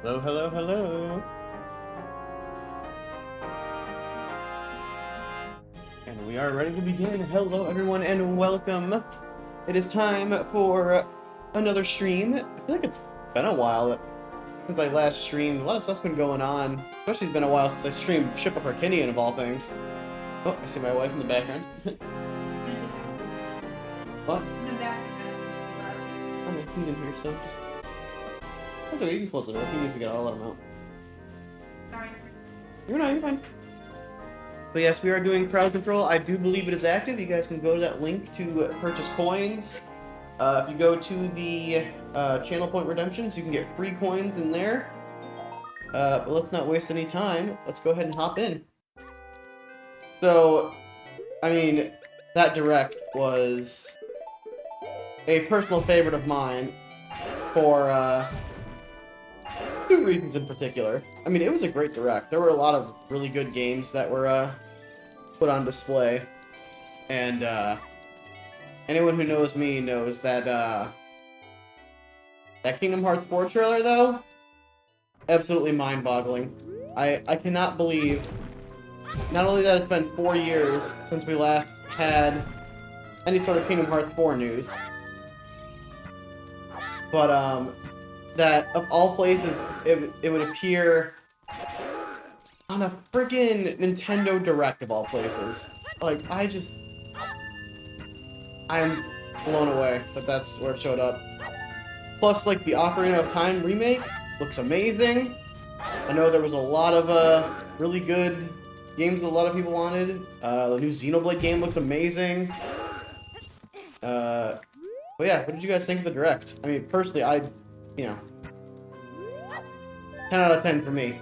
Hello, hello, hello. And we are ready to begin. Hello, everyone, and welcome. It is time for another stream. I feel like it's been a while since I last streamed. A lot of stuff's been going on. Especially it's been a while since I streamed Ship of Harkinian, of all things. Oh, I see my wife in the background. What? Okay, he's in here, so just... That's okay, you can close the door. If he needs to get out, I'll let him out. Sorry. You're fine. But yes, we are doing crowd control. I do believe it is active. You guys can go to that link to purchase coins. If you go to the channel point redemptions, you can get free coins in there. But let's not waste any time. Let's go ahead and hop in. So, I mean, that direct was a personal favorite of mine for two reasons in particular. I mean, it was a great direct. There were a lot of really good games that were put on display, and anyone who knows me knows that that Kingdom Hearts 4 trailer, though, absolutely mind-boggling. I cannot believe not only that it's been 4 years since we last had any sort of Kingdom Hearts 4 news, but that of all places it would appear on a friggin' Nintendo Direct of all places. Like, I'm blown away that that's where it showed up. Plus, like, the Ocarina of Time remake looks amazing. I know there was a lot of really good games that a lot of people wanted. The new Xenoblade game looks amazing. But yeah, what did you guys think of the Direct? I mean, personally, you know, 10 out of 10 for me.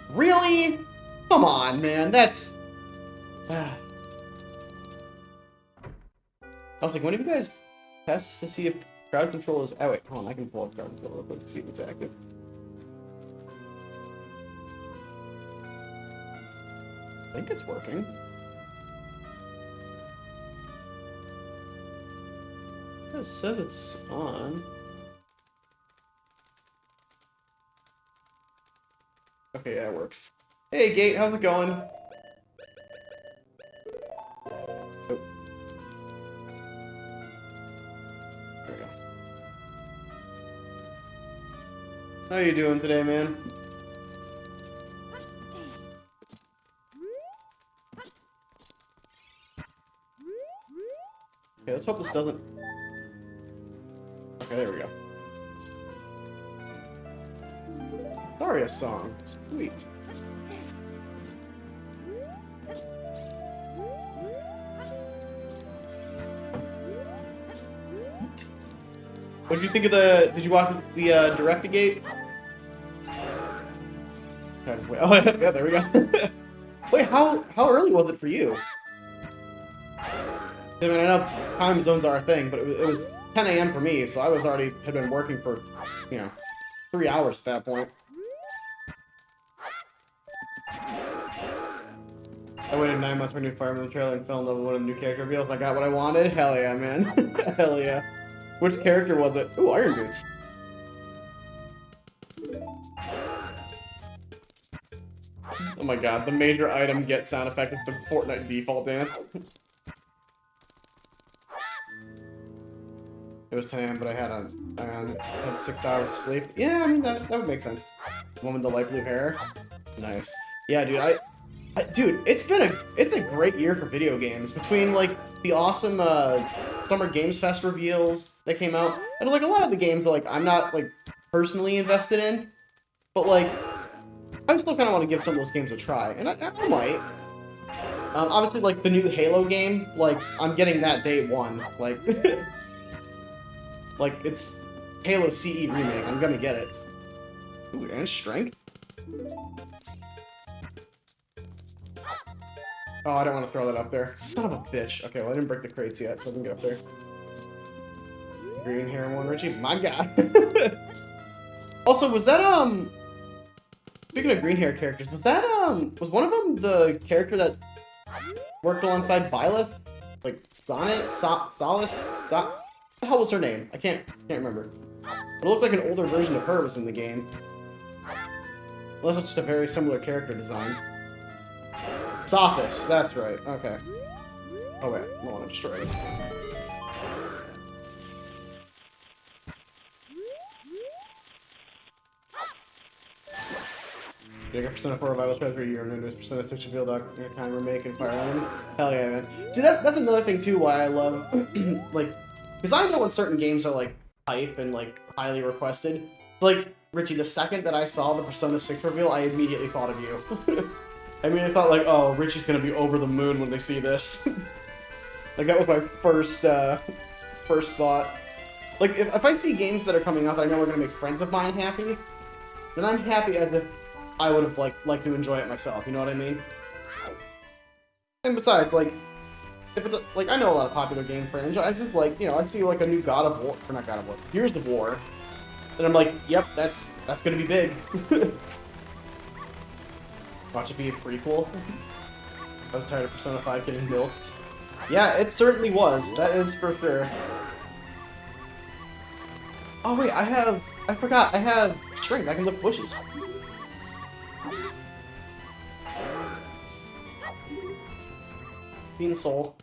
Really? Come on, man. That's... I was like, when have you guys test to see if crowd control is... Oh, wait, hold on. I can pull up crowd control real quick to see if it's active. I think it's working. It says it's on. Okay, yeah, it works. Hey, Gate, how's it going? Oh. There we go. How you doing today, man? Okay, let's hope this doesn't... Okay, there we go. Sorry, a song. Sweet. What did you think of the... Did you watch the Direct-A-Gate? Oh, yeah, there we go. Wait, how early was it for you? I mean, I know time zones are a thing, but it was 10 a.m. for me, so I had been working for, 3 hours at that point. I waited 9 months for a new Fire Emblem trailer and fell in love with one of the new character reveals. I got what I wanted? Hell yeah, man. Hell yeah. Which character was it? Ooh, Iron Boots. Oh my god, the major item get sound effect is the Fortnite default dance. It was 10 a.m., but I had 6 hours of sleep. Yeah, I mean, that would make sense. The one with the light blue hair. Nice. Yeah, dude, dude, it's a great year for video games. Between, like, the awesome, Summer Games Fest reveals that came out, and, like, a lot of the games that, like, I'm not, like, personally invested in, but, like, I still kind of want to give some of those games a try, and I might. Obviously, like, the new Halo game, like, I'm getting that day one, like... Like, it's Halo CE remake. I'm gonna get it. Ooh, and strength? Oh, I don't want to throw that up there. Son of a bitch. Okay, well, I didn't break the crates yet, so I can get up there. Green hair one, Richie. My god. Also, was that, speaking of green hair characters, was that, was one of them the character that worked alongside Violet? Like, Sonic? Solace? What the hell was her name? I can't remember. It looked like an older version of her was in the game. Unless it's just a very similar character design. Sophis, that's right. Okay. Oh wait, I don't want to destroy it. You got Persona 4 Revival Treasure, you're into Persona 6 Reveal Doc, your time remake and Fire Emblem. Hell yeah, man. See, that's another thing too why I love, like, because I know when certain games are, like, hype and, like, highly requested. Like, Richie, the second that I saw the Persona 6 reveal, I immediately thought of you. I mean, I thought, like, oh, Richie's gonna be over the moon when they see this. Like, that was my first thought. Like, if I see games that are coming out that I know are gonna make friends of mine happy, then I'm happy as if I would have, liked to enjoy it myself, you know what I mean? And besides, like, if it's, like, I know a lot of popular game franchises, like, you know, I see, like, a new God of War, or not God of War, Gears of War, and I'm like, yep, that's gonna be big. Watch it be a prequel. I was tired of Persona 5 getting milked. Yeah, it certainly was, that is for sure. Oh wait, I forgot, I have strength, I can lift bushes. Bean Soul.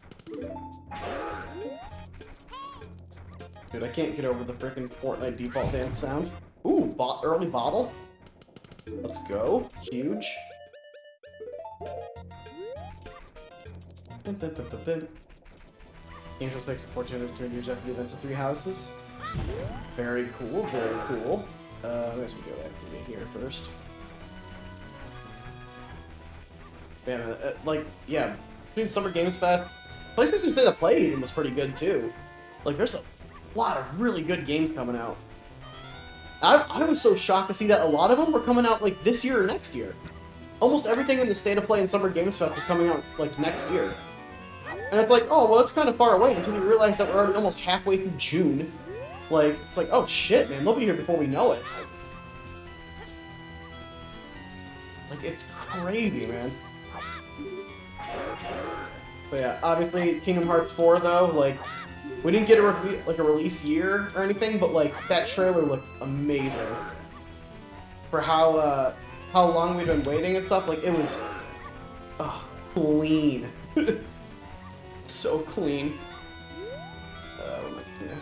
Dude, I can't get over the frickin' Fortnite default dance sound. Ooh, early bottle. Let's go. Huge. Angel takes 1403 years after the events of Three Houses. Very cool, very cool. I guess we go back to me here first. Man, like, yeah, between Summer Games Fest, PlayStation State of Play even was pretty good too. Like, there's a lot of really good games coming out. I was so shocked to see that a lot of them were coming out, like, this year or next year. Almost everything in the State of Play and Summer Games Fest is coming out, like, next year. And it's like, oh, well, it's kind of far away until you realize that we're already almost halfway through June. Like, it's like, oh shit, man, they'll be here before we know it. Like, it's crazy, man. But yeah, obviously, Kingdom Hearts 4, though, like, we didn't get a release year or anything, but, like, that trailer looked amazing. For how long we've been waiting and stuff, like, it was, clean. So clean. What am I doing?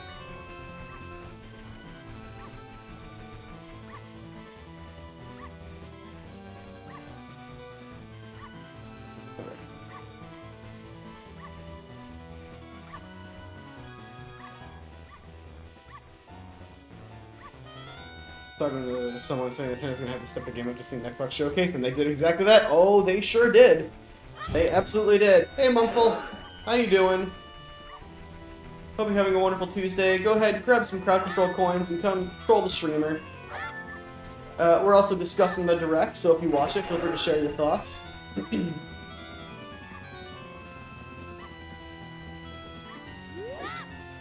Talking to someone saying Nintendo's gonna have to step the game up to see the Xbox Showcase, and they did exactly that. Oh, they sure did. They absolutely did. Hey, Munkful. How you doing? Hope you're having a wonderful Tuesday. Go ahead, grab some Crowd Control coins and come troll the streamer. We're also discussing the Direct, so if you watch it, feel free to share your thoughts.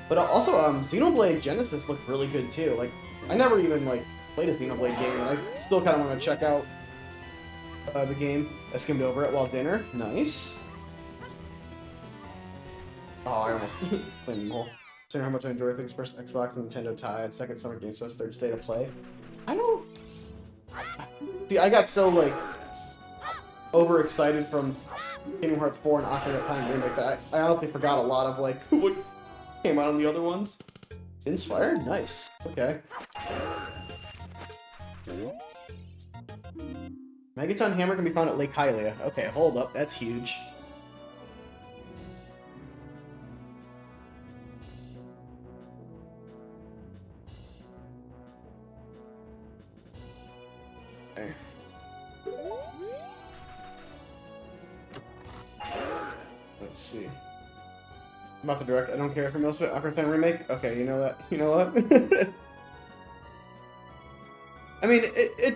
But also, Xenoblade Genesis looked really good too. Like, I never even, like, played a Xenoblade game, and I still kind of want to check out the game. I skimmed over it while dinner. Nice. Oh, I almost played more. Saying how much I enjoy things. First Xbox and Nintendo tied. Second Summer Games Fest. Third State of Play. I don't... See, I got so, like, overexcited from Kingdom Hearts 4 and Ocarina of Time Remake that I honestly forgot a lot of, like, what came out on the other ones. Inspired? Nice. Okay. Megaton Hammer can be found at Lake Hylia. Okay, hold up. That's huge. Okay. Let's see. About the Direct, I don't care for most of it. Ocarina of Time Remake? Okay, you know that. You know what? I mean, I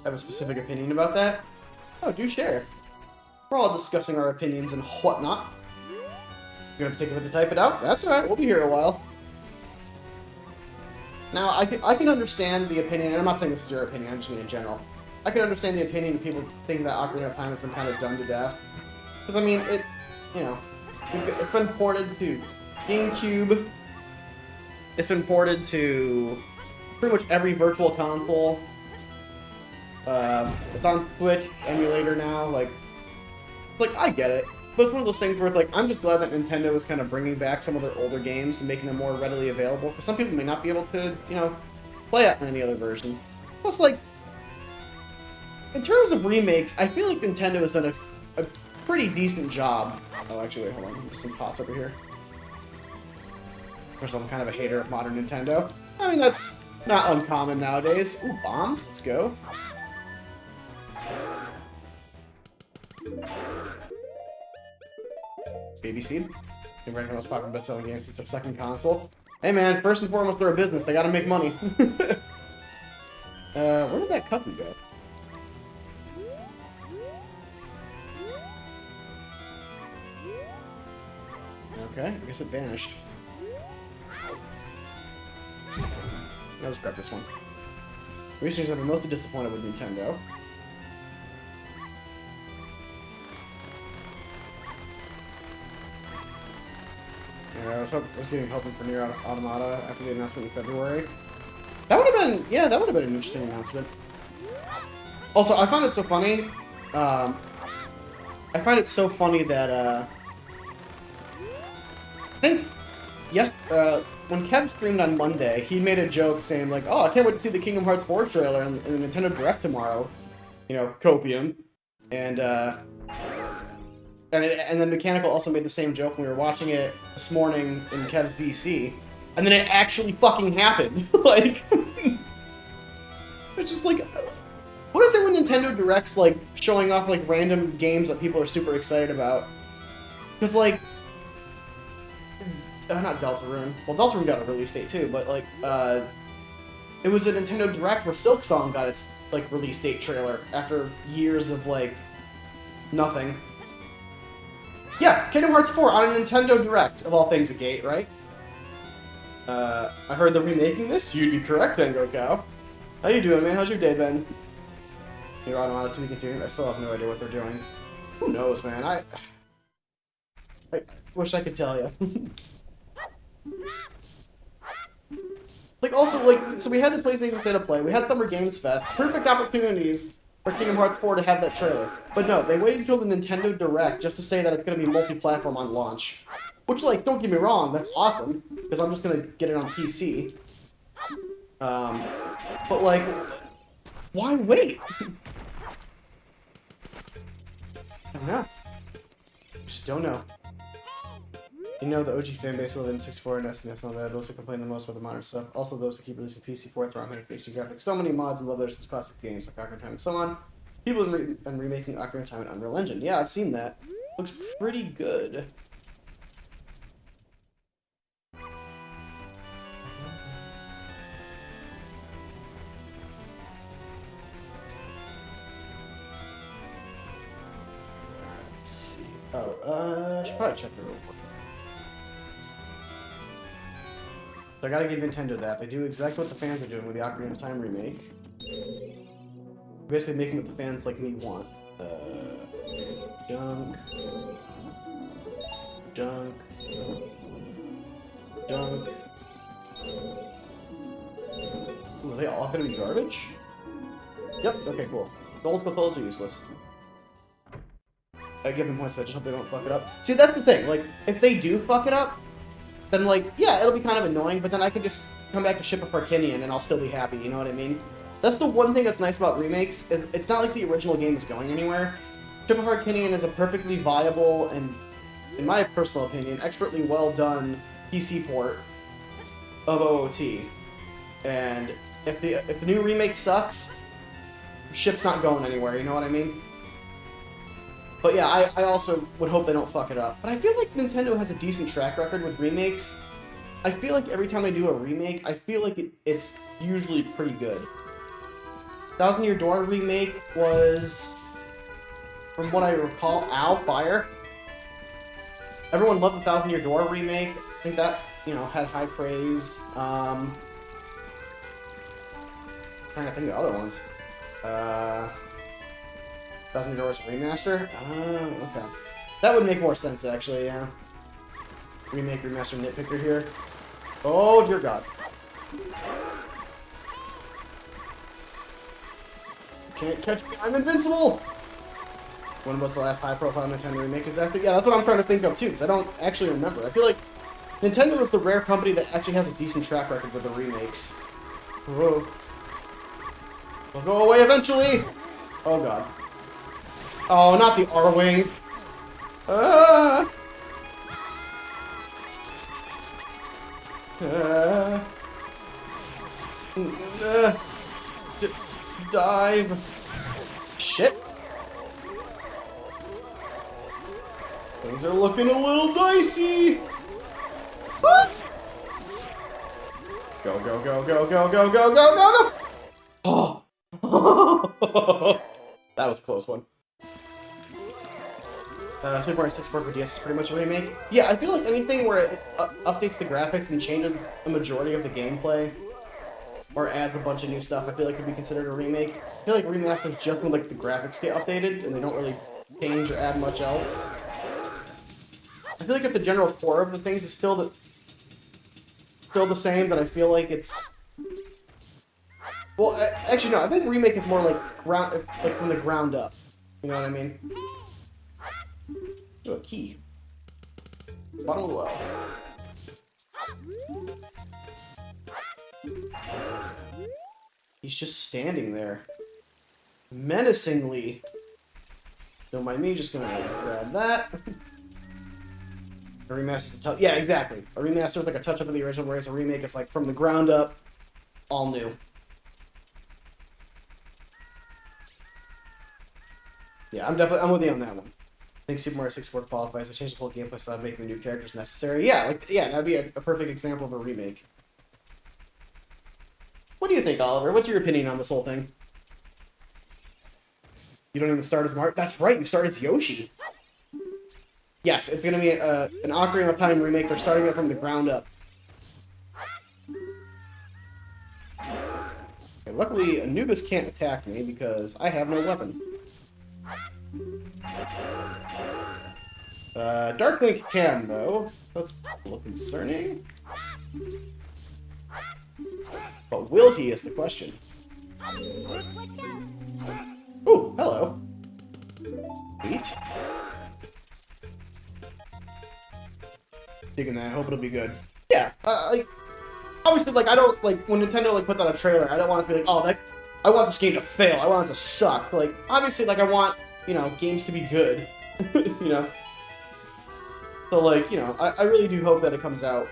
have a specific opinion about that. Oh, do share. We're all discussing our opinions and whatnot. You're gonna take a bit to type it out? That's alright, we'll be here a while. Now, I can understand the opinion, and I'm not saying this is your opinion, I just mean in general. I can understand the opinion of people thinking that Ocarina of Time has been kind of done to death. Because, I mean, you know, it's been ported to GameCube. It's been ported to pretty much every virtual console. It's on Switch emulator now. Like I get it, but it's one of those things where it's like I'm just glad that Nintendo is kind of bringing back some of their older games and making them more readily available. Because some people may not be able to, play it on any other version. Plus, like, in terms of remakes, I feel like Nintendo has done a pretty decent job. Oh, actually, wait, hold on. There's some pots over here. First of all, I'm kind of a hater of modern Nintendo. I mean, that's not uncommon nowadays. Ooh, bombs. Let's go. Baby Seed. Been ranking the most popular best-selling games since their second console. Hey man, first and foremost, they're a business. They gotta make money. Where did that cookie go? Okay, I guess it vanished. I'll just grab this one. Recently, I've been mostly disappointed with Nintendo. Yeah, I was hoping for Nier Automata after the announcement in February. That would have been, yeah, that would have been an interesting announcement. Also, I find it so funny. I find it so funny that I think when Kev streamed on Monday, he made a joke saying like, "Oh, I can't wait to see the Kingdom Hearts 4 trailer in the Nintendo Direct tomorrow." You know, copium, and then Mechanical also made the same joke when we were watching it this morning in Kev's VC, and then it actually fucking happened. Like, it's just like, what is it when Nintendo Direct's like showing off like random games that people are super excited about? Because like, not Deltarune. Well, Deltarune got a release date too, but like, it was a Nintendo Direct where Silk Song got its like release date trailer after years of like nothing. Yeah, Kingdom Hearts 4 on a Nintendo Direct, of all things, a gate, right? I heard they're remaking this. You'd be correct, Tango Cow. How you doing, man? How's your day been? Your Automata to be continued. I still have no idea what they're doing. Who knows, man? I wish I could tell you. Like, also, like, so we had the PlayStation State of Play, we had Summer Games Fest, perfect opportunities for Kingdom Hearts 4 to have that trailer. But no, they waited until the Nintendo Direct just to say that it's going to be multi-platform on launch. Which, like, don't get me wrong, that's awesome, because I'm just going to get it on PC. But, like, why wait? I don't know. Just don't know. You know, the OG fanbase will in 64 and SNES and all that. Those who complain the most about the modern stuff. Also, those who keep releasing PC 4 ROM and HD graphics. So many mods and love their classic games like Ocarina of Time and so on. People and remaking Ocarina of Time in Unreal Engine. Yeah, I've seen that. Looks pretty good. Let's see. Oh, I should probably check the real quick. So I gotta give Nintendo that. They do exactly what the fans are doing with the Ocarina of Time remake. Basically making what the fans like me want. Junk. Junk. Junk. Ooh, are they all gonna be garbage? Yep, okay, cool. Gold proposals are useless. I give them points, so I just hope they don't fuck it up. See, that's the thing, like, if they do fuck it up, then, like, yeah, it'll be kind of annoying, but then I can just come back to Ship of Harkinian and I'll still be happy, you know what I mean? That's the one thing that's nice about remakes, is it's not like the original game is going anywhere. Ship of Harkinian is a perfectly viable and, in my personal opinion, expertly well done PC port of OOT. And if the new remake sucks, Ship's not going anywhere, you know what I mean? But yeah, I also would hope they don't fuck it up. But I feel like Nintendo has a decent track record with remakes. I feel like every time they do a remake, I feel like it's usually pretty good. Thousand Year Door remake was, from what I recall, Fire. Everyone loved the Thousand Year Door remake. I think that, you know, had high praise. Trying to think of other ones. Thousand Year Doors remaster? Oh, okay. That would make more sense, actually, yeah. Remake, remaster, nitpicker here. Oh, dear God. Can't catch me. I'm invincible. When was the last high-profile Nintendo remake? Exactly. Yeah, that's what I'm trying to think of too, because I don't actually remember. I feel like Nintendo is the rare company that actually has a decent track record with the remakes. Whoa. They'll go away eventually. Oh god. Oh, not the R-Wing. Ah! Dive. Shit. Things are looking a little dicey. What? Go, go, go, go, go, go, go, go, go, go! Oh. That was a close one. Super Mario 64 for DS is pretty much a remake. Yeah, I feel like anything where it updates the graphics and changes a majority of the gameplay, or adds a bunch of new stuff, I feel like could be considered a remake. I feel like remasters just when like the graphics get updated and they don't really change or add much else. I feel like if the general core of the things is still the same, then I feel like it's... Well, actually no, I think remake is more like from the ground up. You know what I mean? Ooh, a key. Bottom of the well. He's just standing there. Menacingly. Don't mind me, just gonna grab that. A remaster's a touch. Yeah, exactly. A remaster is like a touch up of the original, whereas a remake is like from the ground up, all new. Yeah, I'm with you on that one. I think Super Mario 64 qualifies. I changed the whole gameplay style, making new characters necessary. Yeah, that'd be a perfect example of a remake. What do you think, Oliver? What's your opinion on this whole thing? You don't even start as Mario? That's right, you start as Yoshi. Yes, it's gonna be an Ocarina of Time remake. They're starting it from the ground up. Okay, luckily, Anubis can't attack me because I have no weapon. Dark Link can, though. That's a little concerning. But will he is the question. Ooh, hello. Peach. Digging that. I hope it'll be good. Yeah, like, obviously, like, I don't, like, when Nintendo, like, puts out a trailer, I don't want it to be like, oh, that, I want this game to fail. I want it to suck. Like, obviously, like, I want, you know, games to be good. You know? So, like, you know, I really do hope that it comes out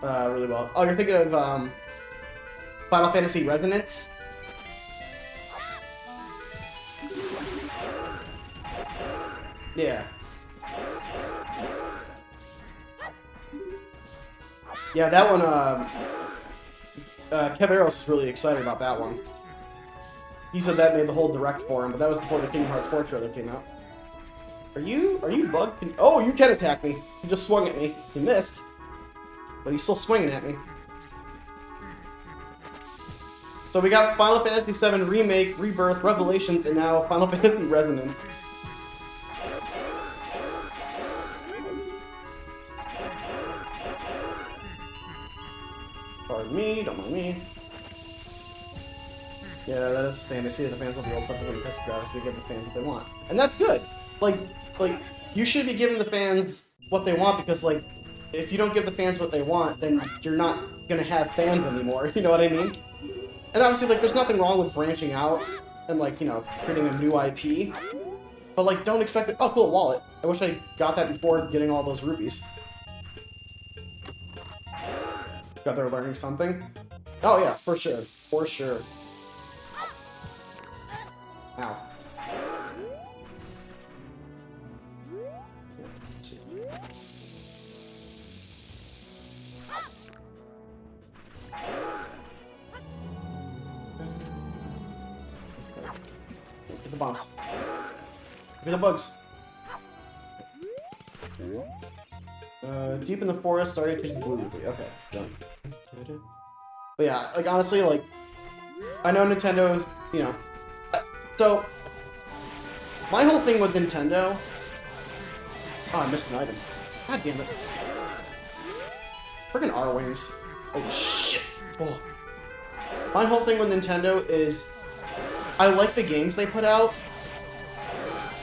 really well. Oh, you're thinking of Final Fantasy Resonance? Yeah. Yeah, that one, Kev Eros was really excited about that one. He said that made the whole direct for him, but that was before the Kingdom Hearts 4 trailer came out. Are you bugged? Oh, you can attack me. You just swung at me. You missed. But he's still swinging at me. So we got Final Fantasy VII Remake, Rebirth, Revelations, and now Final Fantasy Resonance. Pardon me, don't mind me. Yeah, that is the same. They see that the fans love the old stuff and piss graphics, they give the fans what they want. And that's good. Like, you should be giving the fans what they want, because, like, if you don't give the fans what they want, then you're not gonna have fans anymore, you know what I mean? And obviously, like, there's nothing wrong with branching out and, like, you know, creating a new IP. But, like, don't expect it. Oh, cool, wallet. I wish I got that before getting all those rupees. God, they're learning something. Oh, yeah, for sure. For sure. Ow. Let's see. Get the bombs. Get the bugs. Deep in the forest, sorry to blue rupee. Okay, done. But yeah, like, honestly, like, I know Nintendo's, you know, so, my whole thing with Nintendo... Oh, I missed an item. God damn it. Friggin' R-Wings. Oh, shit. Oh. My whole thing with Nintendo is, I like the games they put out.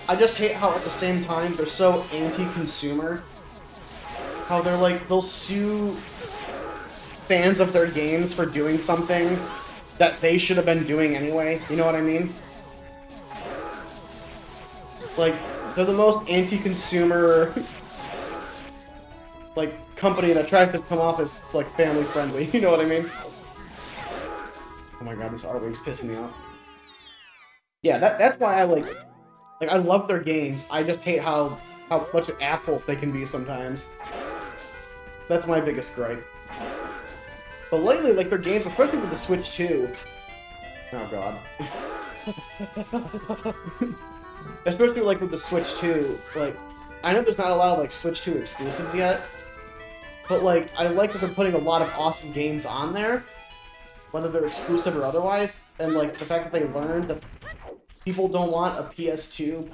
I just hate how at the same time they're so anti-consumer. How they're like, they'll sue fans of their games for doing something that they should have been doing anyway. You know what I mean? Like, they're the most anti-consumer like company that tries to come off as like family friendly. You know what I mean? Oh my god, this artwork's pissing me off. Yeah, that's why I like I love their games. I just hate how much of assholes they can be sometimes. That's my biggest gripe. But lately, like their games, especially with the Switch 2. Oh god. Especially like with the Switch 2, like I know there's not a lot of like Switch 2 exclusives yet, but like I like that they're putting a lot of awesome games on there, whether they're exclusive or otherwise, and like the fact that they learned that people don't want a PS2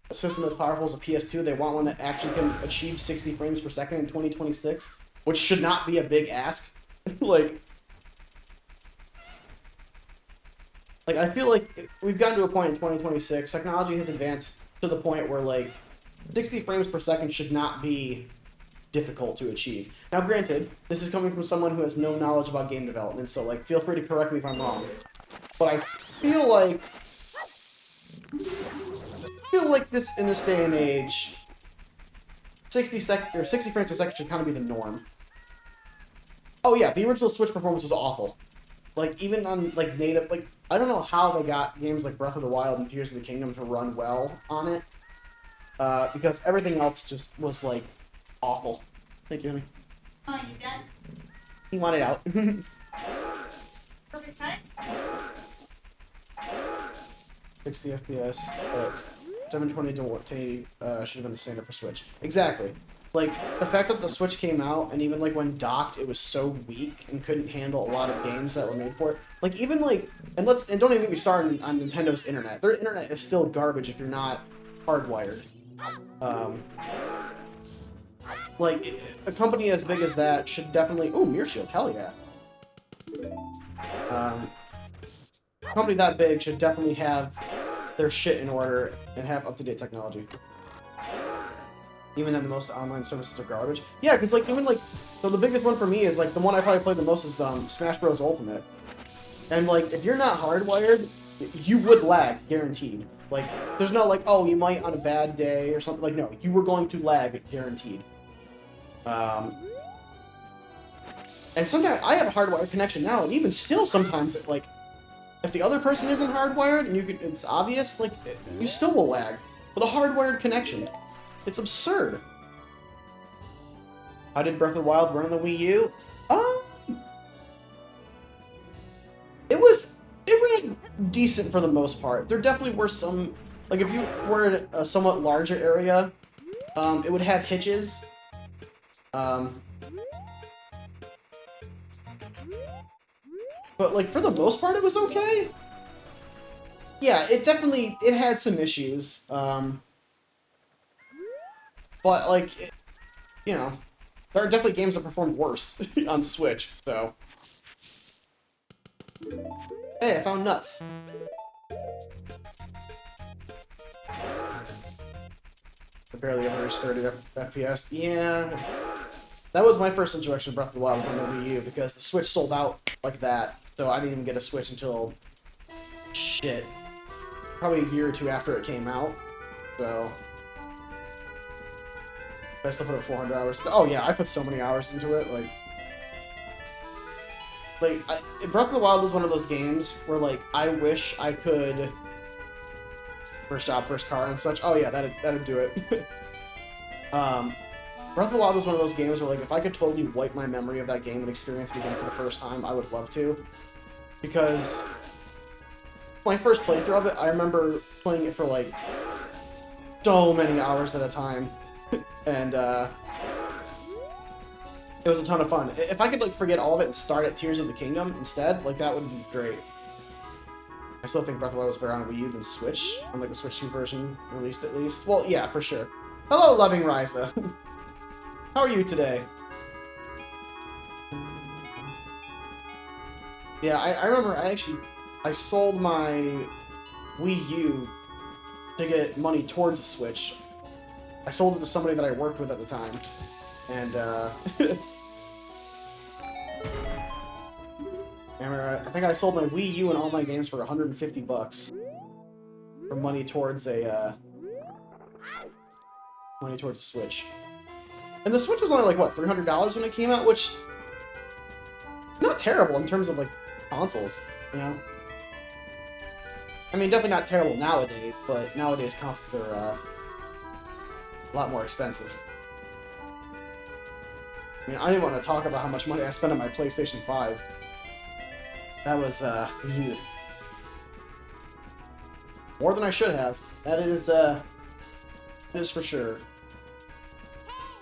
a system as powerful as a PS2. They want one that actually can achieve 60 frames per second in 2026, which should not be a big ask. like I feel like we've gotten to a point in 2026, technology has advanced to the point where like 60 frames per second should not be difficult to achieve. Now granted, this is coming from someone who has no knowledge about game development, so like feel free to correct me if I'm wrong. But I feel like this in this day and age, 60 frames per second should kind of be the norm. Oh yeah, the original Switch performance was awful. Like even on like native, like I don't know how they got games like Breath of the Wild and Tears of the Kingdom to run well on it, because everything else just was like awful. Thank you, honey. Oh, you done? He wanted out. Perfect time? 60 FPS, 720 to 1080 should have been the standard for Switch. Exactly. Like, the fact that the Switch came out, and even, like, when docked, it was so weak and couldn't handle a lot of games that were made for it. Like, even, like, and don't even get me started on Nintendo's internet. Their internet is still garbage if you're not hardwired. Like, a company as big as that should definitely... Ooh, Mirror Shield, hell yeah. A company that big should definitely have their shit in order and have up-to-date technology. Even then, the most online services are garbage. Yeah, because, like, even, like... So the biggest one for me is, like, the one I probably played the most is Smash Bros. Ultimate. And, like, if you're not hardwired, you would lag, guaranteed. Like, there's no, like, oh, you might on a bad day or something. Like, no, you were going to lag, guaranteed. And sometimes, I have a hardwired connection now, and even still sometimes, like, if the other person isn't hardwired, and it's obvious, like, you still will lag. With a hardwired connection. It's absurd. How did Breath of the Wild run on the Wii U? It ran decent for the most part. There definitely were some, like if you were in a somewhat larger area, it would have hitches. But like for the most part, it was okay. Yeah, it had some issues. But, like, you know, there are definitely games that performed worse on Switch, so... Hey, I found nuts. I barely ever reached 30 FPS. Yeah, that was my first introduction to Breath of the Wild was on the Wii U, because the Switch sold out like that, so I didn't even get a Switch until... shit. Probably a year or two after it came out, so... I still put up 400 hours. Oh yeah, I put so many hours into it. Breath of the Wild is one of those games where like I wish I could first job, first car and such. Oh yeah, that'd do it. Breath of the Wild is one of those games where like if I could totally wipe my memory of that game and experience it again for the first time, I would love to. Because my first playthrough of it, I remember playing it for like so many hours at a time. And, it was a ton of fun. If I could, like, forget all of it and start at Tears of the Kingdom instead, like, that would be great. I still think Breath of the Wild was better on Wii U than Switch, on, like, the Switch 2 version, released at least. Well, yeah, for sure. Hello, Loving Ryza. How are you today? Yeah, I remember I actually I sold my Wii U to get money towards a Switch. I sold it to somebody that I worked with at the time. And, I think I sold my Wii U and all my games for $150 for money towards a Switch. And the Switch was only like what, $300 when it came out, which not terrible in terms of like consoles, you know. I mean, definitely not terrible nowadays, but nowadays consoles are a lot more expensive. I mean, I didn't want to talk about how much money I spent on my PlayStation 5. That was, more than I should have. That is for sure.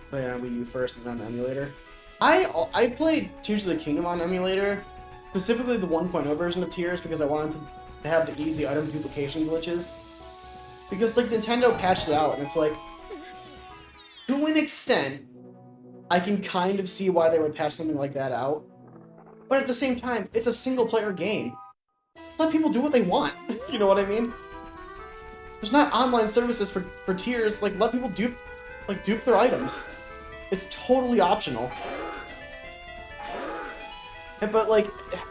Play on Wii U first and then on the emulator. I played Tears of the Kingdom on emulator, specifically the 1.0 version of Tears, because I wanted to have the easy item duplication glitches. Because, like, Nintendo patched it out, and it's like, to an extent, I can kind of see why they would patch something like that out. But at the same time, it's a single-player game. Let people do what they want. You know what I mean? There's not online services for Tears. Like, let people dupe their items. It's totally optional. But, like,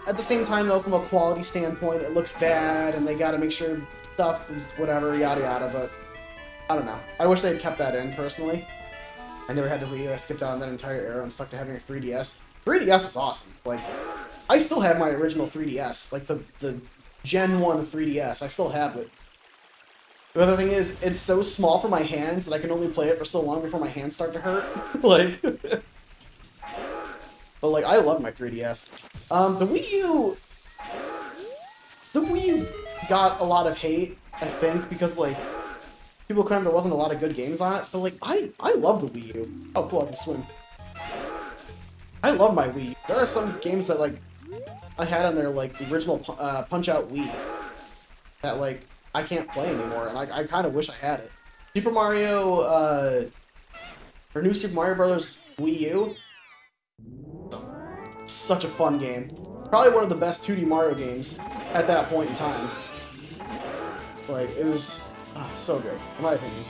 at the same time, though, from a quality standpoint, it looks bad, and they gotta make sure stuff is whatever, yada yada, but I don't know. I wish they had kept that in, personally. I never had the Wii U. I skipped out on that entire era and stuck to having a 3DS. 3DS was awesome. Like, I still have my original 3DS. Like, the Gen 1 3DS. I still have it. The other thing is, it's so small for my hands that I can only play it for so long before my hands start to hurt. Like... But, like, I love my 3DS. The Wii U... The Wii U got a lot of hate, I think, because, like, people claimed there wasn't a lot of good games on it. But, like, I love the Wii U. Oh, cool, I can swim. I love my Wii U. There are some games that, like, I had on there, like, the original Punch-Out Wii that, like, I can't play anymore, and I kind of wish I had it. Super Mario, or New Super Mario Bros. Wii U. Such a fun game. Probably one of the best 2D Mario games at that point in time. Like, it was so good, in my opinion.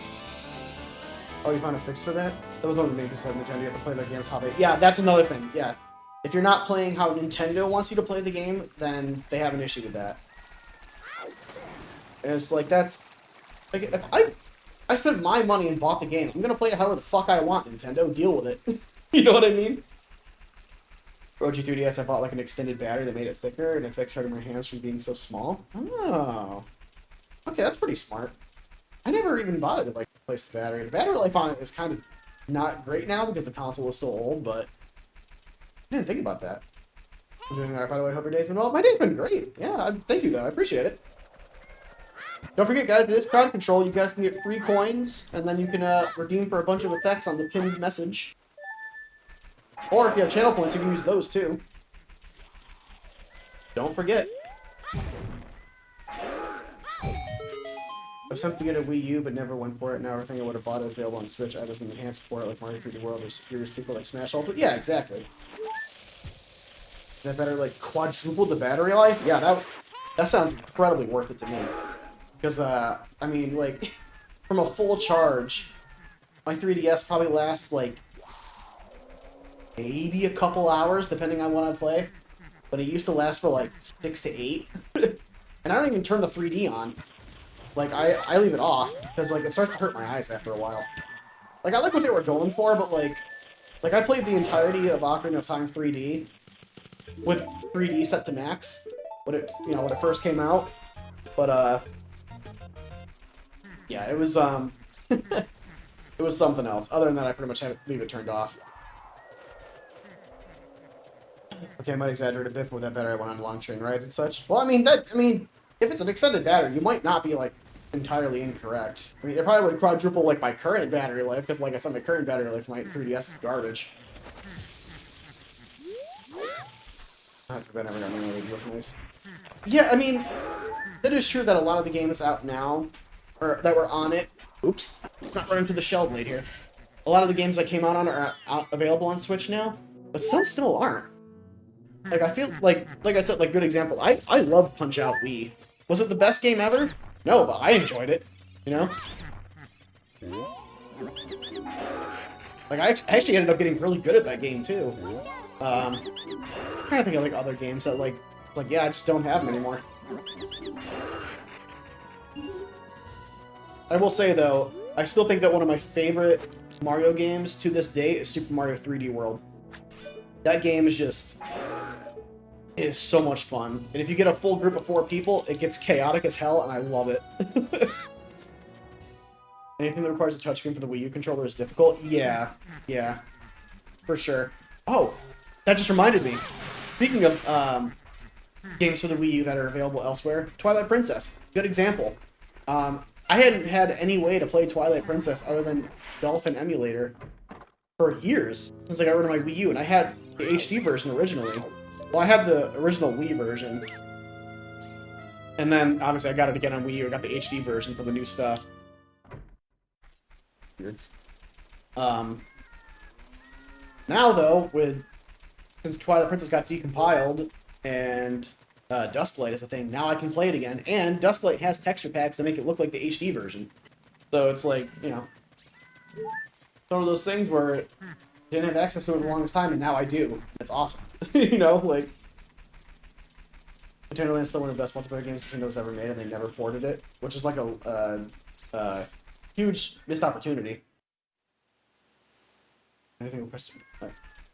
Oh, you found a fix for that? That was one of the main pieces of Nintendo. You have to play their games how they... Yeah, that's another thing, yeah. If you're not playing how Nintendo wants you to play the game, then they have an issue with that. And it's like, that's... Like, if I spent my money and bought the game, I'm gonna play it however the fuck I want, Nintendo. Deal with it. You know what I mean? OG 3DS, I bought like an extended battery that made it thicker, and it fixed hurting my hands from being so small. Oh. Okay, that's pretty smart. I never even bothered to like replace the battery. The battery life on it is kind of not great now because the console is so old, but I didn't think about that. I'm doing alright, by the way. Hope your day's been well. My day's been great. Yeah, thank you though. I appreciate it. Don't forget, guys, it is Crowd Control. You guys can get free coins, and then you can redeem for a bunch of effects on the pinned message. Or if you have channel points, you can use those too. Don't forget. I was tempted to get a Wii U, but never went for it. Now everything I would have bought is available on Switch. Either an enhanced port like Mario 3D World or superior sequel like Smash Ultimate. Yeah, exactly. That better like quadruple the battery life? Yeah, that sounds incredibly worth it to me. Because, I mean, like, from a full charge, my 3DS probably lasts, like, maybe a couple hours, depending on when I play. But it used to last for, like, 6 to 8. And I don't even turn the 3D on. Like, I leave it off, because, like, it starts to hurt my eyes after a while. Like, I like what they were going for, but, like, I played the entirety of Ocarina of Time 3D with 3D set to max when it first came out. But, yeah, it was, it was something else. Other than that, I pretty much leave it turned off. Okay, I might exaggerate a bit, but with that battery, I went on long train rides and such. Well, I mean, if it's an extended battery, you might not be, like, entirely incorrect. I mean, it probably would quadruple, like, my current battery life, because, like I said, my current battery life for my 3DS is garbage. That's a bad, never got me really look nice. Yeah, I mean, it is true that a lot of the games out now, or that were on it, oops, not running to the shell blade here. A lot of the games that came out on are available on Switch now, but some still aren't. Like, I feel like I said, like, good example. I love Punch-Out Wii. Was it the best game ever? No, but I enjoyed it. You know? Like, I actually ended up getting really good at that game, too. I'm trying to think of, like, other games that, like, yeah, I just don't have them anymore. I will say, though, I still think that one of my favorite Mario games to this day is Super Mario 3D World. That game is just... It is so much fun. And if you get a full group of 4 people, it gets chaotic as hell, and I love it. Anything that requires a touchscreen for the Wii U controller is difficult? Yeah. Yeah. For sure. Oh! That just reminded me. Speaking of games for the Wii U that are available elsewhere, Twilight Princess. Good example. I hadn't had any way to play Twilight Princess other than Dolphin Emulator for years, since I got rid of my Wii U, and I had the HD version originally. Well, I had the original Wii version, and then, obviously, I got it again on Wii U. I got the HD version for the new stuff. Weird. Now, though, since Twilight Princess got decompiled, and Dusklight is a thing, now I can play it again, and Dusklight has texture packs that make it look like the HD version. So it's like, you know, one of those things where I didn't have access to it for the longest time, and now I do. It's awesome. You know, like... Nintendo Land is still one of the best multiplayer games Nintendo's ever made, and they never ported it, which is like a huge missed opportunity. Anything with question?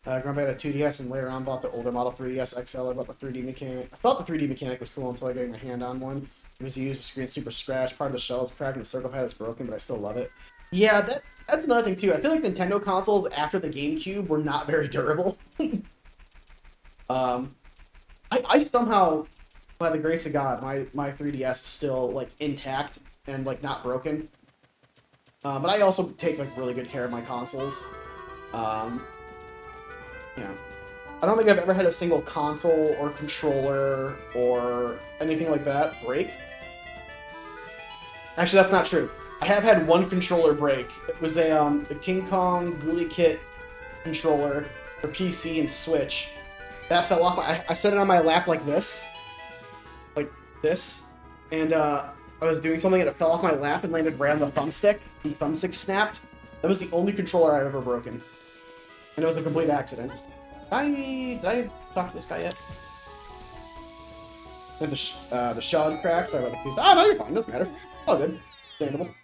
Grumpy had a 2DS and later on bought the older model 3DS XL. I bought the 3D mechanic. I thought the 3D mechanic was cool until I got my hand on one. It was used, the screen super scratched, part of the shell is cracked, and the circle pad is broken, but I still love it. Yeah, that's another thing too. I feel like Nintendo consoles after the GameCube were not very durable. I somehow, by the grace of God, my 3DS is still like intact and like not broken. But I also take like really good care of my consoles. Yeah. I don't think I've ever had a single console or controller or anything like that break. Actually, that's not true. I have had one controller break. It was the King Kong Ghoulie Kit controller for PC and Switch. That fell off. I set it on my lap like this. Like this. And I was doing something and it fell off my lap and landed right on the thumbstick. The thumbstick snapped. That was the only controller I've ever broken. And it was a complete accident. Did I talk to this guy yet? And the shell cracks. I let the piece. Oh, no, you're fine. Doesn't matter. All good. Understandable.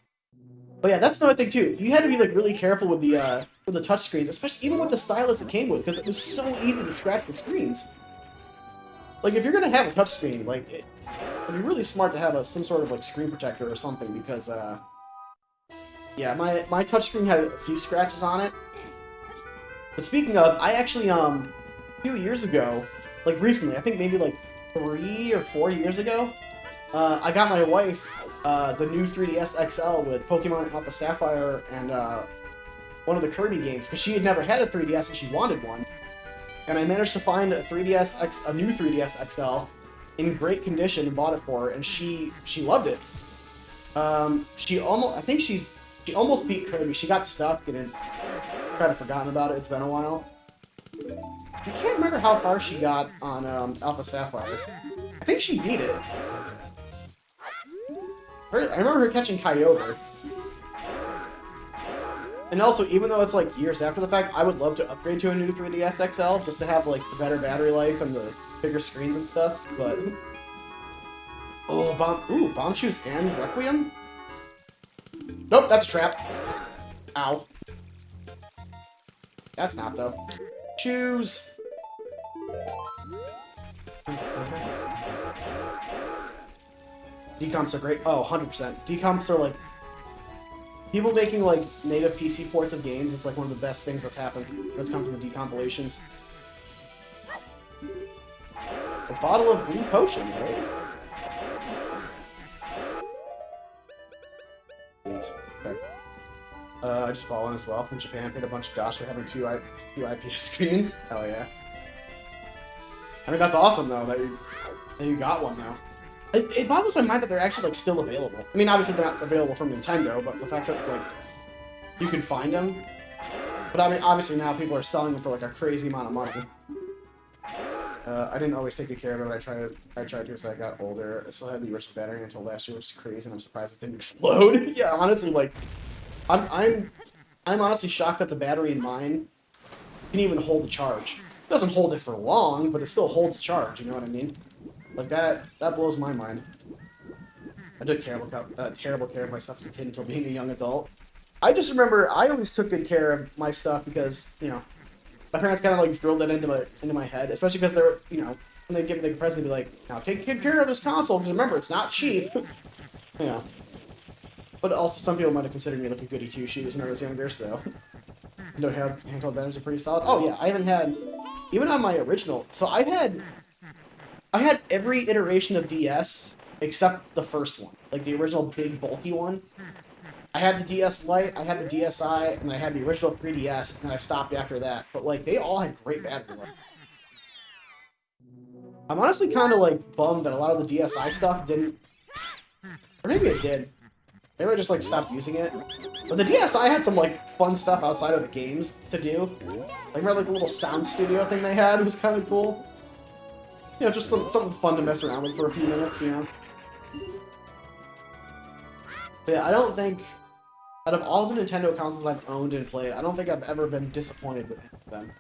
But yeah, that's another thing too. You had to be like really careful with the touch screens, especially even with the stylus it came with, because it was so easy to scratch the screens. Like if you're gonna have a touch screen, like it'd be really smart to have some sort of like screen protector or something, because yeah, my touch screen had a few scratches on it. But speaking of, I actually a few years ago, like recently, I think maybe like 3 or 4 years ago, I got my wife the new 3DS XL with Pokemon Alpha Sapphire and one of the Kirby games, because she had never had a 3DS and she wanted one. And I managed to find a new 3DS XL in great condition and bought it for her, and she loved it. She almost beat Kirby. She got stuck and had kind of forgotten about it. It's been a while. I can't remember how far she got on Alpha Sapphire. I think she beat it. I remember her catching Kyogre. And also, even though it's like years after the fact, I would love to upgrade to a new 3DS XL just to have like the better battery life and the bigger screens and stuff. But oh, Bomb Shoes and Requiem? Nope, that's a trap. Ow. That's not though. Shoes. Decomps are great. Oh, 100%. Decomps are like... People making like native PC ports of games is like one of the best things that's happened. That's come from the decompilations. A bottle of blue potion, eh? Neat. Okay. I just bought one as well from Japan. Paid a bunch of dosh for having two IPS screens. Hell yeah. I mean, that's awesome though that you got one now. It boggles my mind that they're actually like still available. I mean, obviously they're not available from Nintendo, but the fact that like you can find them. But I mean, obviously now people are selling them for like a crazy amount of money. I didn't always take good care of it, but I tried to as I got older. I still had the original battery until last year, which is crazy, and I'm surprised it didn't explode. Yeah, honestly, like, I'm honestly shocked that the battery in mine can even hold a charge. It doesn't hold it for long, but it still holds a charge, you know what I mean? Like, that blows my mind. I took terrible care of my stuff as a kid until being a young adult. I just remember I always took good care of my stuff because, you know, my parents kind of like drilled that into my head, especially because they're, you know, when they give me the present, be like, now take good care of this console because remember it's not cheap, you know. But also some people might have considered me like a goody two shoes when I was younger, so you know, handheld batteries are pretty solid. Oh yeah, I haven't had even on my original. So I had every iteration of DS except the first one, like the original big bulky one. I had the DS Lite, I had the DSi, and I had the original 3DS, and then I stopped after that. But, like, they all had great battery life. I'm honestly kind of, like, bummed that a lot of the DSi stuff didn't... Or maybe it did. Maybe I just, like, stopped using it. But the DSi had some, like, fun stuff outside of the games to do. Like, remember, like, the little sound studio thing they had? It was kind of cool. You know, just something fun to mess around with for a few minutes, you know? But yeah, I don't think... Out of all the Nintendo consoles I've owned and played, I don't think I've ever been disappointed with them.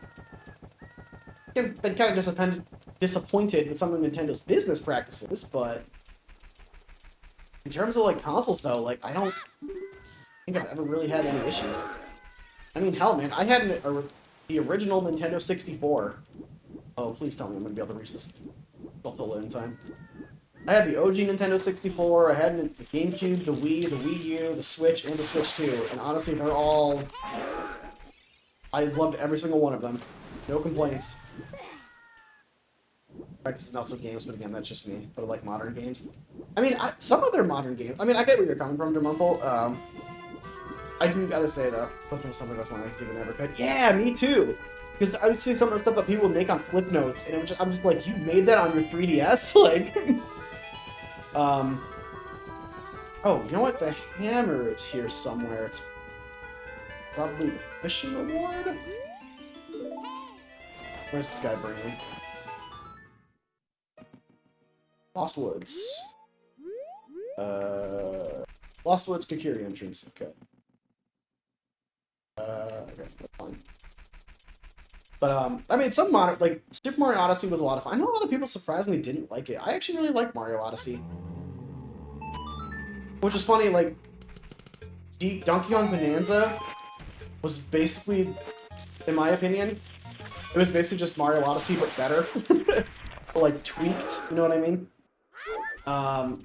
I've been kind of disappointed with some of Nintendo's business practices, but in terms of like consoles though, like I don't think I've ever really had any issues. I mean, hell, man, I had the original Nintendo 64. Oh, please tell me I'm gonna be able to reach this in time. I had the OG Nintendo 64, I had the GameCube, the Wii, the Wii U, the Switch, and the Switch 2. And honestly, they're all... I loved every single one of them. No complaints. Practice and also games, but again, that's just me. But I like modern games. I mean, some of their modern games... I mean, I get where you're coming from, Demumple. I do gotta say, though, Flipnotes something that's one I even ever could. Yeah, me too! Because I was seeing some of the stuff that people make on Flipnotes, and I'm just like, you made that on your 3DS? Like... Oh, you know what? The hammer is here somewhere. It's probably the fishing award? Where's this guy bring me? Lost Woods. Lost Woods Kakiri entrance. Okay. Okay, that's fine. But, I mean, some modern, like, Super Mario Odyssey was a lot of fun. I know a lot of people surprisingly didn't like it. I actually really like Mario Odyssey. Which is funny, like, Donkey Kong Bonanza was basically, in my opinion, it was basically just Mario Odyssey, but better. But, like, tweaked, you know what I mean? So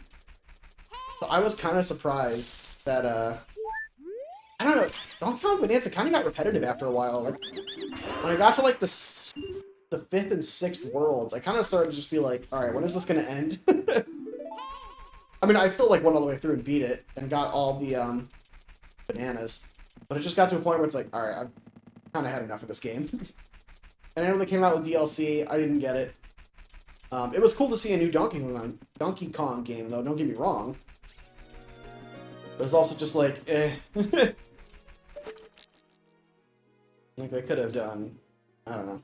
I was kind of surprised that, I don't know, Donkey Kong Bonanza kind of got repetitive after a while. Like, when I got to, like, the 5th and 6th worlds, I kind of started to just be like, alright, when is this going to end? I mean, I still, like, went all the way through and beat it, and got all the, bananas. But it just got to a point where it's like, alright, I've kind of had enough of this game. And I know they came out with DLC, I didn't get it. It was cool to see a new Donkey Kong game, though, don't get me wrong. There's also just like, eh. I think they could have done, I don't know.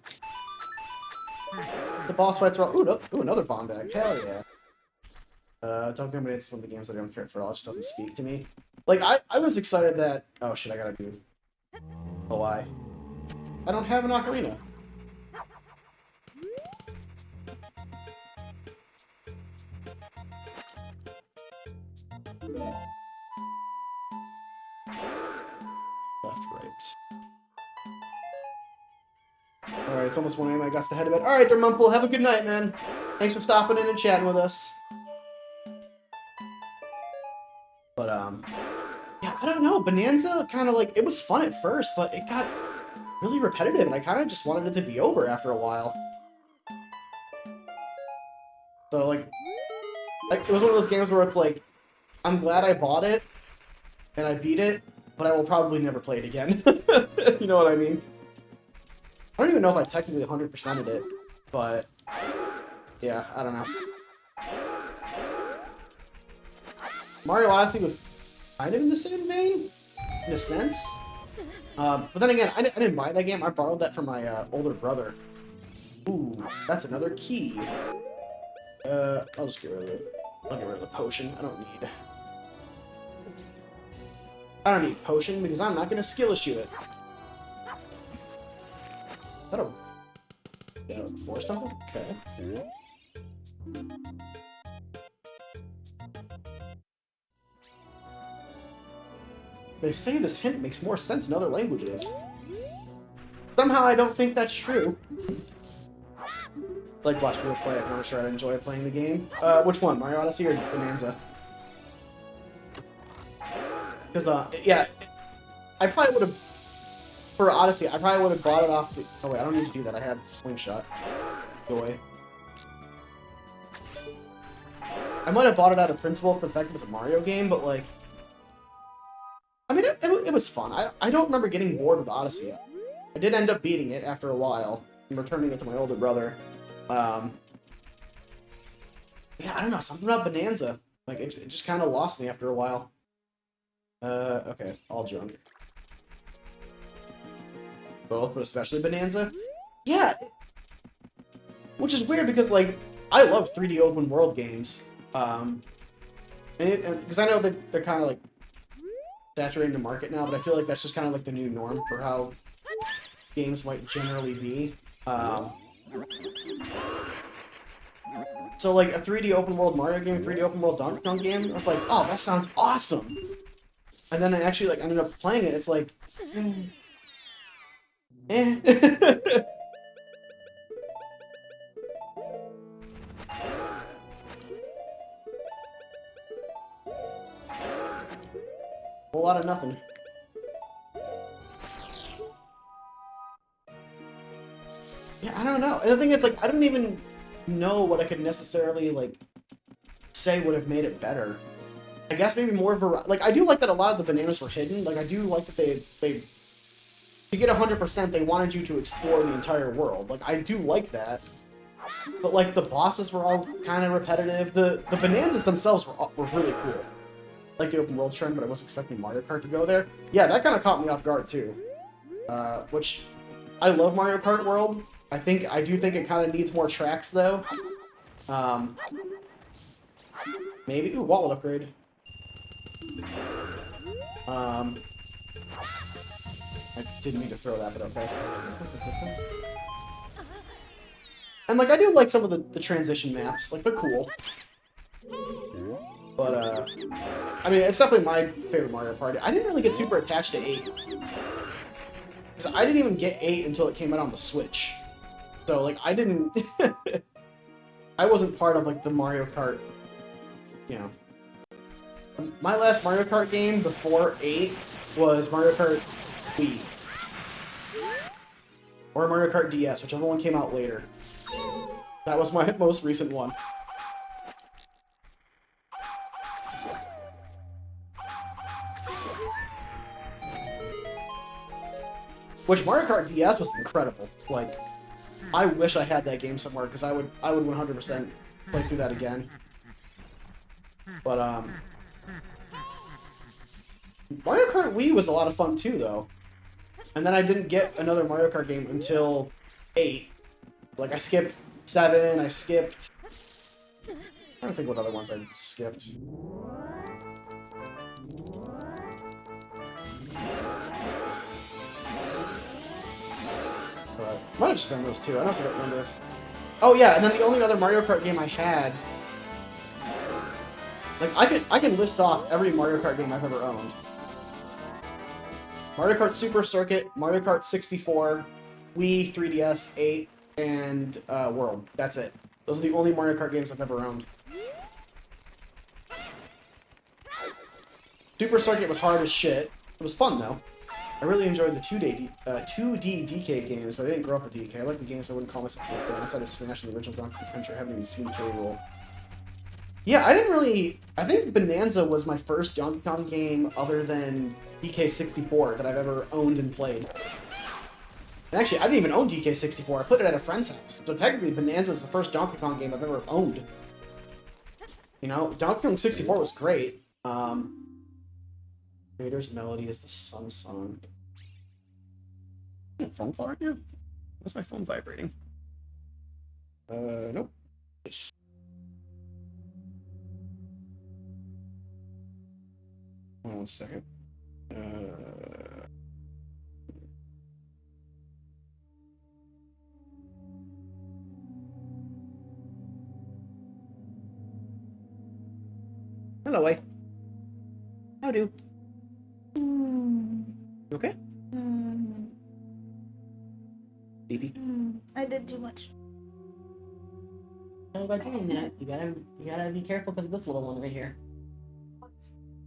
The boss fights are all, ooh, another bomb bag, hell yeah. Donkey Kong Bonanza is one of the games that I don't care for at all, it just doesn't speak to me. Like, I was excited that, oh shit, I gotta do OI. I don't have an ocarina. Left, right. Alright, it's almost 1 a.m. I got to head to bed. Alright, Dermumple, have a good night, man. Thanks for stopping in and chatting with us. But, yeah, I don't know. Bonanza kind of like, it was fun at first, but it got really repetitive, and I kind of just wanted it to be over after a while. So, like, it was one of those games where it's like, I'm glad I bought it, and I beat it, but I will probably never play it again. You know what I mean? I don't even know if I technically 100%ed it, but yeah, I don't know. Mario Odyssey was kind of in the same vein, in a sense. But then again, I didn't buy that game. I borrowed that from my older brother. Ooh, that's another key. I'll just get rid of it. I'll get rid of the potion. I don't need potion because I'm not gonna skill issue it. Is that a force temple? Okay. They say this hint makes more sense in other languages. Somehow I don't think that's true. Like, watch people play it, I'm sure I'd enjoy playing the game. Which one? Mario Odyssey or Bonanza? Because, yeah, I probably would have... For Odyssey, I probably would have bought it off the... Oh, wait, I don't need to do that. I have Slingshot. Go away. I might have bought it out of principle for the fact it was a Mario game, but, like... I mean, it was fun. I don't remember getting bored with Odyssey. I did end up beating it after a while and returning it to my older brother. Yeah, I don't know. Something about Bonanza. Like, it just kind of lost me after a while. Okay. All junk. Both, but especially Bonanza. Yeah. Which is weird because, like, I love 3D open world games. Because I know that they're kind of, like, saturating the market now, but I feel like that's just kind of, like, the new norm for how games might generally be. So, like, a 3D open world Mario game, 3D open world Donkey Kong game, I was like, oh, that sounds awesome! And then I actually, like, ended up playing it, it's like... eh. Whole lot of nothing. Yeah, I don't know. And the thing is, like, I don't even know what I could necessarily, like, say would have made it better. I guess maybe more variety. Like, I do like that a lot of the bananas were hidden. Like, I do like that they to get 100%, they wanted you to explore the entire world. Like, I do like that. But, like, the bosses were all kind of repetitive. The bonanzas themselves were really cool. Like the open world trend, but I wasn't expecting Mario Kart to go there. Yeah, that kind of caught me off guard, too. Which, I love Mario Kart World. I do think it kind of needs more tracks, though. Maybe. Ooh, wallet upgrade. I didn't mean to throw that, but okay. And, like, I do like some of the transition maps. Like, they're cool. But, I mean, it's definitely my favorite Mario Party. I didn't really get super attached to 8. Because I didn't even get 8 until it came out on the Switch. So, like, I didn't... I wasn't part of, like, the Mario Kart, you know... My last Mario Kart game before 8 was Mario Kart Wii. Or Mario Kart DS, whichever one came out later. That was my most recent one. Which Mario Kart DS was incredible. Like, I wish I had that game somewhere because I would 100% play through that again. But Mario Kart Wii was a lot of fun too, though. And then I didn't get another Mario Kart game until 8. Like, I skipped 7. I skipped. I don't think what other ones I skipped. Might have just been those two. I honestly don't remember. Oh yeah, and then the only other Mario Kart game I had, like I can list off every Mario Kart game I've ever owned. Mario Kart Super Circuit, Mario Kart 64, Wii, 3DS, 8, and World. That's it. Those are the only Mario Kart games I've ever owned. Super Circuit was hard as shit. It was fun though. I really enjoyed the 2D DK games, but I didn't grow up with DK. I like the games, I wouldn't call myself a fan. I decided to smash the original Donkey Kong Country. I haven't even seen K-Rool. Yeah, I didn't really... I think Bonanza was my first Donkey Kong game other than DK64 that I've ever owned and played. And actually, I didn't even own DK64. I put it at a friend's house. So technically, Bonanza is the first Donkey Kong game I've ever owned. You know, Donkey Kong 64 was great. Creator's Melody is the Sun Song. Phone call right now? Why's my phone vibrating? Nope. Hold on 1 second. Hello, wife. How do? You okay? Baby. I did too much. How about doing that? You gotta be careful because of this little one right here.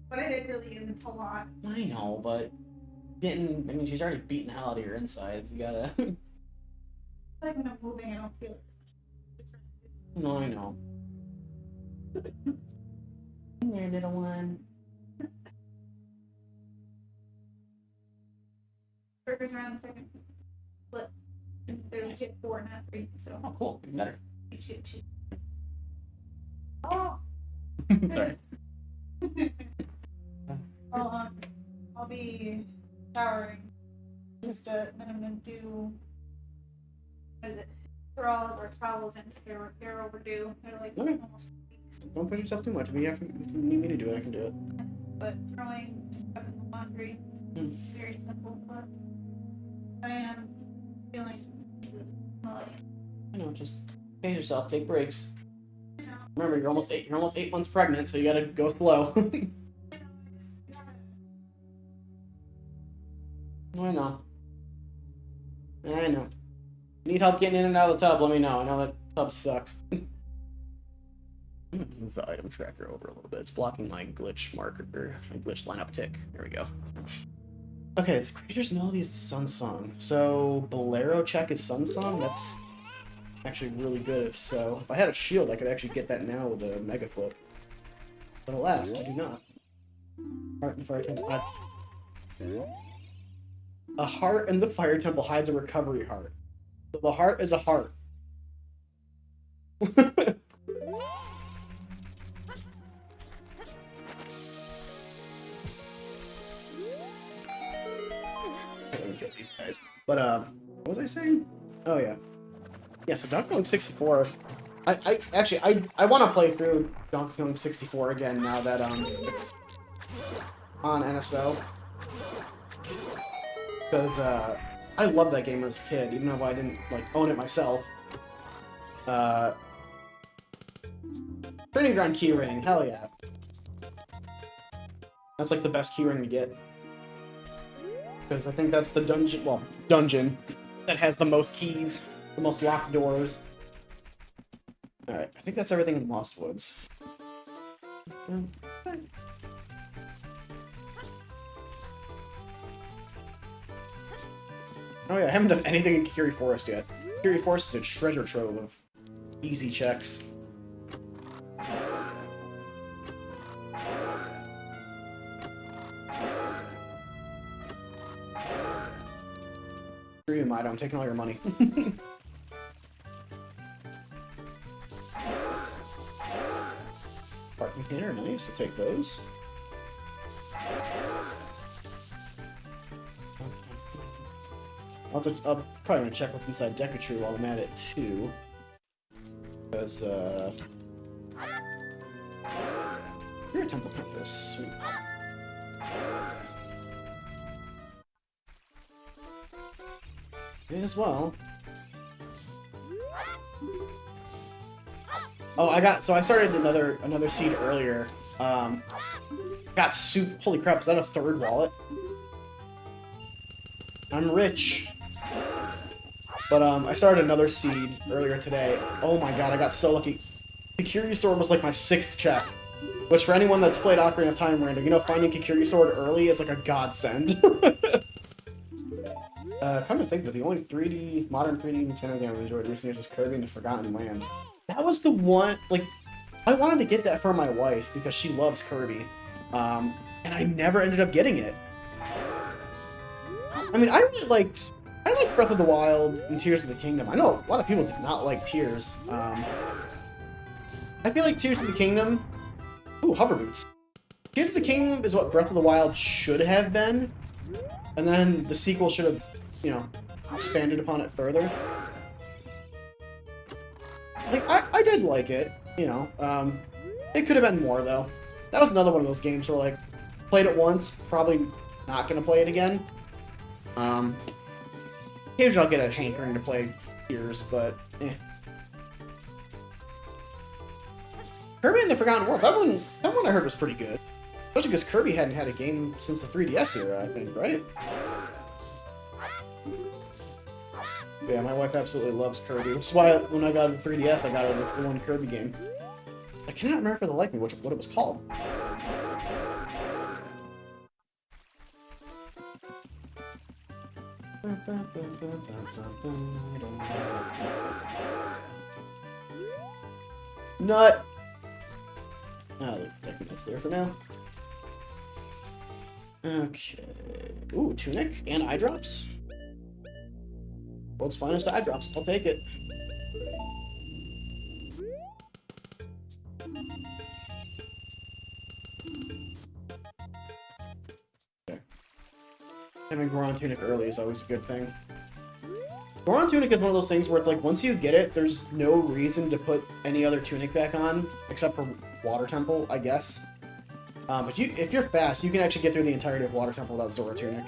What I did really isn't a lot. I know, but didn't. I mean, she's already beaten the hell out of your insides. You gotta. Like when I'm moving, I don't feel it. No, I know. There, little one. Burgers around the second flip. There's hit 4 and not 3, so. Oh, cool. Even better. Shit. Oh! Sorry. I'll be showering. Then I'm gonna do. What is it? For all of our towels, and they're overdue. They're like Okay. almost weeks. Don't push yourself too much. If you need me to do it, I can do it. But throwing just stuff in the laundry, very simple. But I am feeling. I know. Just pace yourself. Take breaks. You know, Remember, you're almost 8 months pregnant, so you gotta go slow. I know. I know. Need help getting in and out of the tub, let me know. I know that tub sucks. I'm gonna move the item tracker over a little bit. It's blocking my glitch marker, or my glitch lineup tick. There we go. Okay, this Creator's Melody is the Sun Song. So, Bolero check is Sun Song? That's actually really good if so. If I had a shield, I could actually get that now with a Mega Flip. But alas, I do not. Heart in the Fire Temple hides... A heart in the Fire Temple hides a recovery heart. So the heart is a heart. Let me kill these guys. But what was I saying? Oh yeah. Yeah, so Donkey Kong 64. I want to play through Donkey Kong 64 again now that it's on NSO. Because I loved that game as a kid, even though I didn't like own it myself. Training Ground keyring, hell yeah. That's like the best keyring to get. Because I think that's the dungeon that has the most keys, the most locked doors. Alright, I think that's everything in Lost Woods. Oh yeah, I haven't done anything in Kiri Forest yet. Kiri Forest is a treasure trove of easy checks. Screw you, Mido, I'm taking all your money. Parking here, nice, I'll take those. I'll probably gonna check what's inside Decatrue while I'm at it too. Because, you're a Temple Compass, sweet. May as well. Oh, I started another seed earlier. Got soup. Holy crap, is that a third wallet? I'm rich. But I started another seed earlier today. Oh my god, I got so lucky. Kikiri Sword was like my 6th check. Which for anyone that's played Ocarina of Time Rando, you know finding Kikiri Sword early is like a godsend. Come to think of it, the only modern 3D Nintendo game I've enjoyed recently was Kirby and the Forgotten Land. That was the one, like, I wanted to get that for my wife because she loves Kirby. And I never ended up getting it. I mean, I liked Breath of the Wild and Tears of the Kingdom. I know a lot of people did not like Tears. I feel like Tears of the Kingdom... Ooh, hover boots. Tears of the Kingdom is what Breath of the Wild should have been. And then the sequel should have, you know, expanded upon it further. like, I did like it, you know. It could have been more, though. That was another one of those games where, like, played it once, probably not gonna play it again. Occasionally I'll get a hankering to play Gears, but eh. Kirby and the Forgotten World, that one I heard was pretty good. Especially because Kirby hadn't had a game since the 3DS era, I think, right? Yeah, my wife absolutely loves Kirby, which is why when I got a 3DS, I got her the one Kirby game. I cannot remember for the life of me what it was called. Nut! Oh, the deck nut's there for now. Okay. Ooh, Tunic and eye drops. World's finest eye drops. I'll take it. Okay. Having Goron Tunic early is always a good thing. Goron Tunic is one of those things where it's like, once you get it, there's no reason to put any other Tunic back on, except for Water Temple, I guess. But if you're fast, you can actually get through the entirety of Water Temple without Zora Tunic.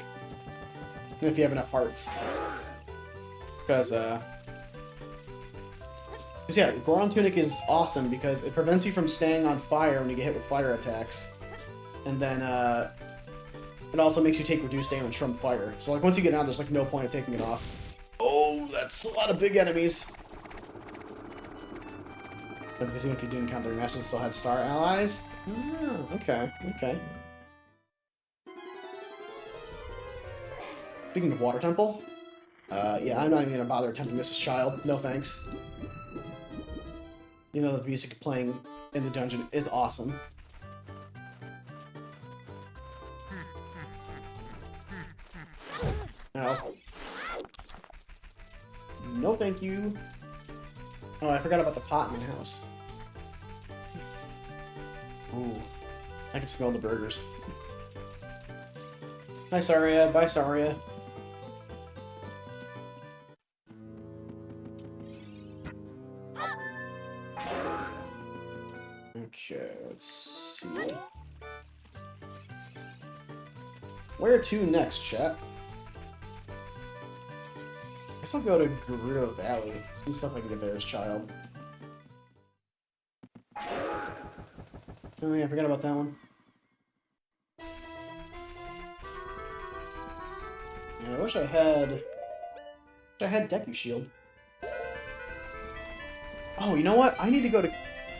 Even if you have enough hearts. Because yeah, Goron Tunic is awesome because it prevents you from staying on fire when you get hit with fire attacks. And then, it also makes you take reduced damage from fire. So, like, once you get out, there's, like, no point of taking it off. Oh, that's a lot of big enemies. Because even if you didn't count the remasters, still had star allies? Oh, okay, okay. Speaking of Water Temple, yeah, I'm not even gonna bother attempting this as child. No thanks. You know, the music playing in the dungeon is awesome. Ow. No thank you. Oh, I forgot about the pot in my house. Ooh. I can smell the burgers. Hi, Saria. Bye, Saria. Okay, let's see. Where to next, chat? I guess I'll go to Gerudo Valley. Some stuff I can get there as child. Oh yeah, I forgot about that one. Yeah, I wish I had Deku Shield. Oh, you know what? I need to go to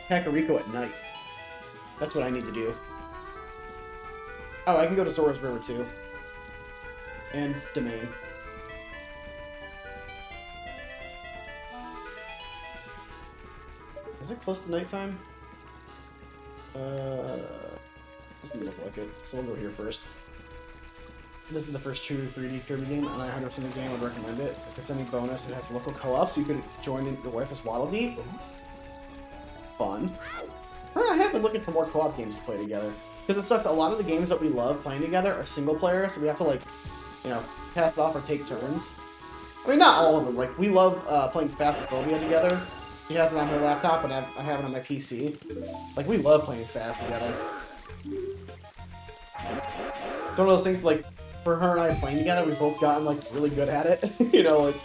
Kakariko at night. That's what I need to do. Oh, I can go to Zora's River too. And Domain. Is it close to nighttime? Doesn't look like it, so we'll go here first. This is the first true 3D Kirby game, and I 100% the game would recommend it. If it's any bonus, it has local co-op, so you could join in your wife as Waddle Dee. Fun. I have been looking for more co-op games to play together. Because it sucks, a lot of the games that we love playing together are single player, so we have to, like, you know, pass it off or take turns. I mean, not all of them. Like, we love playing Phasmophobia together. She has it on her laptop, and I have it on my PC. Like, we love playing Phas together. It's one of those things, like, for her and I playing together, we've both gotten, like, really good at it. You know, like,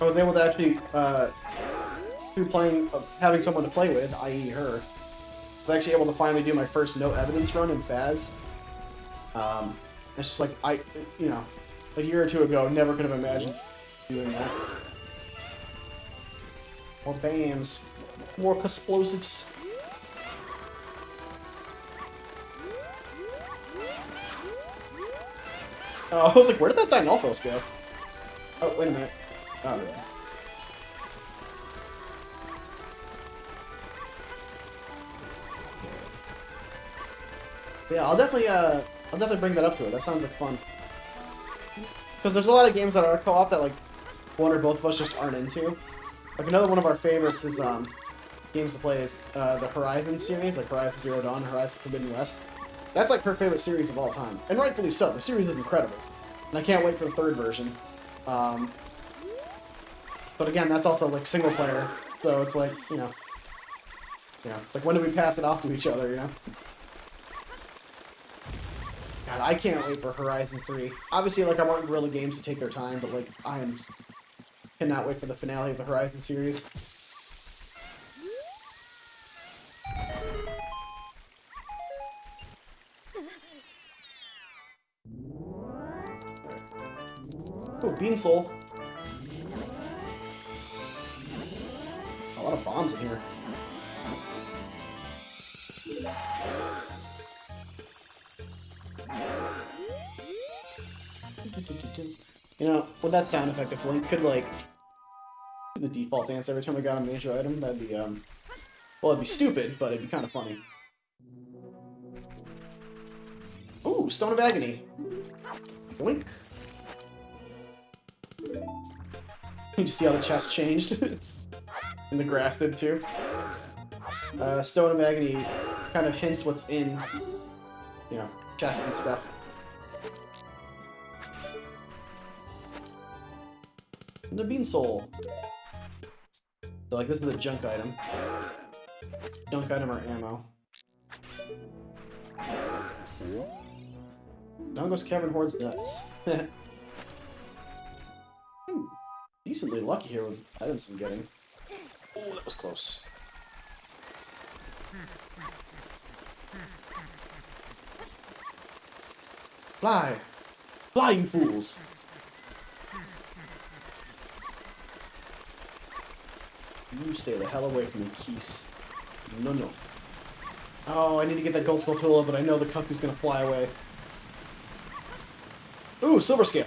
I was able to actually, through playing, having someone to play with, i.e. her, I was actually able to finally do my first no evidence run in Phas. It's just like, you know, a year or two ago, never could have imagined doing that. More BAMs. More explosives. Oh, I was like, where did that Dinolphos go? Oh, wait a minute. Oh, yeah. Yeah, I'll definitely bring that up to her. That sounds like fun. Because there's a lot of games that are co-op that, like, one or both of us just aren't into. Like, another one of our favorites is, games to play is, the Horizon series, like Horizon Zero Dawn, Horizon Forbidden West. That's, like, her favorite series of all time. And rightfully so. The series is incredible. And I can't wait for the third version. But again, that's also like single player, so it's like, it's like when do we pass it off to each other, you know? God, I can't wait for Horizon 3. Obviously, like, I want Guerrilla Games to take their time, but like, cannot wait for the finale of the Horizon series. Oh, Bean Soul. A lot of bombs in here. You know, with that sound effect, if Link could, like, do the default dance every time I got a major item, that'd be, well, it'd be stupid, but it'd be kind of funny. Ooh, Stone of Agony. Blink. You just see how the chest changed? And the grass did too. Stone of Agony kind of hints what's in, chests and stuff. And the Bean Soul. So, like, this is a junk item. Junk item or ammo. Down goes Cavern Horde's nuts. Decently lucky here with items I'm getting. Oh, that was close. Fly! Fly, you fools! You stay the hell away from me, Keese. No, no. Oh, I need to get that Gold Skulltula, but I know the Cuckoo's gonna fly away. Ooh, Silver Scale!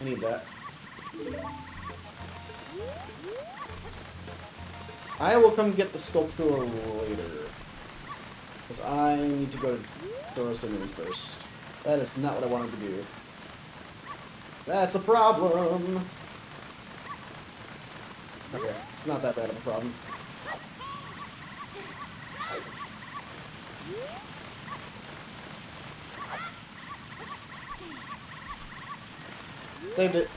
I need that. I will come get the Skulltula later. Because I need to go to Doros Domain first. That is not what I wanted to do. That's a problem! Okay, it's not that bad of a problem. Saved it.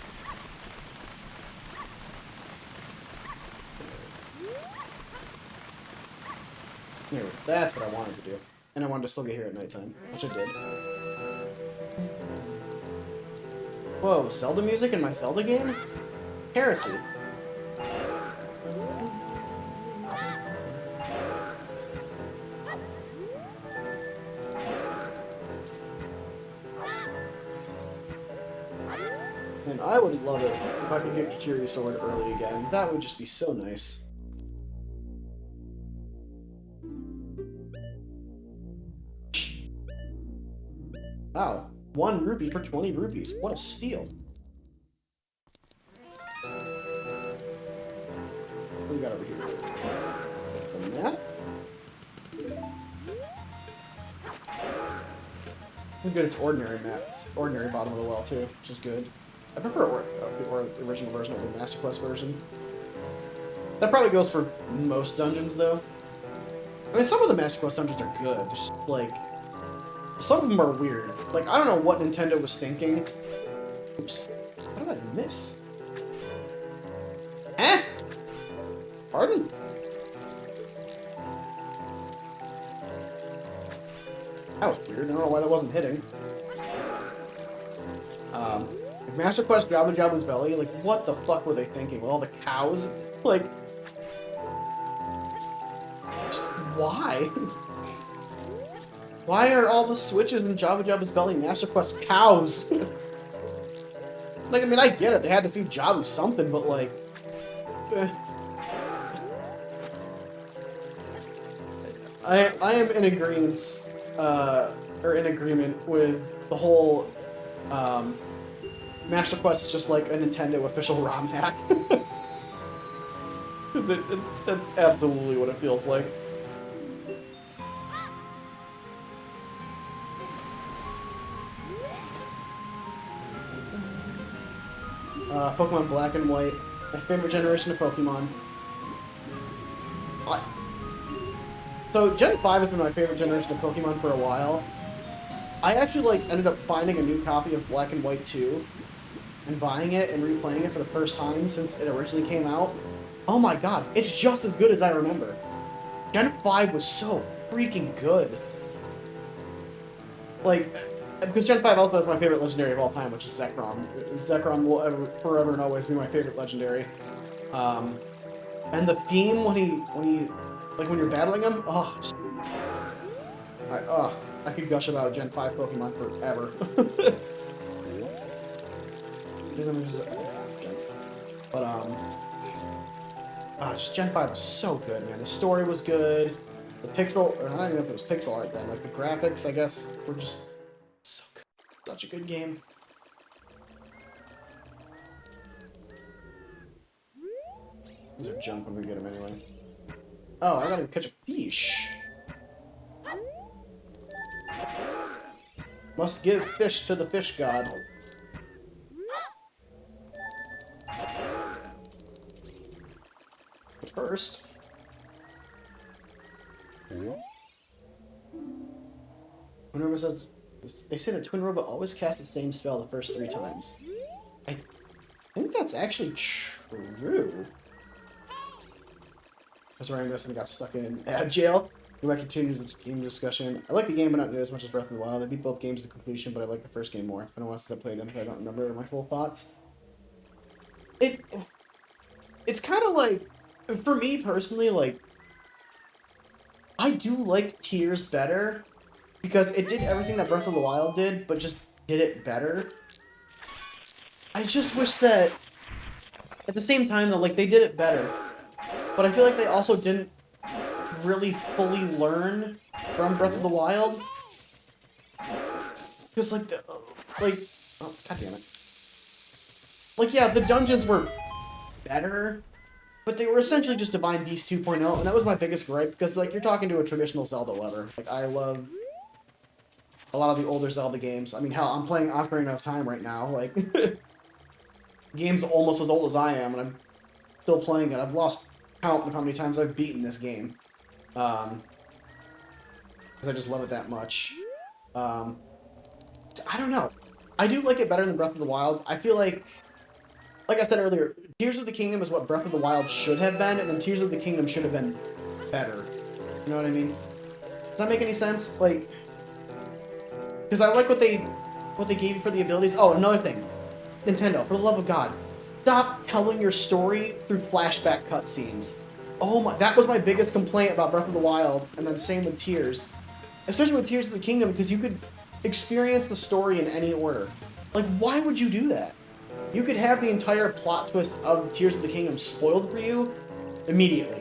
Anyway, that's what I wanted to do. And I wanted to still get here at nighttime, which I did. Whoa, Zelda music in my Zelda game? Heresy. And I would love it if I could get Curie Sword early again. That would just be so nice. Wow, 1 rupee for 20 rupees. What a steal. What do we got over here? The map? It's good, it's ordinary map. It's ordinary bottom of the well, too, which is good. I prefer the original version over the Master Quest version. That probably goes for most dungeons, though. I mean, some of the Master Quest dungeons are good. Just, like, some of them are weird. Like, I don't know what Nintendo was thinking. Oops. How did I miss? Eh? Pardon? That was weird. I don't know why that wasn't hitting. Master Quest Jabba Jabba's Belly, like, what the fuck were they thinking? With all the cows? Like, why? Why are all the switches in Jabba Jabba's Belly Master Quest cows? Like, I mean, I get it. They had to feed Jabu something, but, like... I am in agreement, with the whole, Master Quest is just like a Nintendo official ROM hack. Because that's absolutely what it feels like. Pokemon Black and White, my favorite generation of Pokemon. So Gen 5 has been my favorite generation of Pokemon for a while. I actually, like, ended up finding a new copy of Black and White 2. and buying it and replaying it for the first time since it originally came out, oh my god, it's just as good as I remember. Gen 5 was so freaking good. Like, because Gen 5 also has my favorite legendary of all time, which is Zekrom. Zekrom will forever and always be my favorite legendary. And the theme when you're battling him, I could gush about Gen 5 Pokemon forever. But just Gen 5 was so good, man. The story was good. The pixel, or I don't even know if it was pixel art then. Like the graphics, I guess, were just so good. Such a good game. These are junk when we get them anyway. Oh, I gotta catch a fish. Must give fish to the fish god. But first... Twinrova says... They say that Twinrova always casts the same spell the first 3 times. I think that's actually true. That's where I guess and got stuck in ad jail. We might continue the game discussion. I like the game, but not as much as Breath of the Wild. I beat both games to completion, but I like the first game more. It's been a while since I played them, so I don't remember my full thoughts. It's kind of like, for me personally, like, I do like Tears better because it did everything that Breath of the Wild did, but just did it better. I just wish that, at the same time, though, like, they did it better. But I feel like they also didn't really fully learn from Breath of the Wild. Because, like, oh, god damn it. Like, yeah, the dungeons were better, but they were essentially just Divine Beast 2.0, and that was my biggest gripe, because, like, you're talking to a traditional Zelda lover. Like, I love a lot of the older Zelda games. I mean, hell, I'm playing Ocarina of Time right now. Like, the game's almost as old as I am, and I'm still playing it. I've lost count of how many times I've beaten this game. Because I just love it that much. I don't know. I do like it better than Breath of the Wild. I feel like I said earlier, Tears of the Kingdom is what Breath of the Wild should have been, and then Tears of the Kingdom should have been better. You know what I mean? Does that make any sense? Like, because I like what they gave you for the abilities. Oh, another thing. Nintendo, for the love of God, stop telling your story through flashback cutscenes. Oh my, that was my biggest complaint about Breath of the Wild, and then same with Tears. Especially with Tears of the Kingdom, because you could experience the story in any order. Like, why would you do that? You could have the entire plot twist of Tears of the Kingdom spoiled for you immediately.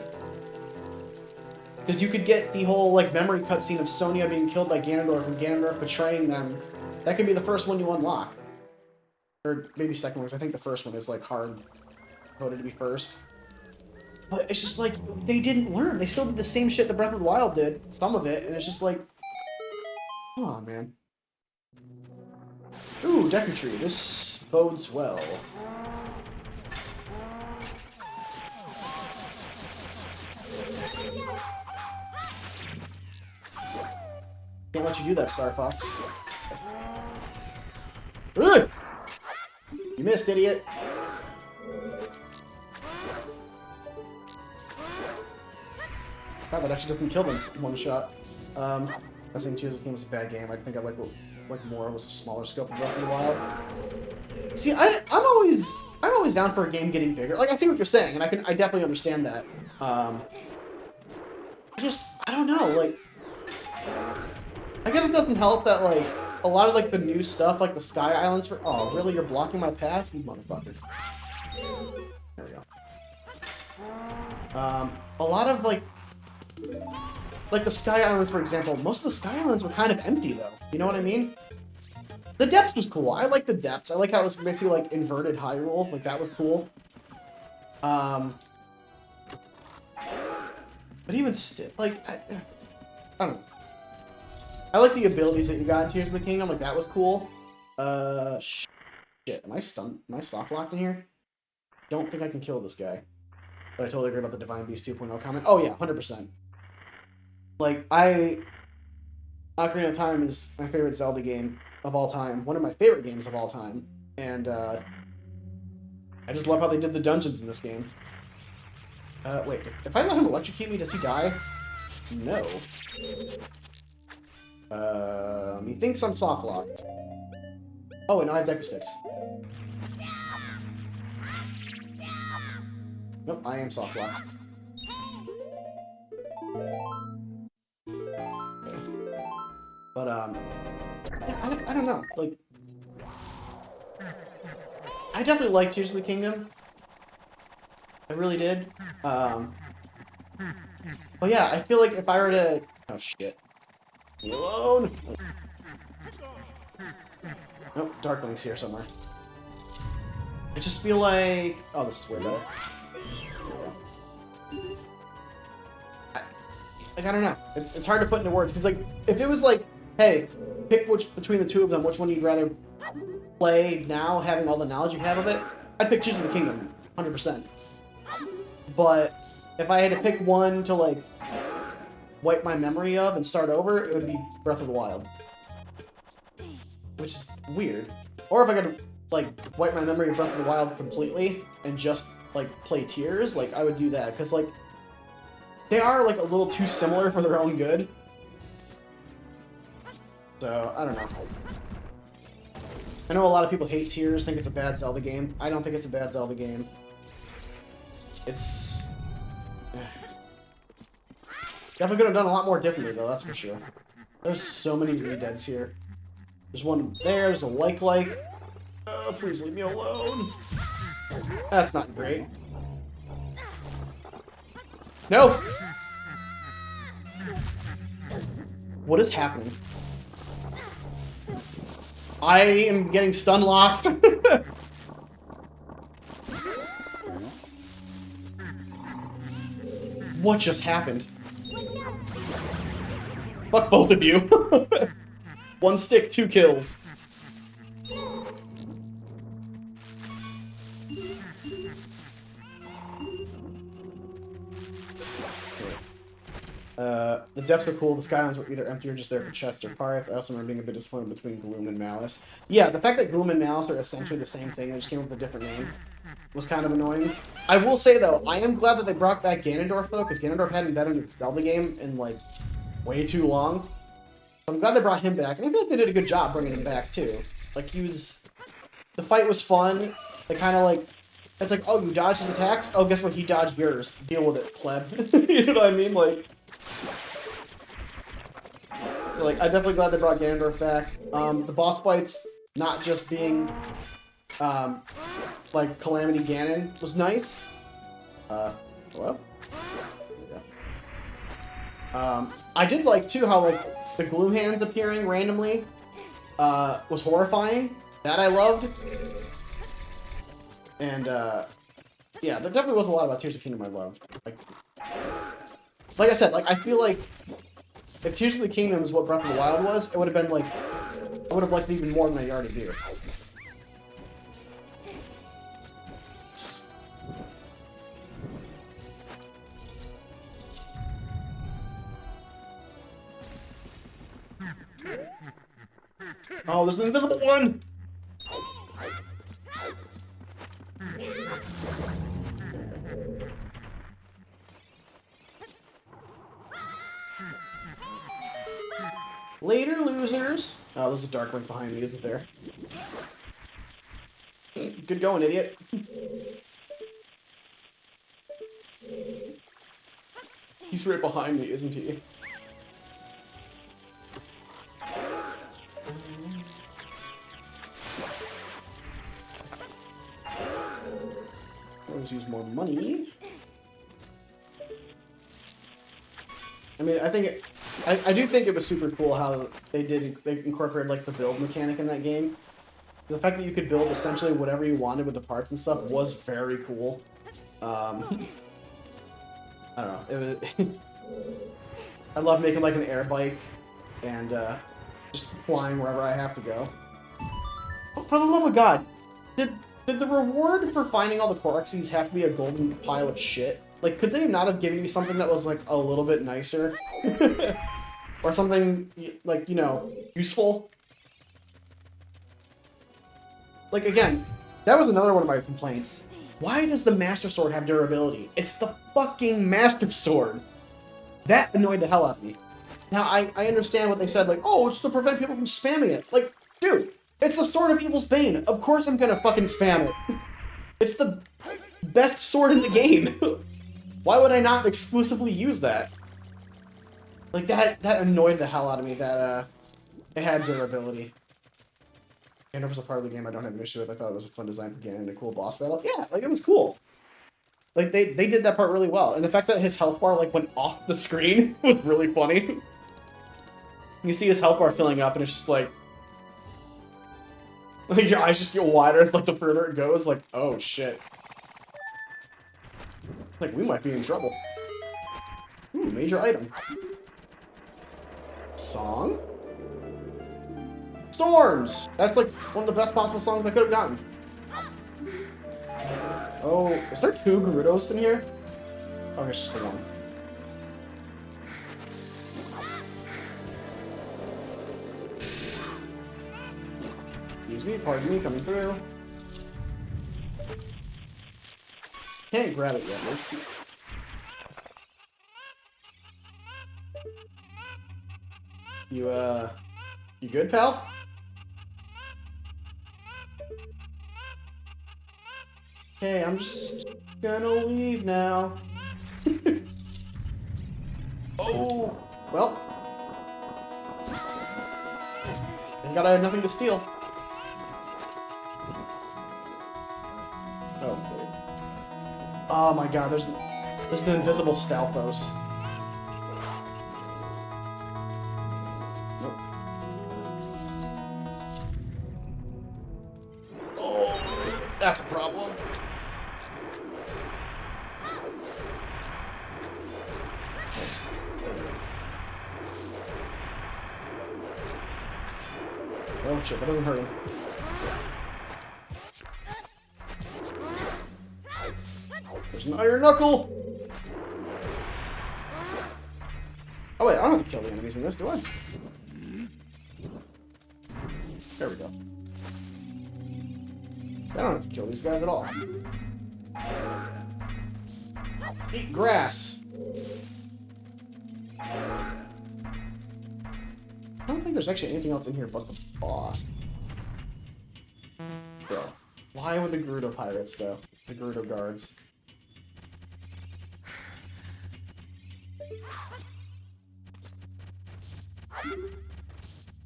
Because you could get the whole, like, memory cutscene of Sonia being killed by Ganondorf and Ganondorf betraying them. That could be the first one you unlock. Or maybe second one, because I think the first one is, like, hard coded to be first. But it's just like, they didn't learn. They still did the same shit that Breath of the Wild did, some of it, and it's just like, come on, man. Ooh, Deku Tree. This bodes well. Can't let you do that, Star Fox. Ugh! You missed, idiot. God, that actually doesn't kill them in one shot. I think Tears of the Kingdom was a bad game. I think I like more was a smaller scope of Breath of the Wild. See, I'm always down for a game getting bigger. Like, I see what you're saying, and I definitely understand that. I don't know, like, I guess it doesn't help that, like, a lot of, like, the new stuff, like the Sky Islands for... Oh, really? You're blocking my path? You motherfucker. There we go. A lot of, like the Sky Islands, for example, most of the Sky Islands were kind of empty, though. You know what I mean? The Depths was cool. I like the Depths. I like how it was basically, like, inverted Hyrule. Like, that was cool. But even still, like, I don't know. I like the abilities that you got in Tears of the Kingdom. Like, that was cool. Shit. Am I stunned? Am I soft locked in here? Don't think I can kill this guy. But I totally agree about the Divine Beast 2.0 comment. Oh, yeah, 100%. Like, Ocarina of Time is my favorite Zelda game of all time. One of my favorite games of all time. And, I just love how they did the dungeons in this game. Wait, if I let him electrocute me, does he die? No. He thinks I'm soft locked. Oh, and I have Deku Sticks. Nope, I am soft locked. Okay. But, yeah, I don't know. Like, I definitely liked Tears of the Kingdom. I really did. But yeah, I feel like if I were to... Oh, shit. Leave me alone! Nope, Darkling's here somewhere. I just feel like... Oh, this is way better. I don't know. It's hard to put into words, because, like, if it was like, hey, pick which between the two of them, which one you'd rather play now, having all the knowledge you have of it, I'd pick Tears of the Kingdom, 100%. But if I had to pick one to, like, wipe my memory of and start over, it would be Breath of the Wild. Which is weird. Or if I could, like, wipe my memory of Breath of the Wild completely and just, like, play Tears, like, I would do that. Because, like, they are, like, a little too similar for their own good. So, I don't know. I know a lot of people hate Tears, think it's a bad Zelda game. I don't think it's a bad Zelda game. It's... Definitely could have done a lot more differently, though, that's for sure. There's so many redeads here. There's one there, there's a like. Oh, please leave me alone. That's not great. No! What is happening? I am getting stun locked. What just happened? Fuck both of you. One stick, 2 kills. The depths were cool. The skylines were either empty or just there for chests or parts. I also remember being a bit disappointed between Gloom and Malice. Yeah, the fact that Gloom and Malice are essentially the same thing, they just came up with a different name, was kind of annoying. I will say, though, I am glad that they brought back Ganondorf, though, because Ganondorf hadn't been in the Zelda game in, like, way too long. So I'm glad they brought him back, and I feel like they did a good job bringing him back, too. Like, he was... The fight was fun. They kind of, like... It's like, oh, you dodged his attacks? Oh, guess what? He dodged yours. Deal with it, pleb. You know what I mean? Like, I'm definitely glad they brought Ganondorf back. The boss fights, not just being, like, Calamity Ganon, was nice. Hello? Yeah. I did like, too, how, like, the Gloom Hands appearing randomly, was horrifying. That I loved. And, yeah, there definitely was a lot about Tears of the Kingdom I loved. Like I said, like, I feel like if Tears of the Kingdom is what Breath of the Wild was, it would have been, like, I would have liked it even more than I already do. Oh, there's an invisible one! Later, losers! Oh, there's a Dark Link behind me, isn't there? Good going, idiot. He's right behind me, isn't he? Let's use more money. I mean, I think I do think it was super cool how they incorporated, like, the build mechanic in that game. The fact that you could build essentially whatever you wanted with the parts and stuff was very cool. I don't know. It was I love making, like, an air bike and just flying wherever I have to go. Oh, for the love of God! Did the reward for finding all the Koraxes have to be a golden pile of shit? Like, could they not have given me something that was, like, a little bit nicer? Or something, like, you know, useful? Like, again, that was another one of my complaints. Why does the Master Sword have durability? It's the fucking Master Sword. That annoyed the hell out of me. Now, I understand what they said, like, oh, it's to prevent people from spamming it. Like, dude, it's the Sword of Evil's Bane. Of course I'm gonna fucking spam it. It's the best sword in the game. Why would I not exclusively use that? Like, that annoyed the hell out of me, that, it had durability. And it was a part of the game I don't have an issue with. I thought it was a fun design for getting a cool boss battle. Yeah, like, it was cool. Like, they did that part really well. And the fact that his health bar, like, went off the screen was really funny. You see his health bar filling up, and it's just like your eyes just get wider as, like, the further it goes. Like, oh, shit. Like, we might be in trouble. Ooh, major item. Song? Storms! That's, like, one of the best possible songs I could have gotten. Oh, is there 2 Gerudos in here? Oh, it's just the one. Excuse me, pardon me, coming through. Can't grab it yet, let's see. You good, pal? Okay, I'm just gonna leave now. Oh, well. Thank God I had nothing to steal. Oh, wait. Oh my God, there's the invisible Stalfos. Nope. Oh, that's a problem. Oh shit, that doesn't hurt him. There's an iron knuckle! Oh wait, I don't have to kill the enemies in this, do I? There we go. I don't have to kill these guys at all. Eat grass! I don't think there's actually anything else in here but the boss. Bro. Why with the Gerudo pirates, though? The Gerudo guards.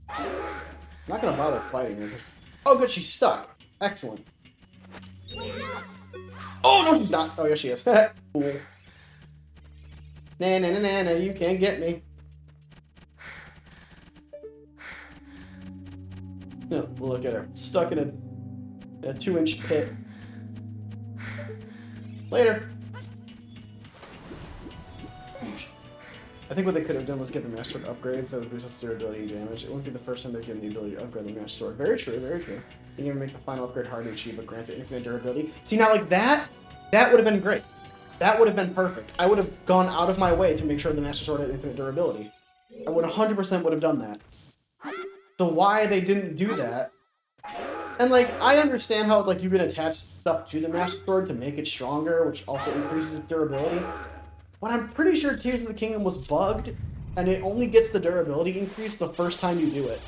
I'm not gonna bother fighting her, just... Oh good, she's stuck! Excellent. Oh no, she's not! Oh yeah, she is. Cool. Nah, nah, nah, nah, nah, you can't get me. No, look at her. Stuck in a 2-inch pit. Later. I think what they could have done was get the Master Sword upgrades that would boost its durability and damage. It wouldn't be the first time they've given the ability to upgrade the Master Sword. Very true, very true. You can even make the final upgrade hard to achieve, but grant it infinite durability. See, now, like, that would have been great. That would have been perfect. I would have gone out of my way to make sure the Master Sword had infinite durability. I would 100% would have done that. So why they didn't do that... And, like, I understand how, like, you can attach stuff to the Master Sword to make it stronger, which also increases its durability. But I'm pretty sure Tears of the Kingdom was bugged, and it only gets the durability increase the first time you do it.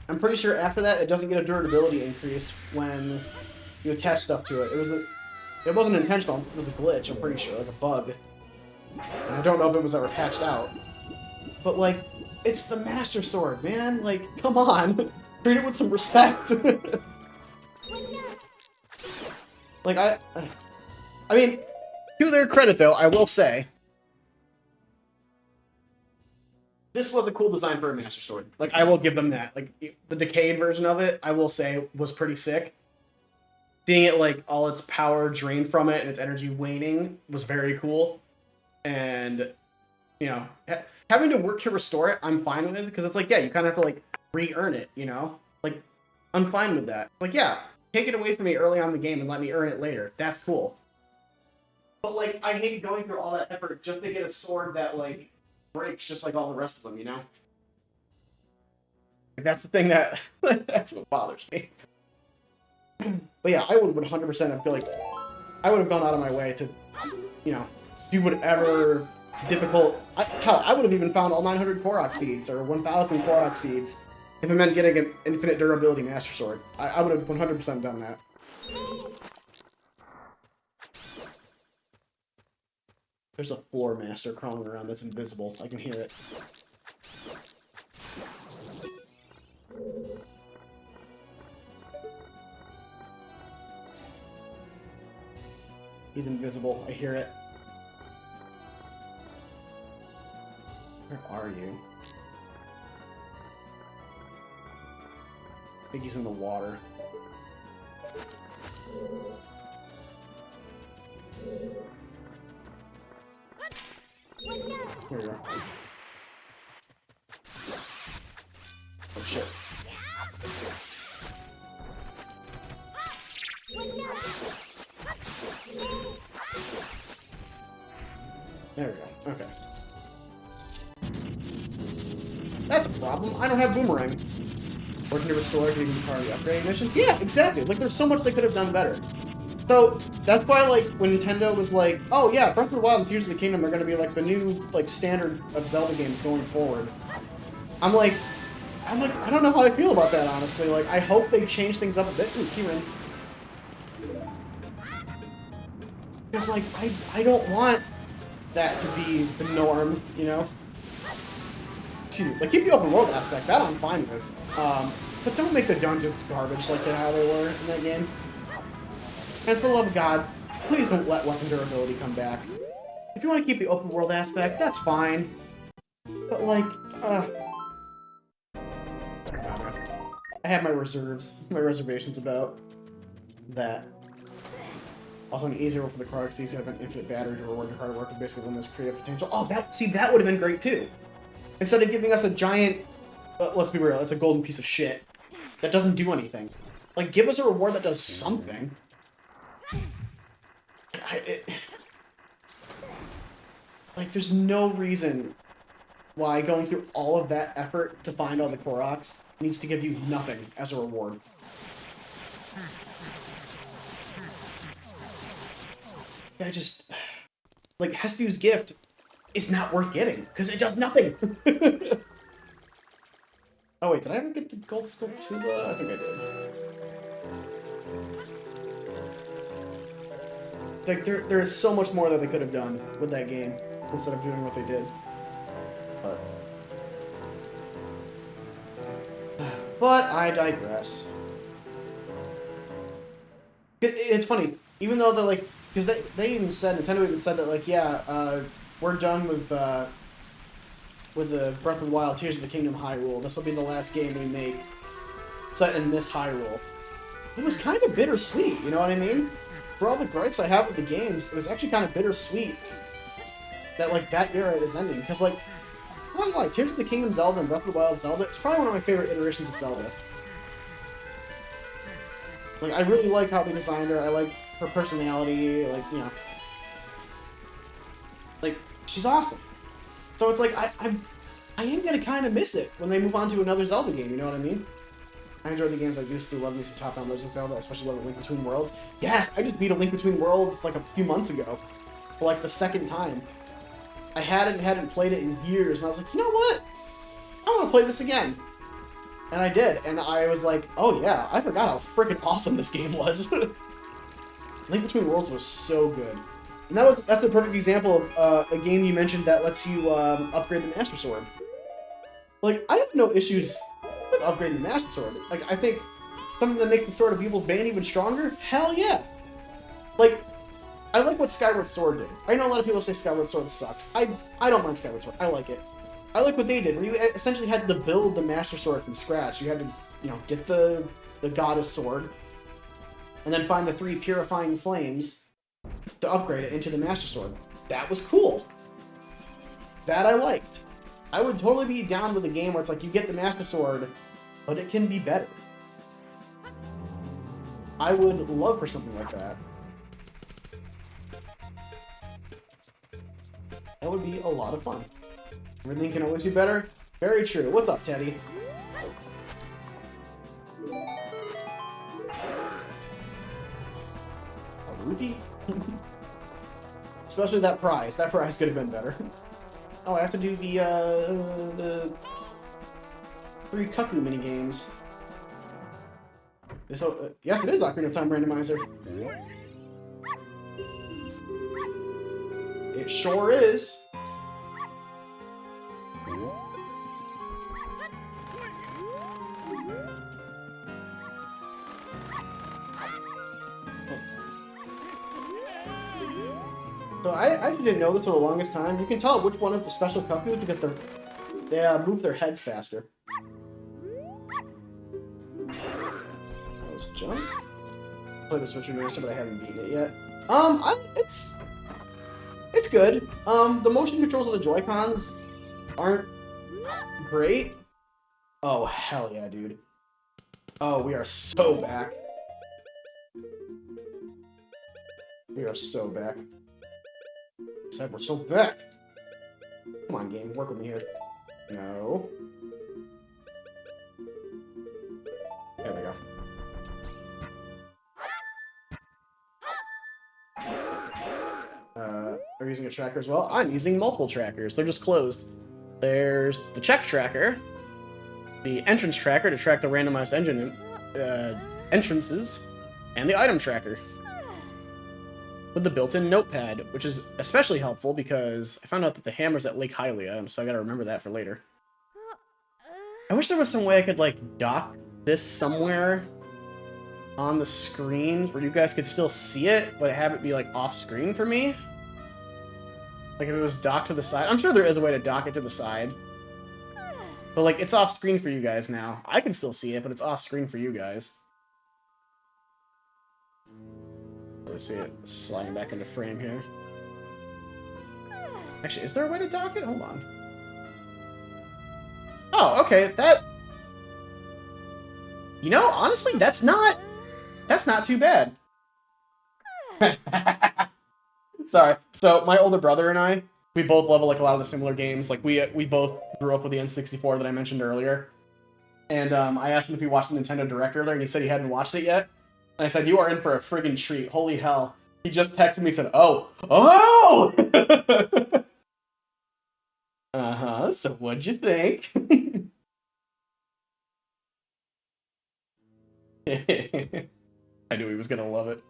I'm pretty sure after that, it doesn't get a durability increase when you attach stuff to it. It wasn't intentional, it was a glitch, I'm pretty sure, like a bug. And I don't know if it was ever patched out. But, like, it's the Master Sword, man! Like, come on! Treat it with some respect! Like, I mean, to their credit, though, I will say, this was a cool design for a Master Sword. Like, I will give them that. Like, the decayed version of it, I will say, was pretty sick. Seeing it, like, all its power drained from it and its energy waning was very cool. And, you know, having to work to restore it, I'm fine with it, because it's like, yeah, you kind of have to, like, re-earn it, you know? Like, I'm fine with that. Like, yeah, take it away from me early on in the game and let me earn it later. That's cool. But, like, I hate going through all that effort just to get a sword that, like, breaks just like all the rest of them, you know? Like, that's the thing that... that's what bothers me. But yeah, I would 100%. I feel like I would have gone out of my way to, you know, do whatever difficult. Hell, I would have even found all 900 Korok seeds or 1,000 Korok seeds if it meant getting an infinite durability Master Sword. I would have 100% done that. There's a floor master crawling around that's invisible. I can hear it. He's invisible. I hear it. Where are you? I think he's in the water. Here we go. Oh shit. There we go. Okay. That's a problem. I don't have Boomerang. Working to restore if you can be part of the upgrading missions. Yeah, exactly. Like, there's so much they could have done better. So, that's why, like, when Nintendo was like, oh yeah, Breath of the Wild and Tears of the Kingdom are going to be, like, the new, like, standard of Zelda games going forward. I'm like, I don't know how I feel about that, honestly. Like, I hope they change things up a bit. Ooh, Keyrin. Because, like, I don't want that to be the norm, you know? Like, keep the open world aspect, that I'm fine with. But don't make the dungeons garbage like how they were in that game. And for the love of God, please don't let weapon durability come back. If you want to keep the open world aspect, that's fine. But, like, I don't know, man. I have my reservations about that. Also, an easier way for the Korok seeds to have an infinite battery to reward your hard work and basically limit its creative potential. Oh, that would have been great too. Instead of giving us a giant, let's be real, it's a golden piece of shit that doesn't do anything. Like, give us a reward that does something. Like, there's no reason why going through all of that effort to find all the Koroks needs to give you nothing as a reward. I just... Like, Hestu's gift is not worth getting, because it does nothing! Oh wait, did I ever get the Gold Sculptura? I think I did. Like, there is so much more that they could have done with that game, instead of doing what they did. But I digress. It's funny, even though they're like... Because they even said, Nintendo even said that, like, yeah, we're done with the Breath of the Wild, Tears of the Kingdom Hyrule. This will be the last game we make set in this Hyrule. It was kind of bittersweet, you know what I mean? For all the gripes I have with the games, it was actually kind of bittersweet that, like, that era is ending. Because, like, I'm not gonna lie, Tears of the Kingdom Zelda and Breath of the Wild Zelda, it's probably one of my favorite iterations of Zelda. Like, I really like how they designed her. I like her personality, like, you know. Like, she's awesome. So it's like, I am gonna kind of miss it when they move on to another Zelda game, you know what I mean? I enjoy the games. I do still love me some top-down Legend of Zelda. I especially love A Link Between Worlds. Yes, I just beat A Link Between Worlds like a few months ago. For like the second time. I hadn't played it in years, and I was like, you know what? I want to play this again. And I did, and I was like, oh yeah, I forgot how freaking awesome this game was. Link Between Worlds was so good. And that's a perfect example of a game you mentioned that lets you upgrade the Master Sword. Like, I have no issues with upgrading the Master Sword. Like, I think something that makes the Sword of Evil's Bane even stronger? Hell yeah! Like, I like what Skyward Sword did. I know a lot of people say Skyward Sword sucks. I don't mind Skyward Sword. I like it. I like what they did, where you essentially had to build the Master Sword from scratch. You had to, you know, get the Goddess Sword, and then find the 3 Purifying Flames to upgrade it into the Master Sword. That was cool. That I liked. I would totally be down with a game where it's like, you get the Master Sword, but it can be better. I would love for something like that. That would be a lot of fun. Everything can always be better. Very true. What's up, Teddy? rupee. Especially that prize. That prize could have been better. Oh, I have to do the 3 Cuckoo mini games. Yes, it is Ocarina of Time randomizer. It sure is. So I actually didn't know this for the longest time. You can tell which one is the special Cuckoo because they move their heads faster. That was jump. Play the Switch Remaster, but I haven't beaten it yet. It's good. The motion controls of the Joy-Cons aren't great. Oh, hell yeah, dude. Oh, we are so back. We are so back. Said we're so back. Come on, game. Work with me here. No. There we go. Are you using a tracker as well? I'm using multiple trackers. They're just closed. There's the check tracker, the entrance tracker to track the randomized engine entrances, and the item tracker with the built-in notepad, which is especially helpful because I found out that the hammer's at Lake Hylia, so I gotta remember that for later. I wish there was some way I could, like, dock this somewhere on the screen where you guys could still see it, but have it be, like, off-screen for me. Like, if it was docked to the side. I'm sure there is a way to dock it to the side. But, like, it's off-screen for you guys now. I can still see it, but it's off-screen for you guys. Let's see it sliding back into frame here. Actually, is there a way to dock it? Hold on. Oh, okay, you know, honestly, that's not too bad. Sorry. So, my older brother and I, we both love, like, a lot of the similar games. Like, we both grew up with the N64 that I mentioned earlier. And, I asked him if he watched the Nintendo Direct earlier, and he said he hadn't watched it yet. And I said, you are in for a friggin' treat. Holy hell. He just texted me and said, oh! Uh-huh, so what'd you think? I knew he was gonna love it.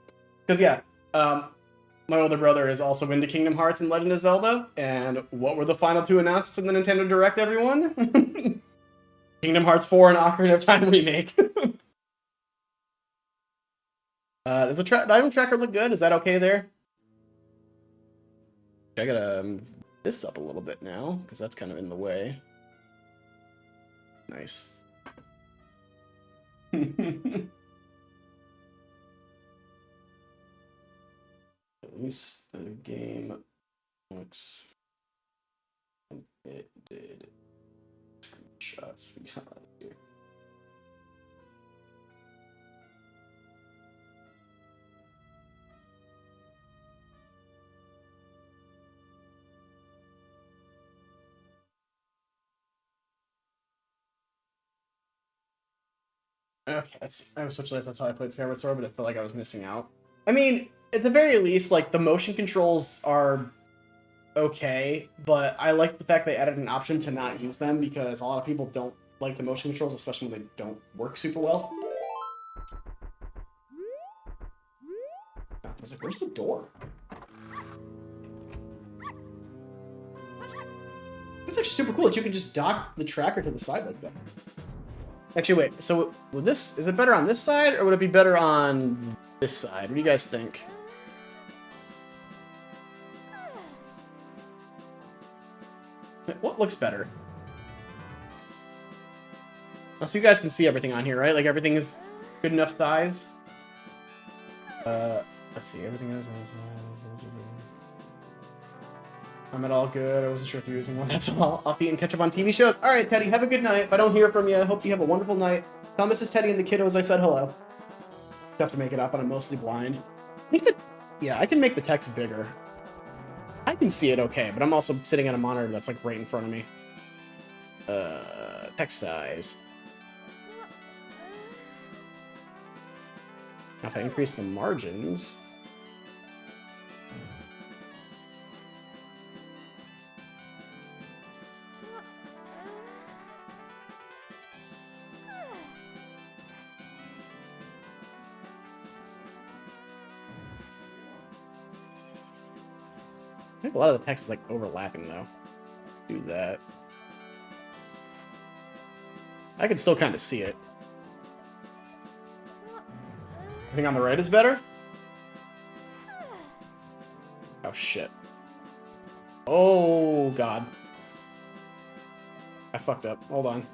Because, yeah, my older brother is also into Kingdom Hearts and Legend of Zelda, and what were the final 2 announcements in the Nintendo Direct, everyone? Kingdom Hearts 4 and Ocarina of Time remake. Does the item tracker look good? Is that okay there? I gotta move this up a little bit now, because that's kind of in the way. Nice. At least the game looks like it did. Screenshots we got here. Okay, let's see. I was Switch List, that's how I played Skyward Sword, but I felt like I was missing out. I mean, at the very least, like, the motion controls are okay, but I like the fact they added an option to not use them because a lot of people don't like the motion controls, especially when they don't work super well. I was like, where's the door? It's actually super cool that you can just dock the tracker to the side like that. Actually, wait, so would this, is it better on this side, or would it be better on this side? What do you guys think? What looks better? Oh, so you guys can see everything on here, right? Like, everything is good enough size? Let's see, everything is... I'm at all good. I wasn't sure if you were using one. That's all. I'll eat and catch up on TV shows. All right, Teddy, have a good night. If I don't hear from you, I hope you have a wonderful night. Tell Mrs. Teddy and the kiddos I said hello. You have to make it up, and I'm mostly blind. Yeah, I can make the text bigger. I can see it okay, but I'm also sitting at a monitor that's, like, right in front of me. Text size. Now, if I increase the margins... think a lot of the text is like overlapping though. Do that. I can still kind of see it. I think on the right is better? Oh shit. Oh god. I fucked up. Hold on.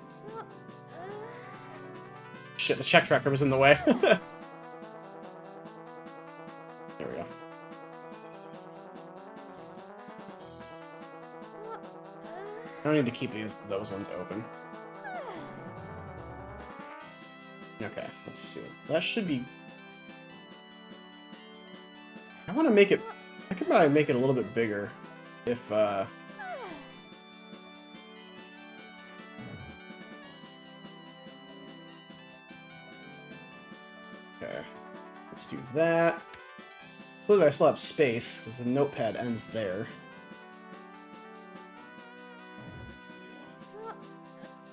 Shit, the check tracker was in the way. There we go. I don't need to keep those ones open. Okay, let's see. That should be... I want to make it... I could probably make it a little bit bigger if, Okay, let's do that. Look, I still have space, because the notepad ends there.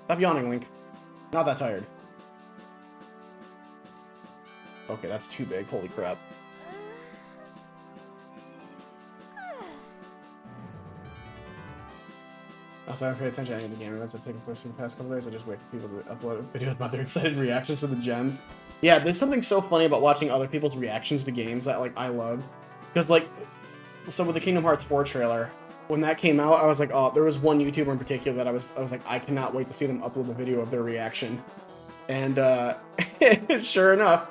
Stop yawning, Link. Not that tired. Okay, that's too big. Holy crap. Also, I haven't paid attention to any of the game events I've taken place in the past couple days. I just wait for people to upload videos about their excited reactions to the gems. Yeah, there's something so funny about watching other people's reactions to games that, like, I love. Because, like, so with the Kingdom Hearts 4 trailer, when that came out, I was like, oh, there was one YouTuber in particular that I was like, I cannot wait to see them upload the video of their reaction. And, sure enough,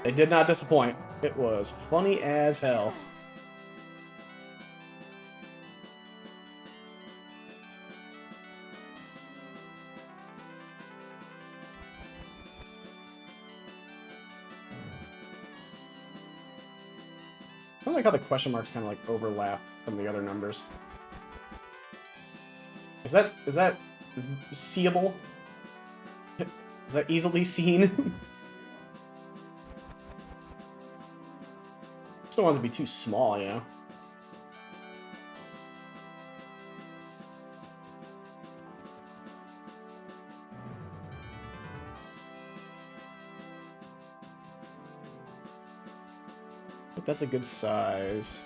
they did not disappoint. It was funny as hell. I like how the question marks kind of like overlap from the other numbers. Is that seeable? Is that easily seen? Just don't want it to be too small, you know? I think that's a good size.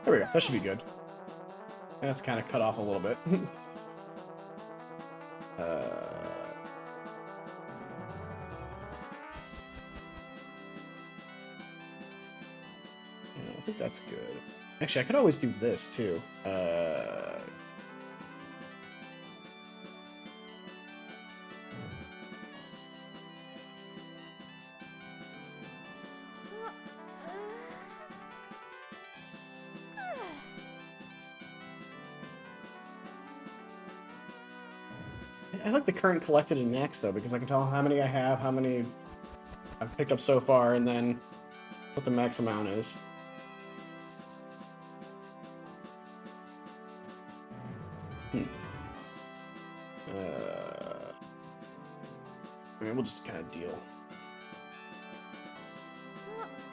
There we go. That should be good. That's kind of cut off a little bit. Yeah, I think that's good. Actually, I could always do this too. I like the current collected and max though, because I can tell how many I have, how many I've picked up so far, and then what the max amount is. I mean, we'll just kind of deal.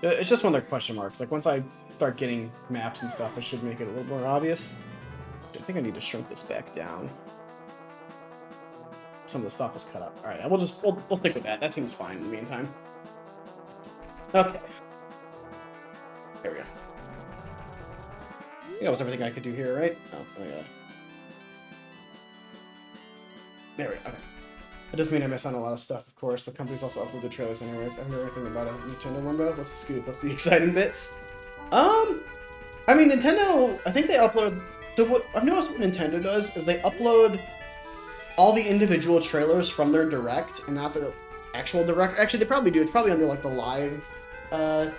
It's just when they're question marks. Like, once I start getting maps and stuff, it should make it a little more obvious. I think I need to shrink this back down. Some of the stuff is cut up. Alright, we'll stick with that. That seems fine in the meantime. Okay. There we go. I think that was everything I could do here, right? Oh, yeah. There we go. Okay. That doesn't mean I miss on a lot of stuff, of course, but companies also upload the trailers anyways. I've heard everything about a Nintendo Limbo. What's the scoop? What's the exciting bits? I mean, Nintendo, I think they upload... So what I've noticed what Nintendo does is they upload all the individual trailers from their Direct and not their actual Direct. Actually, they probably do. It's probably under, like, the live, because,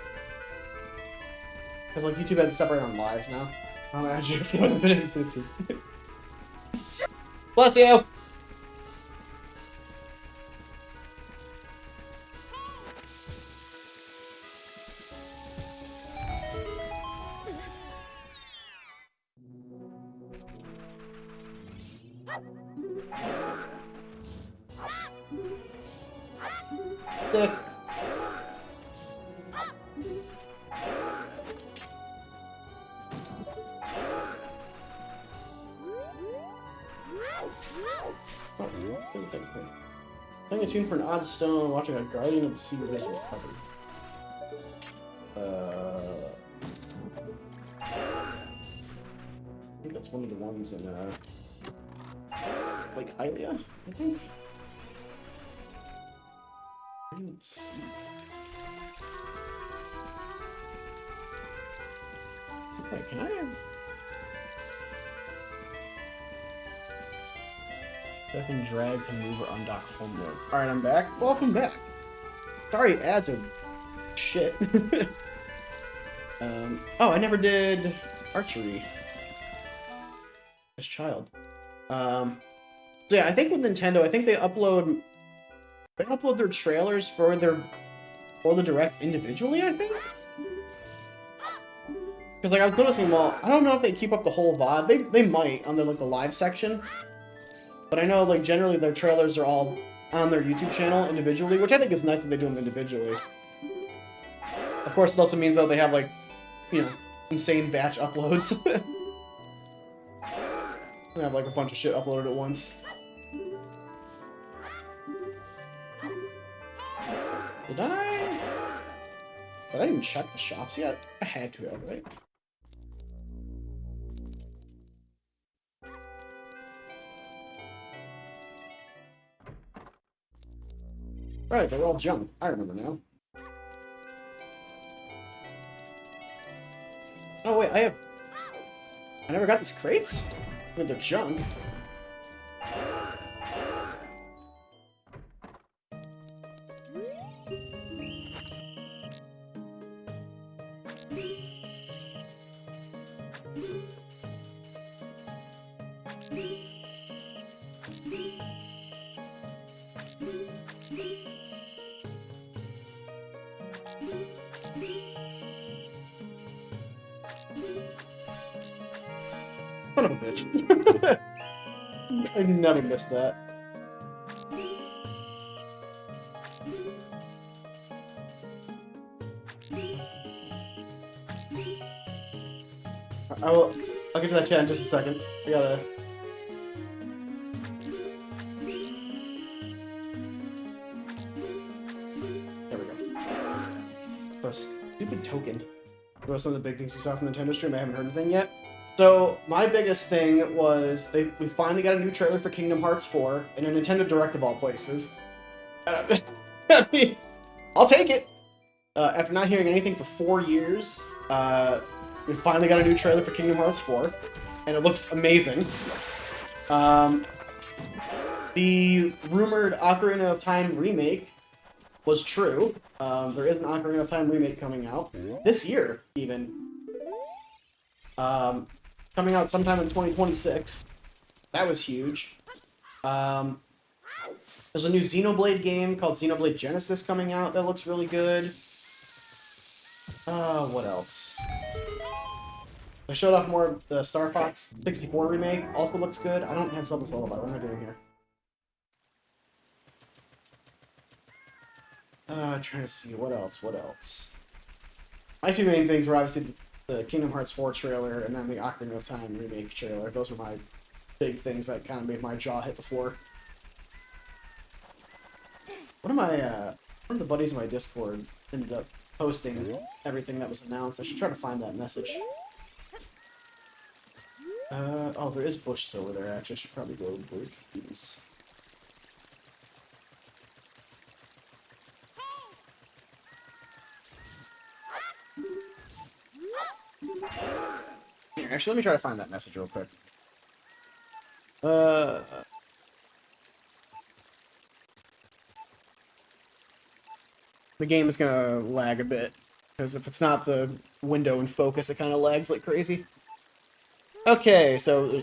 like, YouTube has it separated on lives now. Oh, I just got a bit of 15. Bless you! Dick. Oh, playing a tune for an odd stone, watching a Guardian of the Sea visual cover. I think that's one of the ones in Lake Hylia, I think. Guardian of the Sea. Wait, can I? Step and drag to move or undock home mode. Alright, I'm back. Welcome back. Sorry, ads are shit. Oh, I never did archery as child. So yeah, I think with Nintendo, I think they upload their trailers for the Direct individually, I think. Because like I was noticing, well, I don't know if they keep up the whole VOD. They might on their like the live section. But I know, like, generally their trailers are all on their YouTube channel individually, which I think is nice that they do them individually. Of course, it also means, though, they have, like, you know, insane batch uploads. They have, like, a bunch of shit uploaded at once. Did I even check the shops yet? I had to have, right? Right, they're all junk. I remember now. Oh wait, I never got these crates? I mean, they're junk. Son of a bitch. I never missed that. I'll get to that chat in just a second. I gotta... There we go. Oh, stupid token. What are some of the big things you saw from the Nintendo stream? I haven't heard anything yet. So, my biggest thing was we finally got a new trailer for Kingdom Hearts 4 in a Nintendo Direct of all places. I mean, I'll take it! After not hearing anything for 4 years, we finally got a new trailer for Kingdom Hearts 4, and it looks amazing. The rumored Ocarina of Time remake was true. There is an Ocarina of Time remake coming out this year, even. Coming out sometime in 2026. That was huge. There's a new Xenoblade game called Xenoblade Genesis coming out that looks really good. What else? They showed off more of the Star Fox 64 remake. Also looks good. I don't have Zelda's Lullaby. What am I doing here? Trying to see. What else? My two main things were obviously the Kingdom Hearts 4 trailer and then the Ocarina of Time remake trailer. Those were my big things that kind of made my jaw hit the floor. One of the buddies in my Discord ended up posting everything that was announced. I should try to find that message. Oh, there is bushes over there, actually. I should probably go break these. Here, actually, let me try to find that message real quick. The game is gonna lag a bit, because if it's not the window in focus, it kind of lags like crazy. Okay, so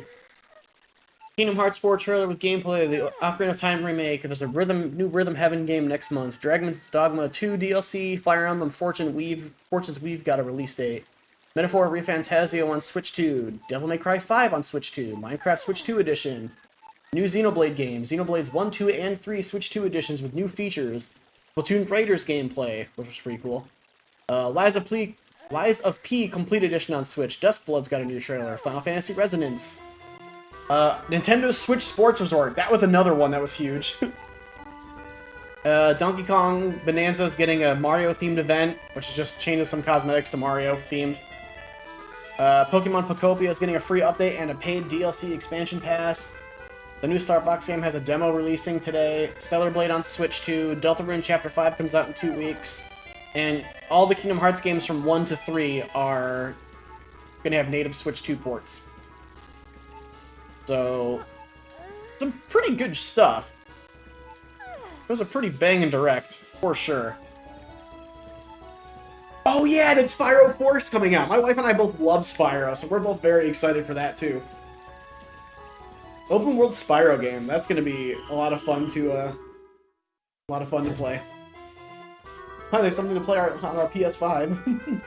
Kingdom Hearts 4 trailer with gameplay, the Ocarina of Time remake, there's a new Rhythm Heaven game next month, Dragon's Dogma 2 DLC, Fire Emblem Fortune's Weave got a release date, Metaphor ReFantazio on Switch 2, Devil May Cry 5 on Switch 2, Minecraft Switch 2 edition, new Xenoblade game, Xenoblades 1, 2, and 3 Switch 2 editions with new features, Splatoon Raiders gameplay, which was pretty cool, Lies of P Complete Edition on Switch, Duskblood's got a new trailer, Final Fantasy Resonance, Nintendo Switch Sports Resort. That was another one that was huge. Donkey Kong Bonanza is getting a Mario-themed event, which just changes some cosmetics to Mario-themed. Pokemon Pokopia is getting a free update and a paid DLC expansion pass. The new Star Fox game has a demo releasing today. Stellar Blade on Switch 2. Deltarune Chapter 5 comes out in 2 weeks. And all the Kingdom Hearts games from 1 to 3 are going to have native Switch 2 ports. So, some pretty good stuff. It was a pretty banging direct, for sure. Oh yeah, then Spyro 4's coming out. My wife and I both love Spyro, so we're both very excited for that too. Open world Spyro game. That's gonna be a lot of fun to play. Finally, something to play on our PS5.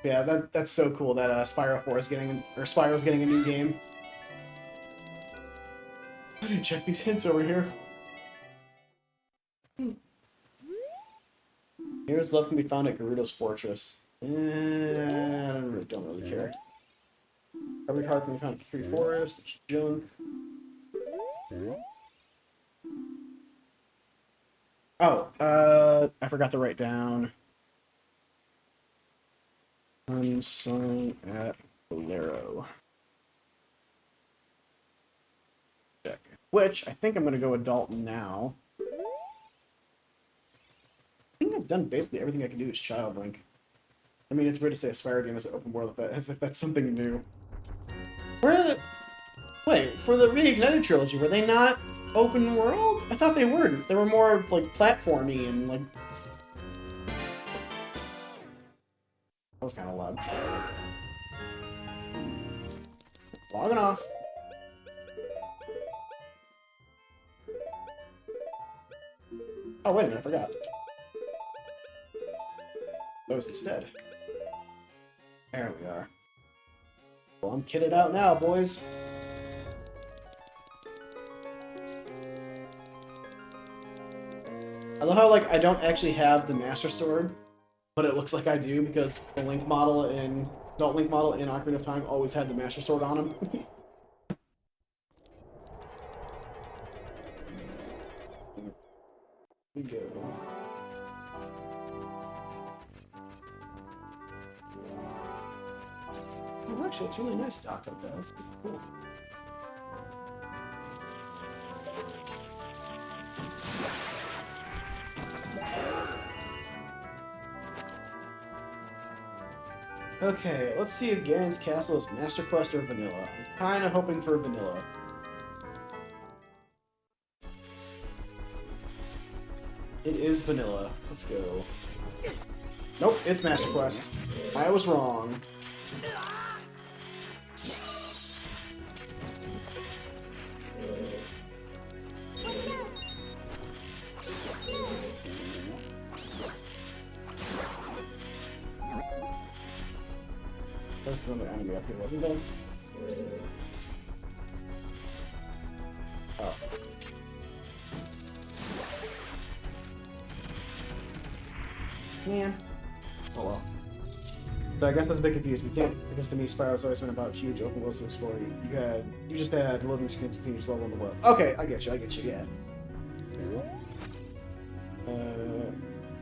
Yeah, that's so cool that Spyro 4 is Spyro's getting a new game. I didn't check these hints over here. Hero's love can be found at Gerudo's Fortress. I don't really care. Every card can be found at Tree Forest. It's junk. Oh, I forgot to write down. Unsung at Bolero. Check. Which, I think I'm going to go adult now. I think I've done basically everything I can do as Child Link. I mean, it's weird to say a Spyro game is an open world as if that's something new. Wait, for the Reignited trilogy, were they not open world? I thought they were. They were more, like, platformy and, like... That was kind of loud. Logging off. Oh, wait a minute, I forgot. Those instead. There we are. Well, I'm kitted out now, boys. I love how, like, I don't actually have the Master Sword, but it looks like I do because the Adult Link model in Ocarina of Time always had the Master Sword on him. We go. Oh, actually, it's really nice stocked up there. That's cool. Okay, let's see if Ganon's Castle is Master Quest or Vanilla. I'm kind of hoping for Vanilla. It is Vanilla. Let's go. Nope, it's Master Quest. I was wrong. There's another enemy up here, wasn't there? Oh. Man. Oh well. So I guess that's a bit confused. We can't, because to me, Spyro's always been about huge open worlds to explore. You just had loading screens between each level in the world. Okay, I get you, yeah.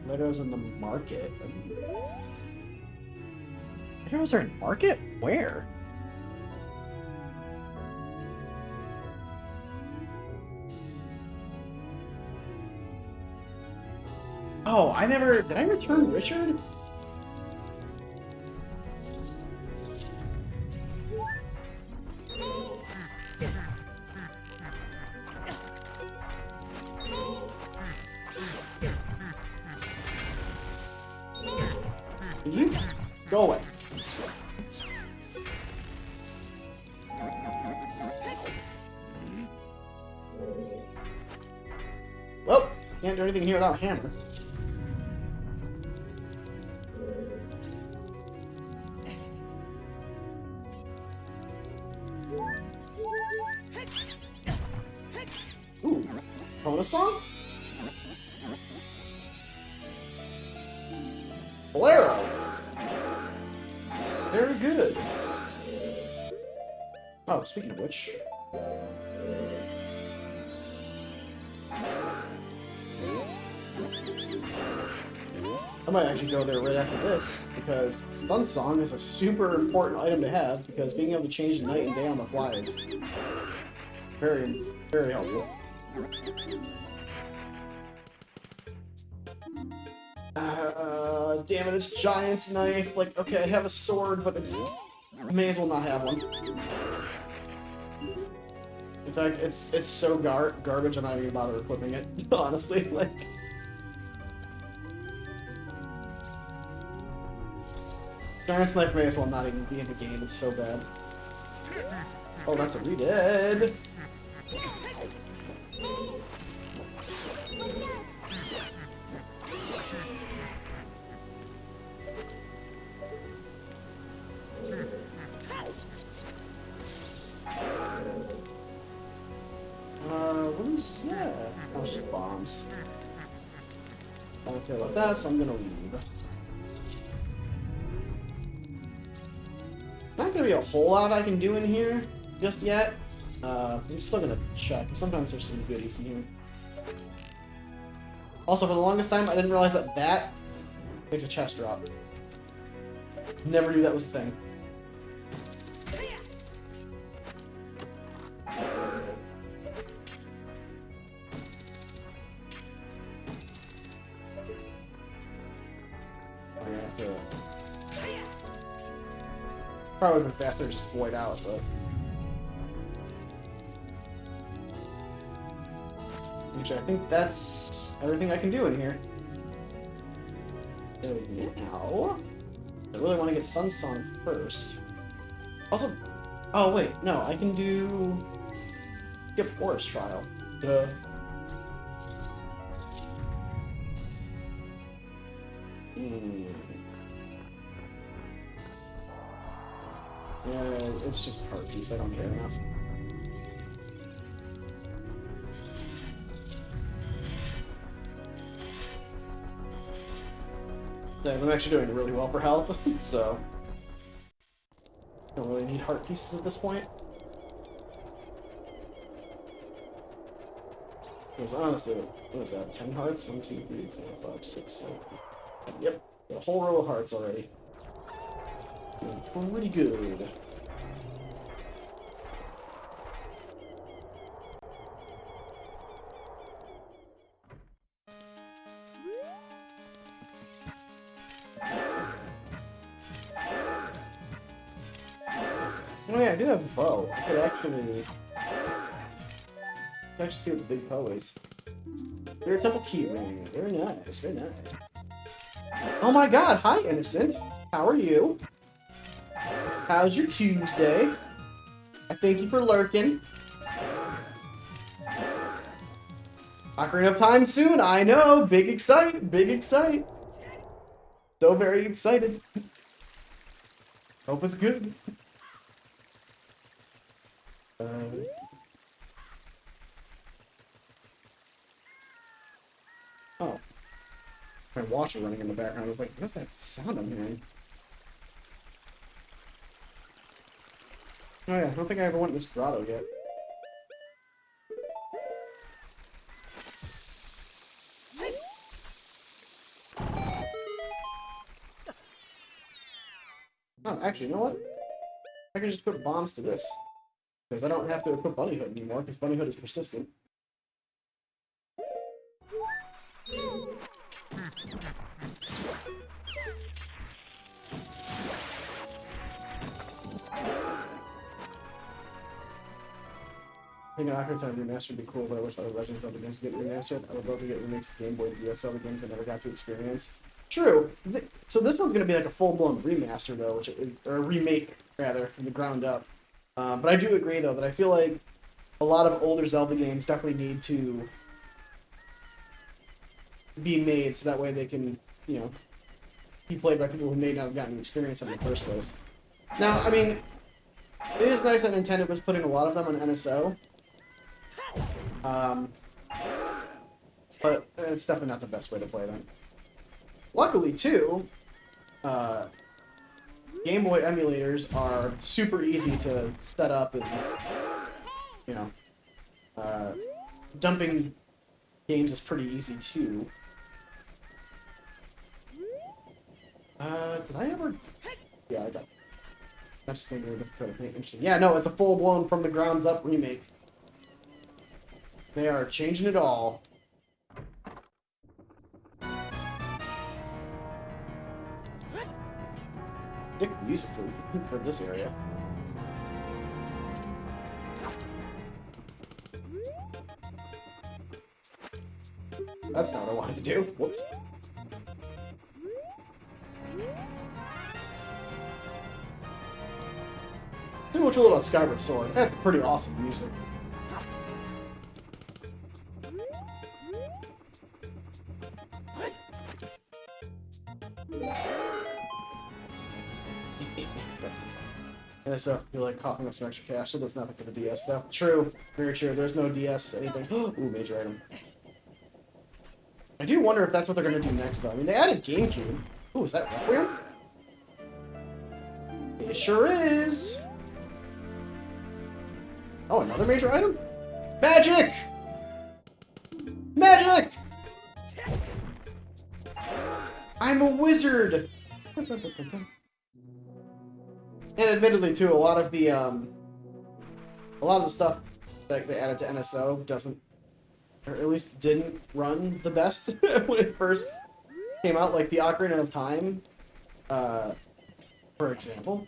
Letters in the market. Letters are in market? Where? Oh, did I return Richard? Can you go away? Well, can't do anything here without a hammer. Ooh, Kona song? Bolero! Very good. Oh, speaking of which. I might actually go there right after this, because Sun Song is a super important item to have, because being able to change the night and day on the fly is very, very helpful. Damn it, it's Giant's Knife. Like, okay, I have a sword, but it's... I may as well not have one. In fact, it's so garbage, I'm not even gonna bother equipping it, honestly. Like... Giant's Knife may as well not even be in the game, it's so bad. Oh, that's a re-dead! What is that? Oh, it's just bombs. I don't care about that, so I'm gonna leave. Not gonna be a whole lot I can do in here just yet. I'm still gonna check. Sometimes there's some goodies in here. Also, for the longest time, I didn't realize that that makes a chest drop. Never knew that was a thing. Probably been faster to just void out, but... Actually, I think that's everything I can do in here. So now... I really want to get Sun Song first. Also... Oh, wait, no, I can do... Skip Forest Trial. Duh. Yeah, it's just a heart piece, I don't care enough. Yeah, I'm actually doing really well for health, so... Don't really need heart pieces at this point. Because honestly, what is that, 10 hearts? 1, 2, 3, 4, 5, 6, 7... Yep, got a whole row of hearts already. Pretty good. Oh yeah, I do have a bow. I could actually see what the big bow is. Your temple key ring. Very nice, very nice. Oh my god, hi Innocent. How are you? How's your Tuesday? I thank you for lurking. Ocarina of Time soon, I know. Big excite, big excite. So very excited. Hope it's good. Oh. My watch running in the background. I was like, what's that sound I'm hearing? Oh yeah, I don't think I ever went in this grotto yet. Oh, actually, you know what? I can just put bombs to this. Because I don't have to equip Bunnyhood anymore, because Bunnyhood is persistent. I think an Ocarina of Time remastered would be cool, but I wish other Legends of the games would get remastered. I would love to get remakes of Game Boy and DSL games I never got to experience. True. So this one's going to be like a full-blown remaster, though, which is, or a remake, rather, from the ground up. But I do agree, though, that I feel like a lot of older Zelda games definitely need to be made so that way they can, you know, be played by people who may not have gotten experience them in the first place. Now, I mean, it is nice that Nintendo was putting a lot of them on NSO. But it's definitely not the best way to play them. Luckily, too, Game Boy emulators are super easy to set up and, you know, dumping games is pretty easy too. Did I ever? Yeah, I got. I just think it would be interesting. Yeah, no, it's a full-blown from the grounds up remake. They are changing it all. Sick music for this area. That's not what I wanted to do. Whoops. Too much about Skyward Sword. That's pretty awesome music. And so I feel like coughing up some extra cash, so that's nothing for the DS though. True. Very true. There's no DS anything. Ooh, major item. I do wonder if that's what they're gonna do next though. I mean, they added GameCube. Ooh, is that Requiem? It sure is! Oh, another major item? Magic! Magic! I'm a wizard! And admittedly, too, a lot of the stuff that they added to NSO doesn't, or at least didn't run the best when it first came out. Like the Ocarina of Time, for example.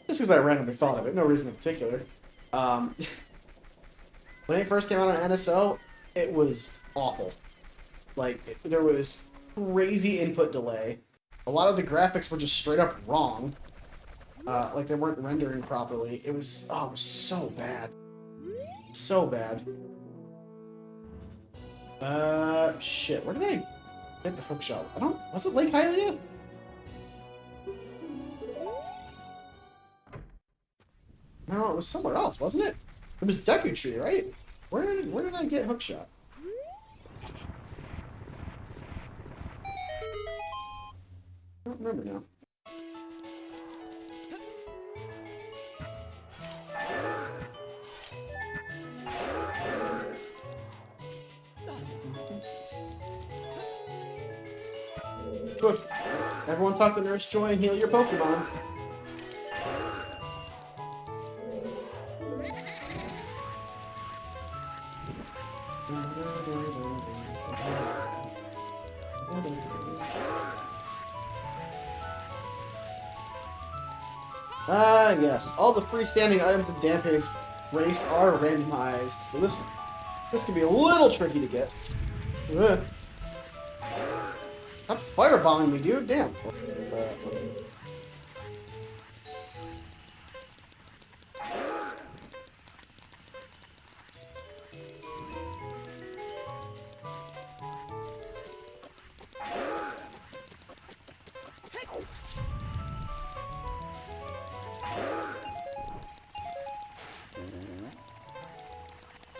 Just because I randomly thought of it, no reason in particular. When it first came out on NSO, it was awful. Like, there was crazy input delay. A lot of the graphics were just straight up wrong. Like, they weren't rendering properly. It was, oh, it was so bad. So bad. Shit, where did I get the hook shot? Was it Lake Hylia? No, it was somewhere else, wasn't it? It was Deku Tree, right? Where did I get hookshot? I don't remember now. Good. Everyone talk to Nurse Joy and heal your Pokemon. Yes. All the freestanding items in Dampé's race are randomized, so this can be a little tricky to get. Ugh. Stop firebombing me, dude. Damn.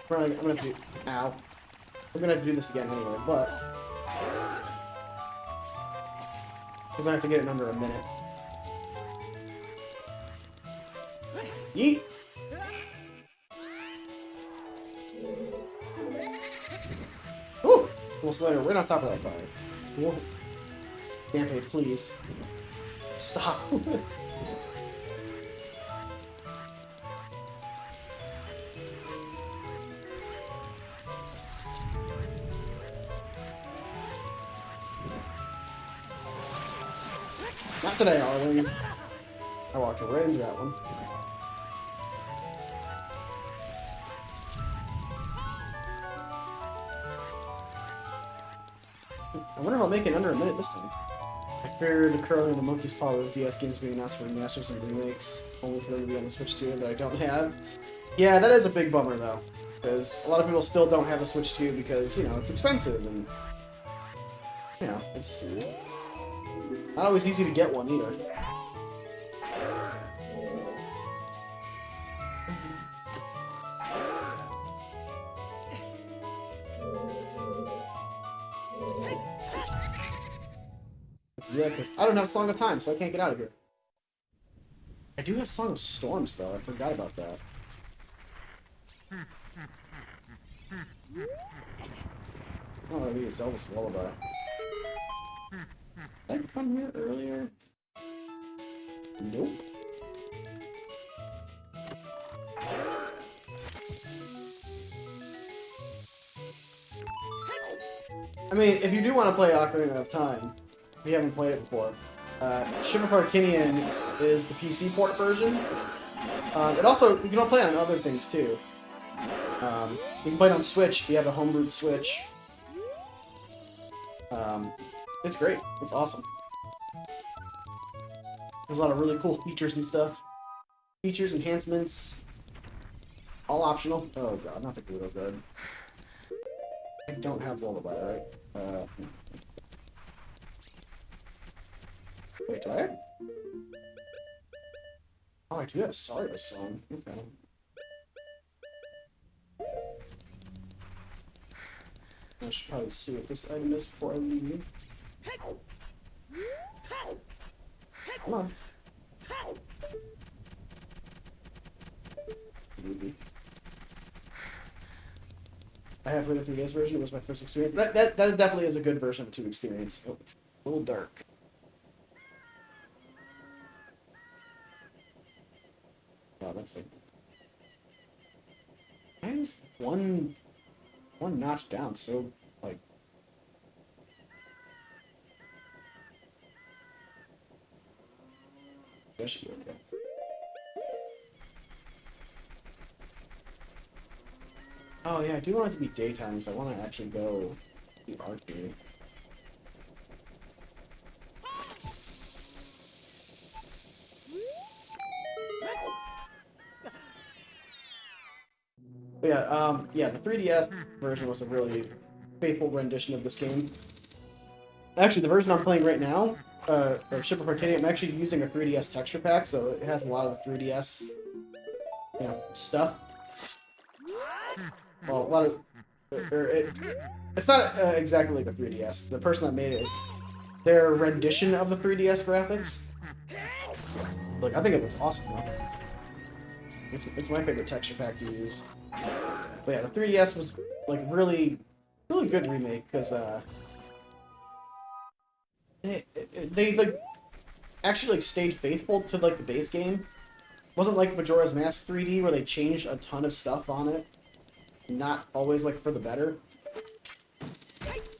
I'm gonna have to do... Ow. I'm gonna have to do this again anyway, but... Because I have to get it in under a minute. Yeet! Ooh! Almost later, right on top of that fire. Whoa. Dampé, please. Stop. Not today, Arlene. I walked right into that one. I wonder if I'll make it under a minute this time. I fear the curling of the monkey's paw with DS games being announced for remasters and remakes, only for them to be on the Switch 2 that I don't have. Yeah, that is a big bummer though, because a lot of people still don't have the Switch 2 because, you know, it's expensive and, you know, it's not always easy to get one either. Yeah, because I don't have so long a time, so I can't get out of here. do have Song of Storms, though. I forgot about that. Oh, that'd be Zelda's Lullaby. Did I come here earlier? Nope. I mean, if you do want to play Ocarina of Time, if you haven't played it before, Ship of Arcanian is the PC port version. It also, you can all play it on other things too. You can play it on Switch if you have a homebrewed Switch. It's great. It's awesome. There's a lot of really cool features and stuff. Features, enhancements, all optional. Oh god, not the Gluto Guard. I don't have Lullaby, right? Wait, do I have... Oh, I do have Sarda's song. Okay. I should probably see what this item is before I leave. Come on. Movie. I have played the 3DS version. It was my first experience. That definitely is a good version of the 2 experience. Oh, it's a little dark. Oh, that's like... Why is one notch down so, like... That should be okay. Oh yeah, I do want it to be daytime, so I want to actually go to the arcade. But yeah, the 3DS version was a really faithful rendition of this game. Actually, the version I'm playing right now, of Ship of Arcania, I'm actually using a 3DS texture pack, so it has a lot of the 3DS, stuff. Well, a lot of... it's not exactly like the 3DS. The person that made it is their rendition of the 3DS graphics. Look, I think it looks awesome, though. It's my favorite texture pack to use. But yeah, the 3DS was, like, really good remake, because, they, like, actually, like, stayed faithful to, like, the base game. It wasn't like Majora's Mask 3D, where they changed a ton of stuff on it. Not always, like, for the better.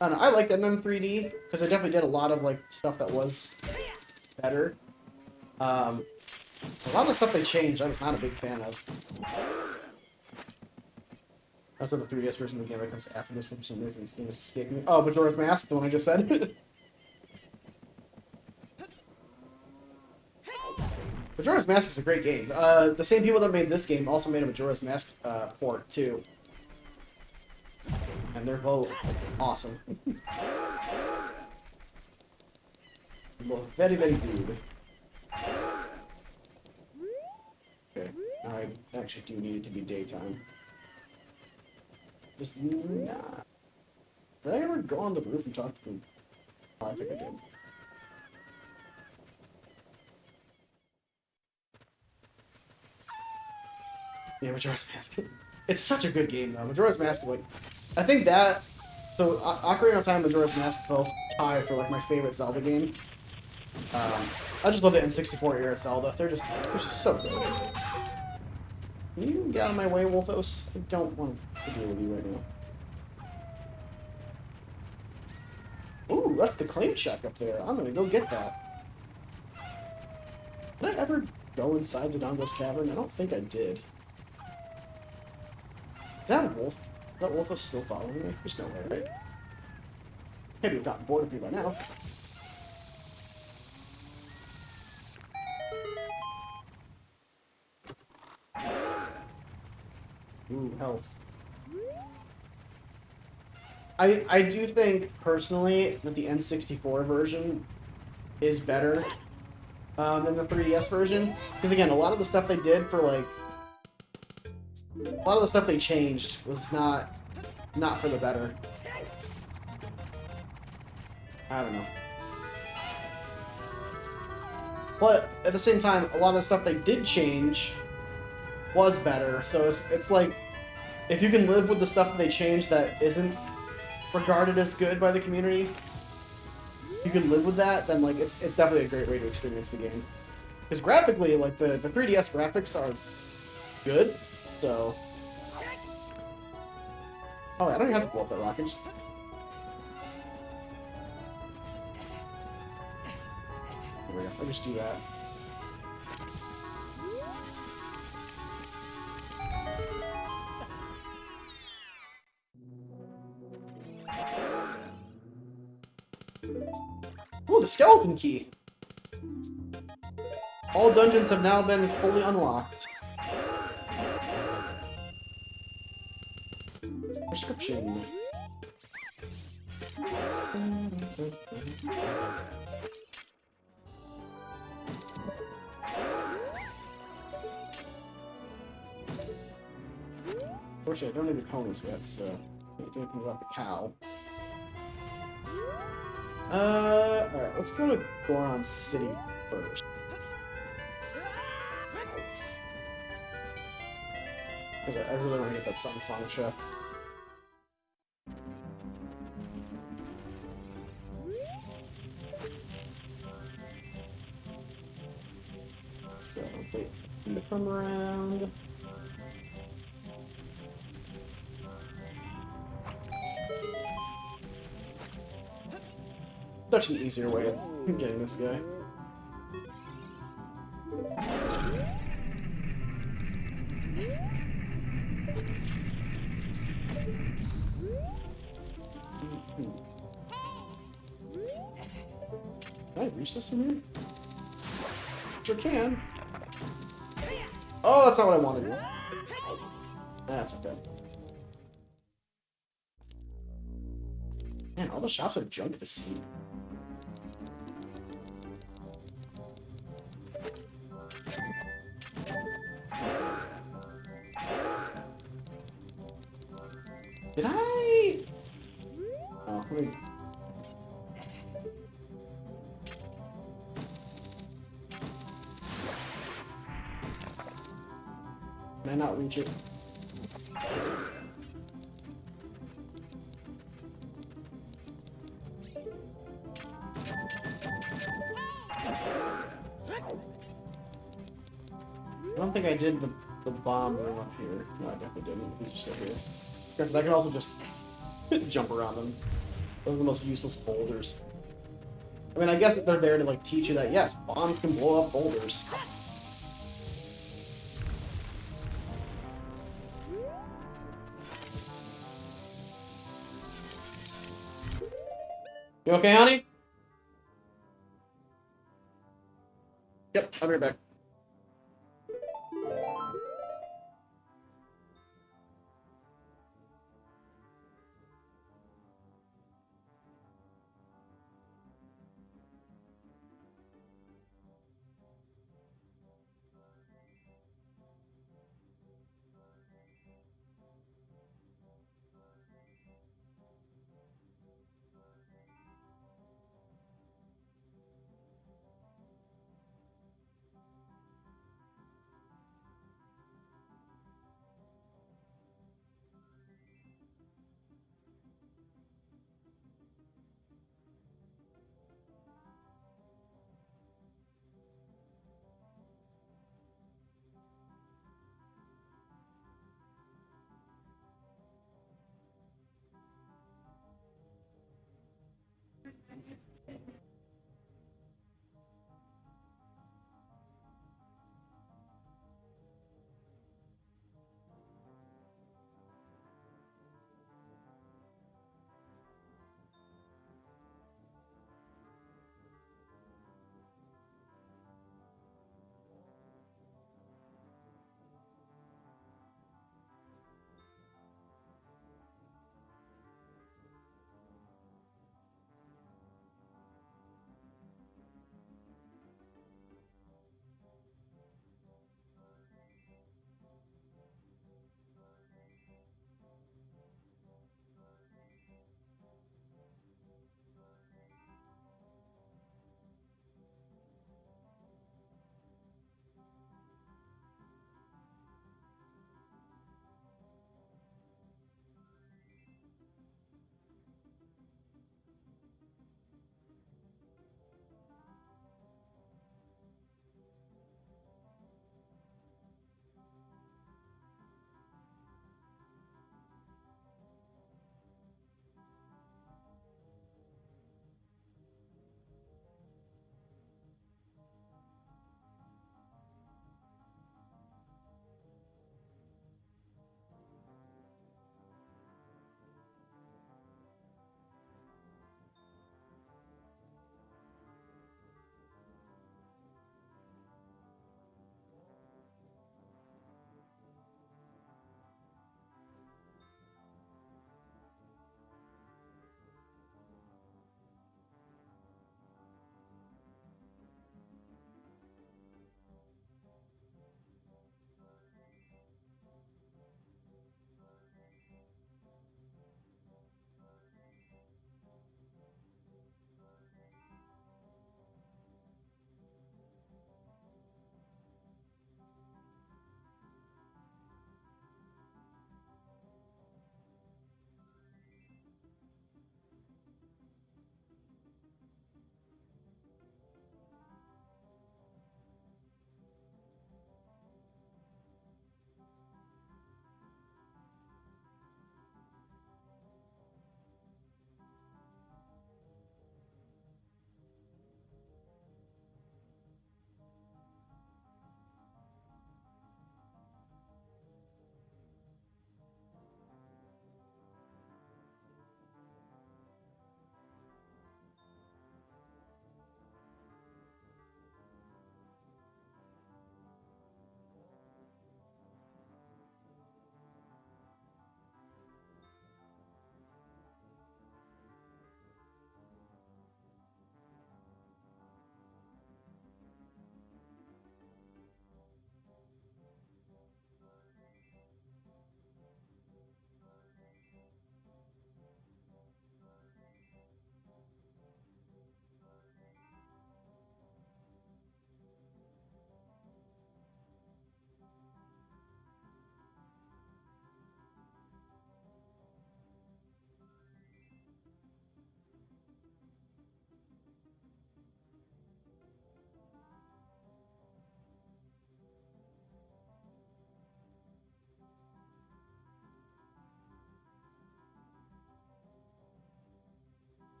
I don't know, I liked MM3D, because I definitely did a lot of, like, stuff that was better. A lot of the stuff they changed, I was not a big fan of. Also, the 3DS version of the game that comes after this one for some reason. It's escaping me. Oh, Majora's Mask, the one I just said. Majora's Mask is a great game. The same people that made this game also made a Majora's Mask port, too. And they're both awesome. They're both very, very good. Okay, now I actually do need it to be daytime. Just, nah. Did I ever go on the roof and talk to them? Oh, I think I did. Yeah, Majora's Mask. It's such a good game, though. Majora's Mask is like... I think that... So, Ocarina of Time and Majora's Mask both tie for, like, my favorite Zelda game. I just love the N64 era Zelda. They're just so good. Can you get out of my way, Wolfos? I don't want to deal with you right now. Ooh, that's the claim check up there. I'm gonna go get that. Did I ever go inside the Dongo's Cavern? I don't think I did. Is that a wolf? Is that Wolfos still following me? There's no way, right? Maybe you've gotten bored of me by now. Ooh, health. I do think, personally, that the N64 version is better than the 3DS version. Because, again, a lot of the stuff they did for, like... A lot of the stuff they changed was not for the better. I don't know. But at the same time, a lot of the stuff they did change was better. So it's like, if you can live with the stuff that they changed that isn't regarded as good by the community, you can live with that, then like it's definitely a great way to experience the game. Because graphically, like the 3DS graphics are good, so. Oh, I don't even have to blow up that rocket. Just... There we go. I just do that. Oh, the skeleton key! All dungeons have now been fully unlocked. Prescription. Unfortunately, I don't need the ponies yet, so I can't do anything about the cow. Alright, let's go to Goron City first. Because I really want to get that Sun Song check. So, wait for him to come around. Such an easier way of getting this guy. Can I reach this from here? Sure can. Oh, that's not what I wanted. That's okay. Man, all the shops are junk this seed. Did I? Oh, wait. Can I not reach it? I don't think I did the bomb room up here. No, I definitely didn't. These are still here. Granted, I can also just jump around them. Those are the most useless boulders. I mean, I guess that they're there to like teach you that yes, bombs can blow up boulders. You okay, honey? Yep, I'll be right back.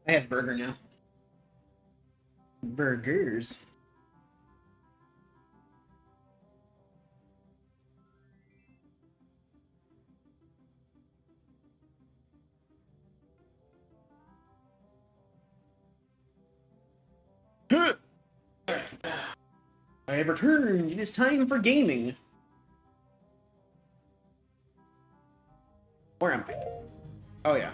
I has burger now. Burgers. I have returned. It is time for gaming. Where am I? Oh yeah.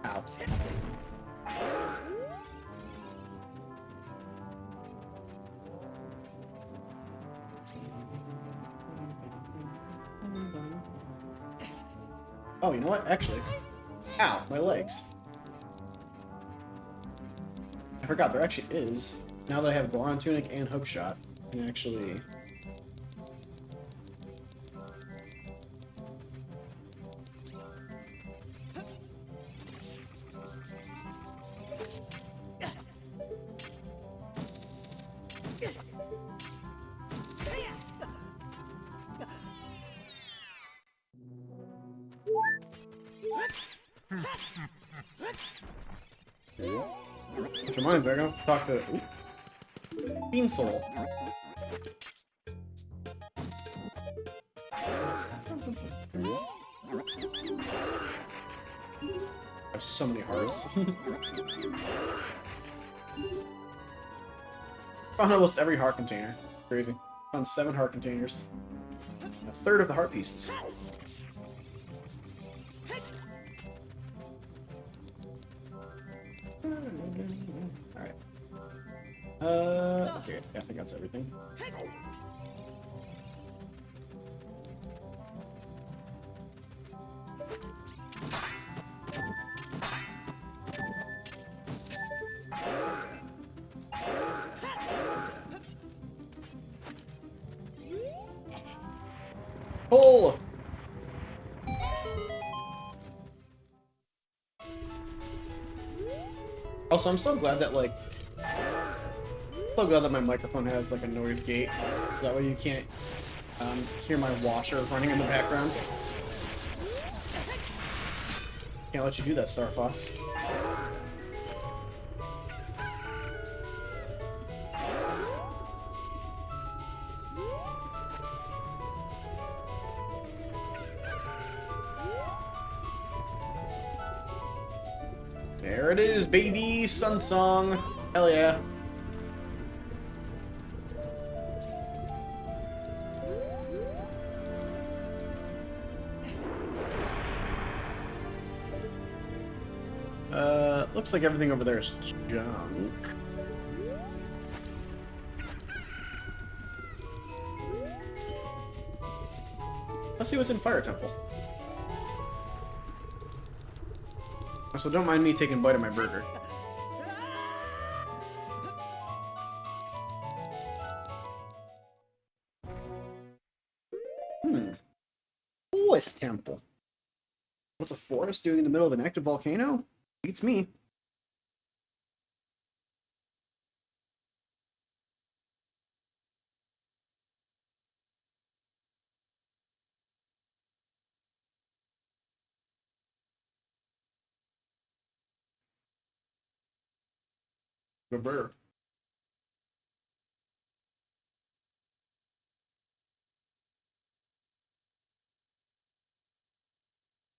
Ow. Oh, you know what? Actually, ow, my legs. I forgot there actually is. Now that I have Goron Tunic and Hookshot, I can actually. Which reminds me, I'm gonna have to talk to Bean Soul. I have so many hearts. Found almost every heart container. Crazy. Found 7 heart containers. A third of the heart pieces. Alright. Okay, I think that's everything. Pull! Also, I'm so glad that, like, so glad that my microphone has, like, a noise gate. That way you can't, hear my washer running in the background. Can't let you do that, Star Fox. There it is, baby! Sun Song! Hell yeah. Looks like everything over there is junk. Let's see what's in Fire Temple. So don't mind me taking a bite of my burger. Forest Temple. What's a forest doing in the middle of an active volcano? Beats me. The burr.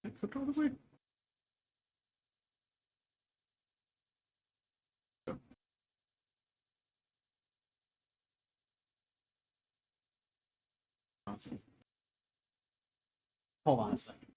I cooked all the way. Hold on a second.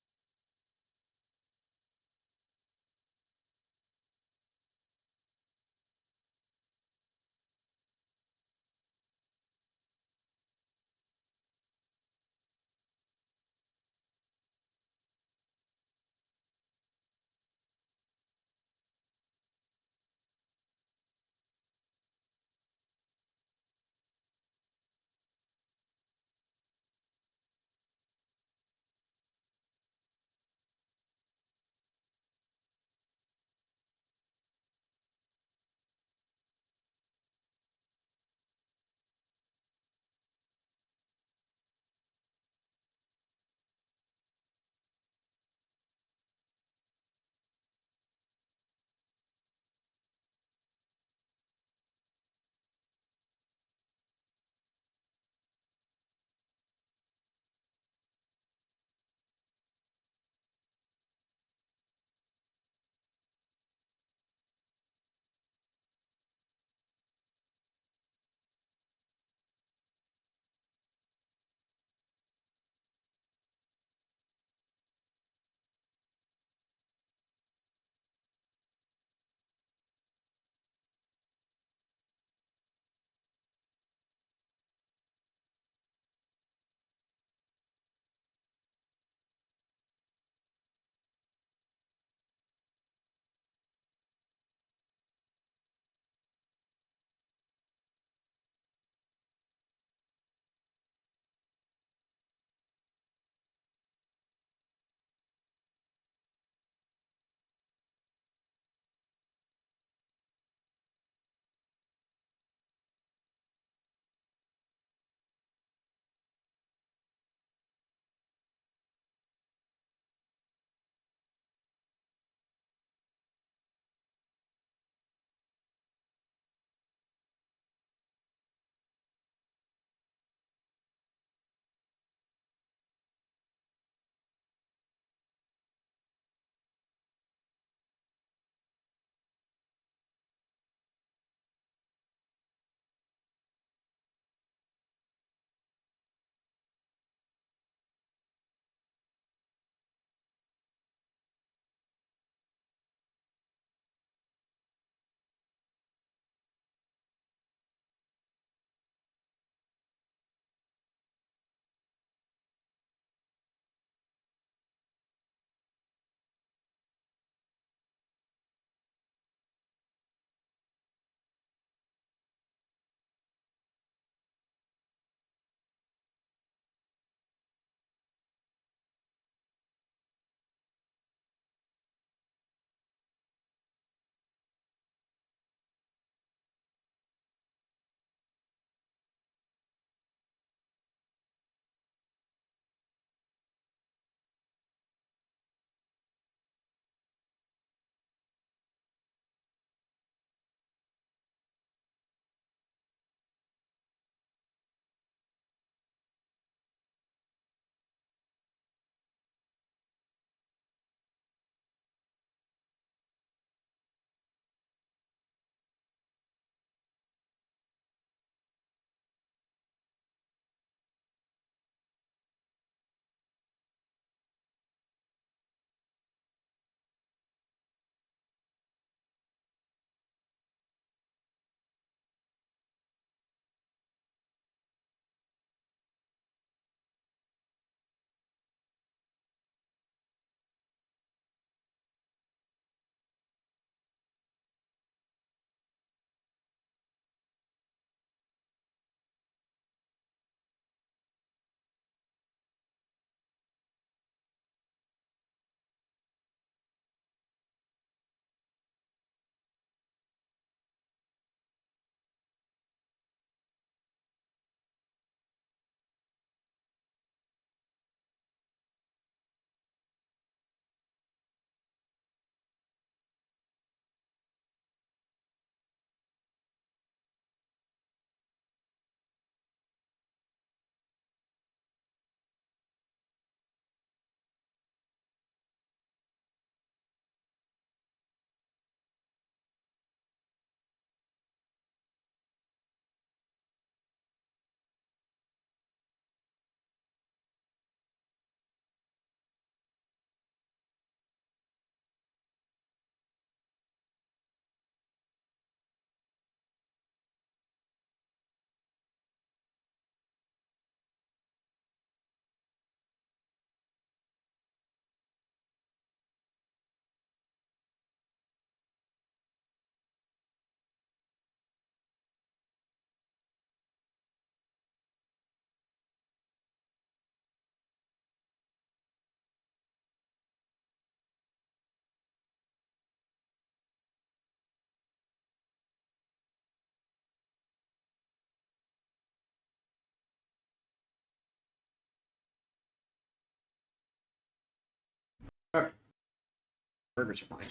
Burgers are fine.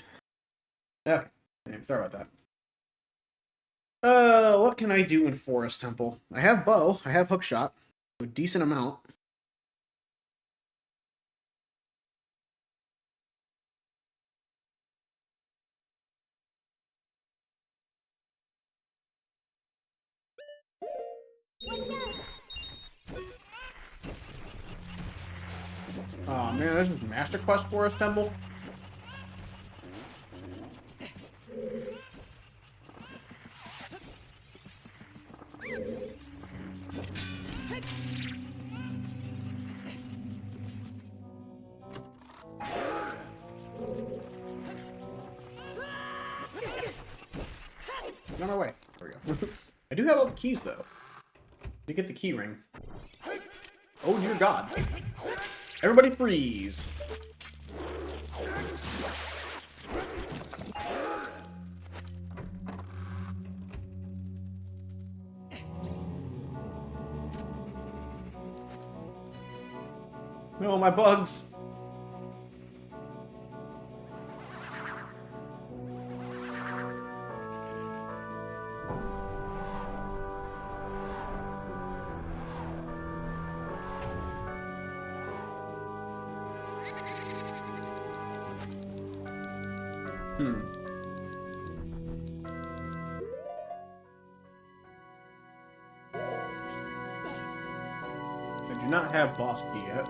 Okay. Anyway, sorry about that. What can I do in Forest Temple? I have bow. I have hookshot. A decent amount. Oh man, this is Master Quest Forest Temple. On our way. There we go. I do have all the keys though. You get the key ring. Oh dear God! Everybody freeze! No, my bugs! I do not have boss key yet.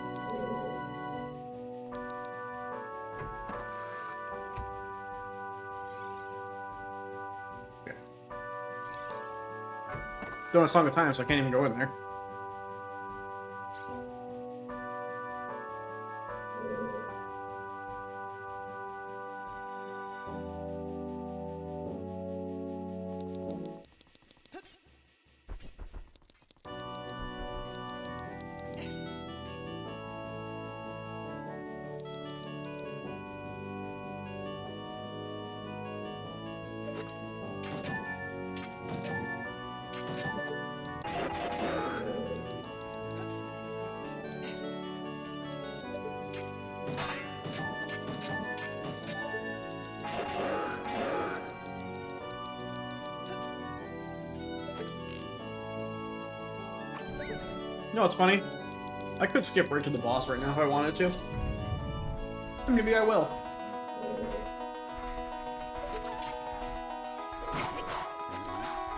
Okay. Doing a Song of Time, so I can't even go in there. No, it's funny. I could skip right to the boss right now if I wanted to. Maybe I will.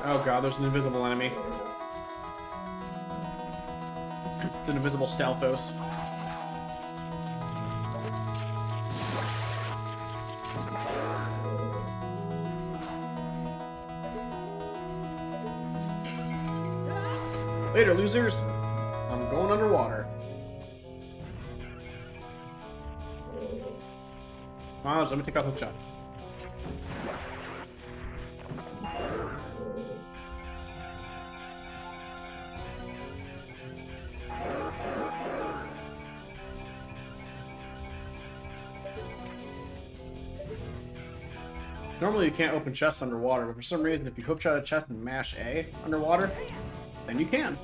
Oh god, there's an invisible enemy. It's an invisible Stalfos. Later, losers! I'm going underwater. Miles, let me take out hookshot. Normally you can't open chests underwater, but for some reason if you hookshot a chest and mash A underwater, then you can.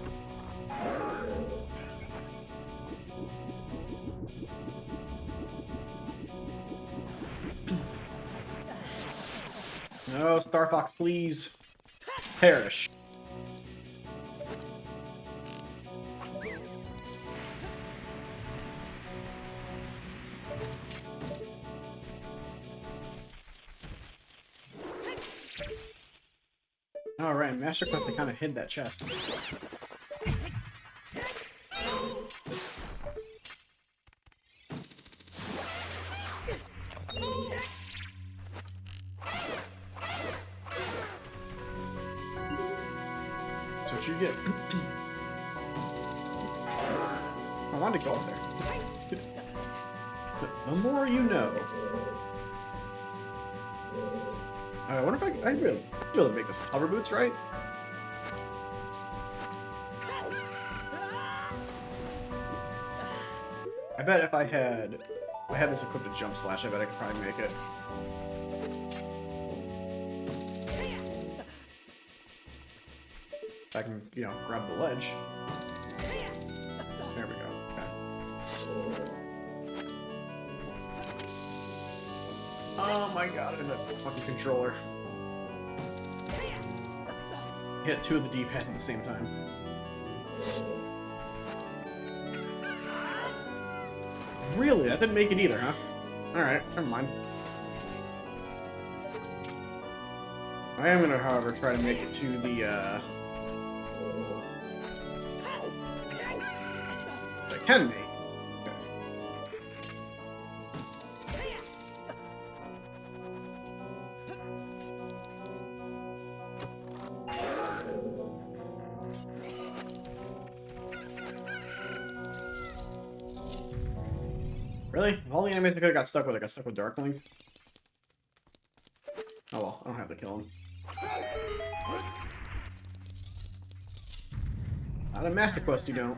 No, Star Fox, please. Perish. Alright, Master Quest, I kind of hid that chest. That's what you get. I wanted to go up there. The more you know. I wonder if I really make this hover boots, right? I bet if I had this equipped to jump slash, I bet I could probably make it. If I can, you know, grab the ledge. There we go. Okay. Oh my god, and that fucking controller. Hit two of the D-pads at the same time. Really? That didn't make it either, huh? Alright, never mind. I am gonna, however, try to make it to the, I can make. Really? Of all the enemies I could have got stuck with, I got stuck with Darkling. Oh well, I don't have to kill him. Not a Master Quest, you don't.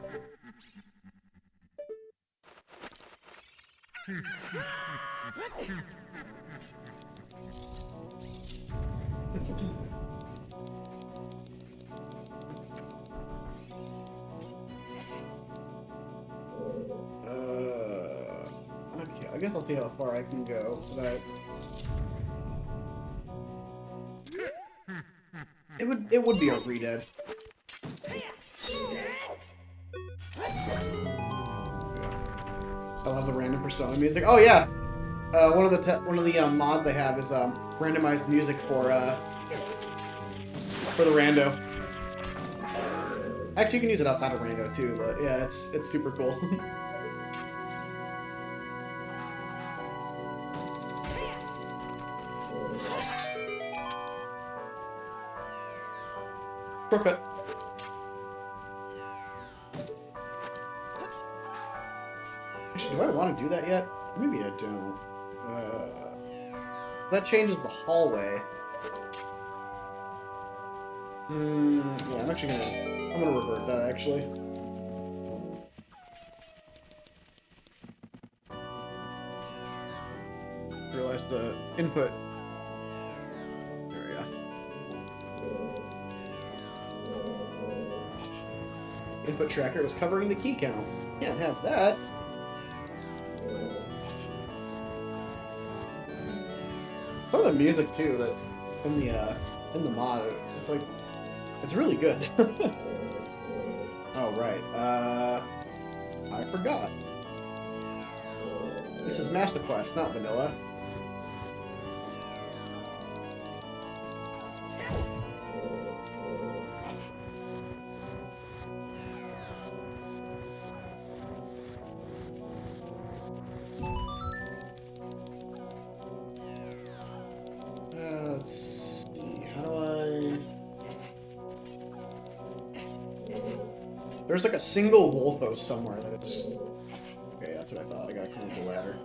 Okay, I guess I'll see how far I can go without... It would be a redead. I love the random Persona music. Oh yeah, one of the mods I have is randomized music for the Rando. Actually, you can use it outside of Rando too, but yeah, it's super cool. Shortcut. Actually, do I want to do that yet? Maybe I don't. That changes the hallway. Yeah, I'm gonna revert that actually. Realize the input. There we go. Input tracker was covering the key count. Can't have that. Some of the music too, that in the mod, it's like, it's really good. Oh right, I forgot. This is Master Quest, not vanilla. Let's see, how do I... There's like a single Wolfos somewhere that it's just... Okay, that's what I thought. I gotta climb the ladder.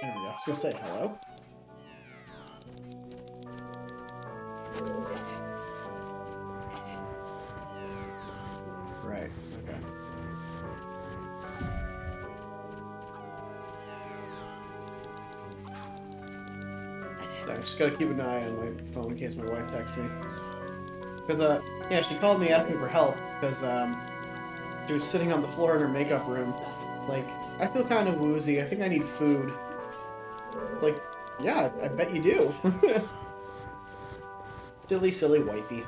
There we go. I was gonna say hello. Right, okay. I just gotta keep an eye on my phone in case my wife texts me. Because, yeah, she called me asking for help because, she was sitting on the floor in her makeup room. Like, I feel kind of woozy. I think I need food. Like, yeah, I bet you do. Silly, silly wifey.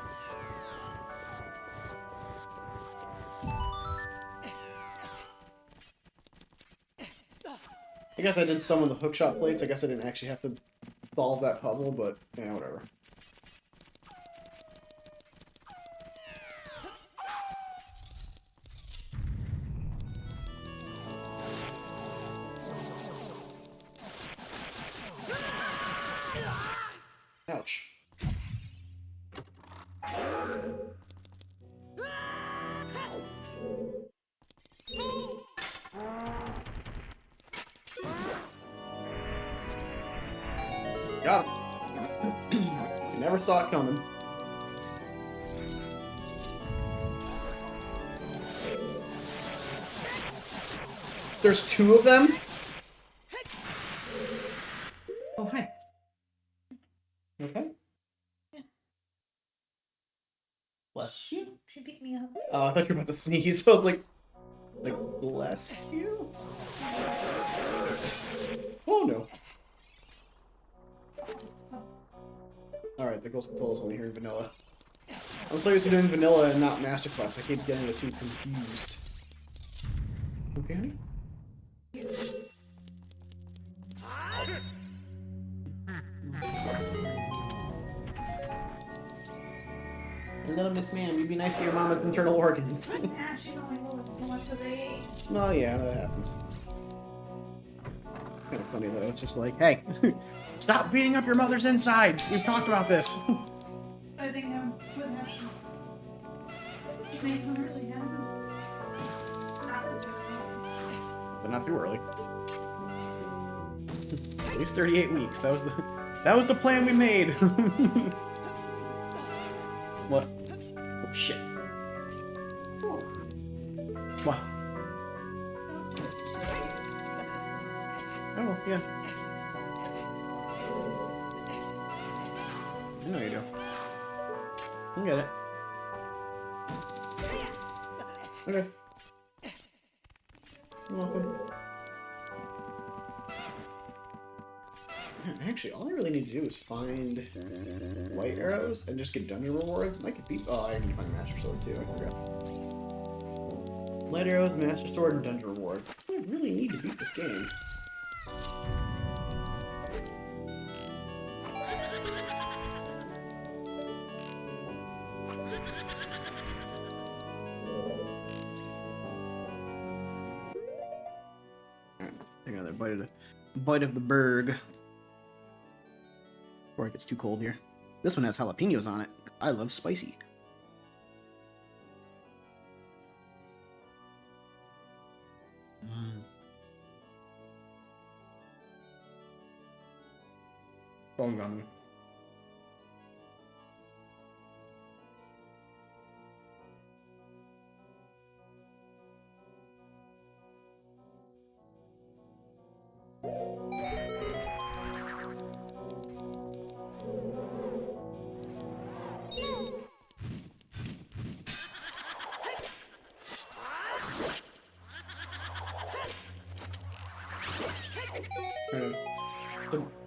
I guess I did summon the hookshot plates. I guess I didn't actually have to solve that puzzle, but yeah, whatever. Ouch. Got him. Never saw it coming. there's two of them. Oh, hi. Okay. Yeah. Bless you. She beat me up. Oh, I thought you were about to sneeze. I was like, bless you? Oh, no. Alright, the Ghost Control is only here in vanilla. I'm so used to doing vanilla and not masterclass. I keep getting the two confused. Okay, honey? Hello, Miss Ma'am. You be nice to your mama's internal organs. Yeah, she's only moving so much of the age. Oh, yeah, that happens. Kind of funny, though. It's just like, hey, stop beating up your mother's insides. We've talked about this. I think I'm with her. She makes me really happy. Not this early. But not too early. At least 38 weeks. That was the plan we made. What? Oh, shit. What? Oh, yeah. I know you do. I get it. Okay. You're welcome. Actually, all I really need to do is find light arrows and just get dungeon rewards, and I could beat. Oh, I need to find a master sword too. I forgot. Light arrows, master sword, and dungeon rewards. I really need to beat this game. Alright, take another bite of the berg. Before it gets too cold here. This one has jalapenos on it. I love spicy. Bone gum.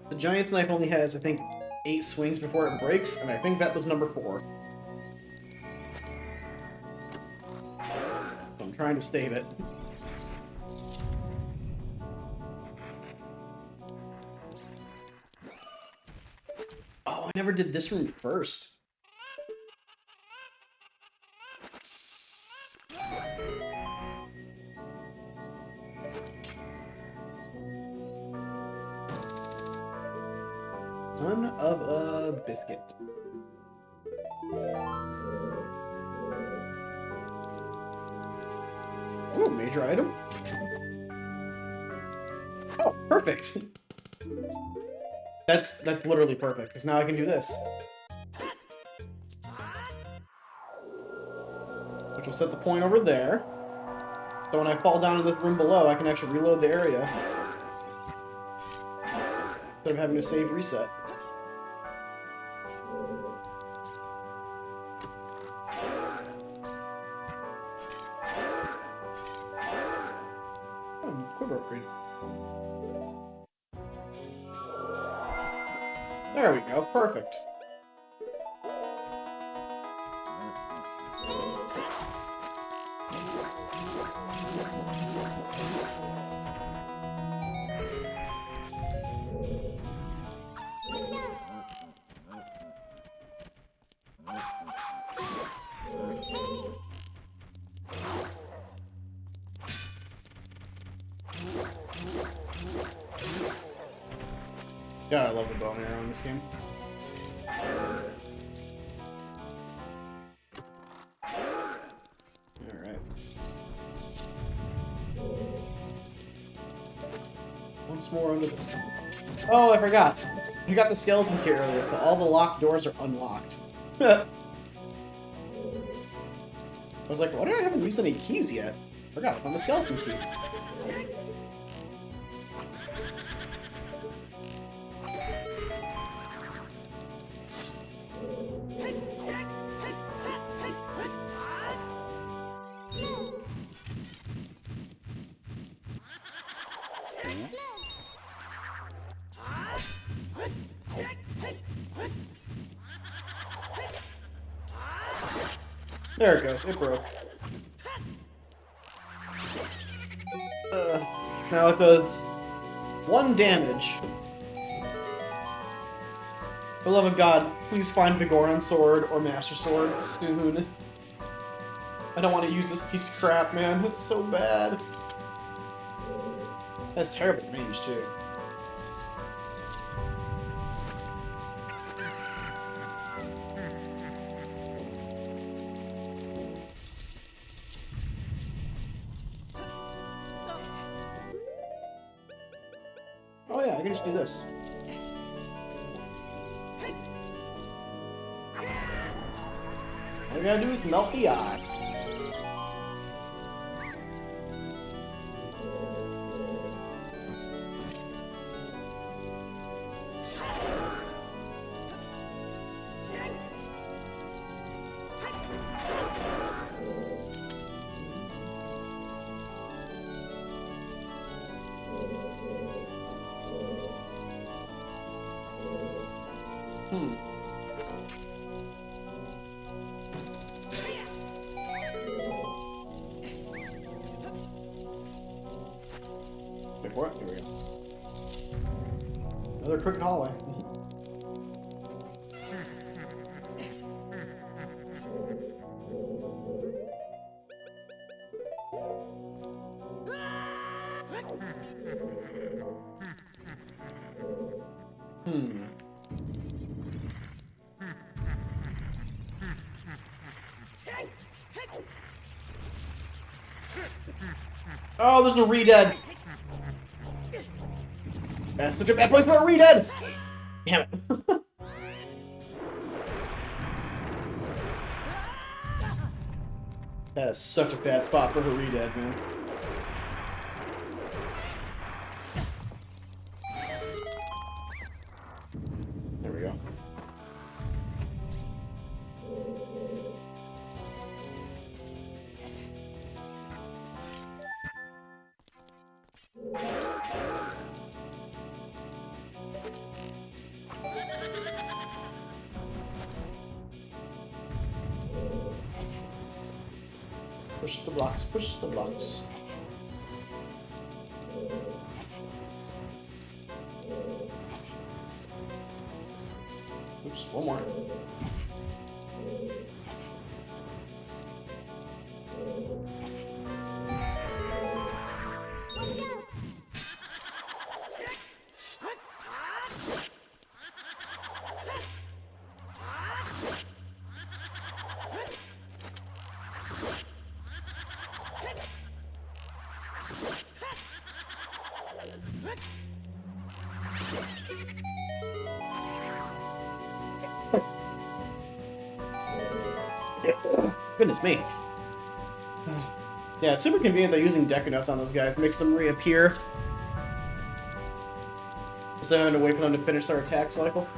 The Giant's knife only has, I think, 8 swings before it breaks, and I think that was number 4. So I'm trying to save it. Oh, I never did this room first. Son of a biscuit. Ooh, major item. Oh, perfect. That's literally perfect, because now I can do this. Which will set the point over there. So when I fall down to this room below, I can actually reload the area. Instead of having to save reset. Oh, quiver upgrade. There we go, perfect. God, I love the bow and arrow in this game. Alright. Once more under the... Oh, I forgot. You got the skeleton key earlier, so all the locked doors are unlocked. I was like, why do I haven't used any keys yet? Forgot I found the skeleton key. There it goes. It broke. Now it does 1 damage. For the love of God, please find the Goron Sword or Master Sword soon. I don't want to use this piece of crap, man. It's so bad. It has terrible range, too. Oh yeah, I can just do this. All I gotta do is melt the eye. Wait for it. Here we go. Another crooked hallway. Oh, there's a re-dead. That's such a bad place for a re-dead. Damn it. That is such a bad spot for her re-dead, man. There we go. Push the blocks, push the blocks. Oops, one more. Goodness me. Yeah, it's super convenient they're using Decanuts on those guys. Makes them reappear. Instead of having to wait for them to finish their attack cycle.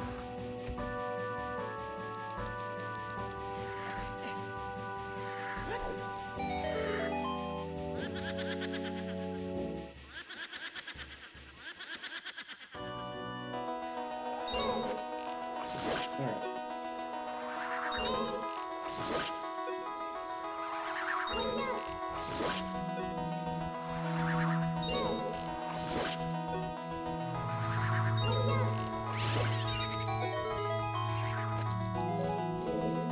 Alright.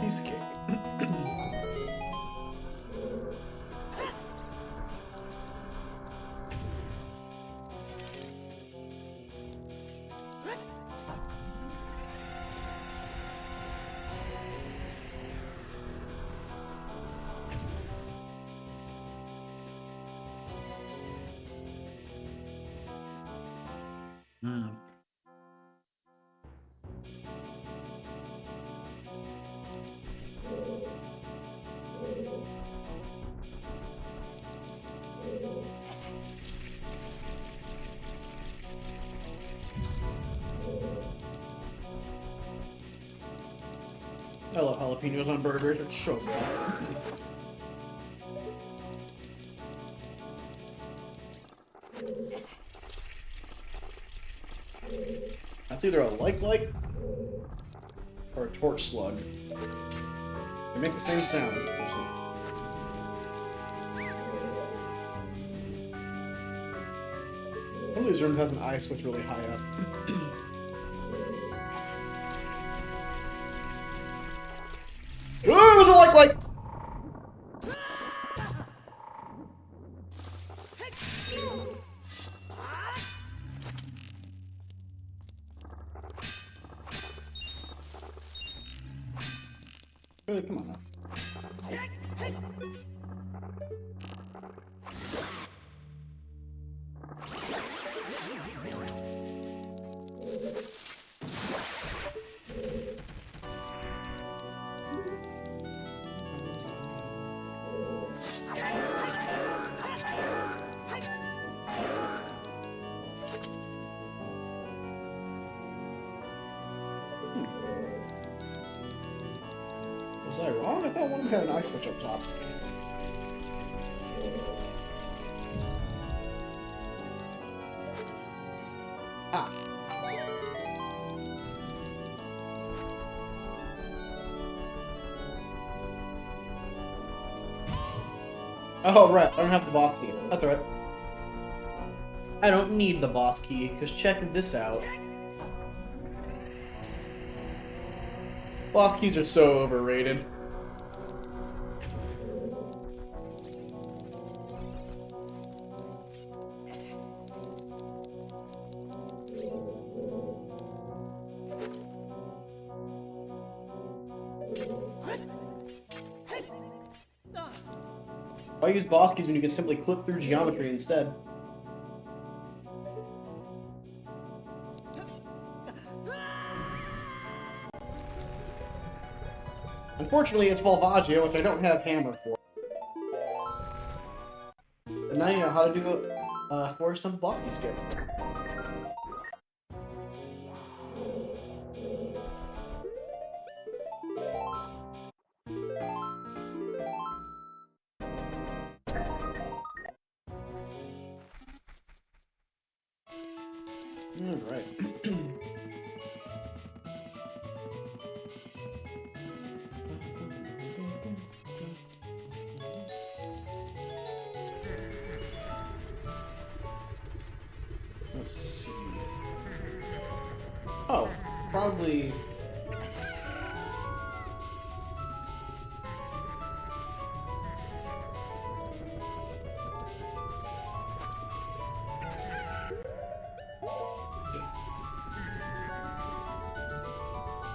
Piece of cake. I love jalapenos on burgers. It's so good. That's either a like or a torch slug. They make the same sound. One of these rooms has an eye switch really high up. Oh, it was a like. Really, come on now. Was I wrong? I thought one of them had an eye switch up top. Ah. Oh, right. I don't have the boss key. That's alright. I don't need the boss key, because check this out. Boss keys are so overrated. Why use boss keys when you can simply clip through geometry instead? Unfortunately, it's Volvaggio, which I don't have hammer for. But now you know how to do a forest temple boss key skip. Alright. Let's see. Oh, probably.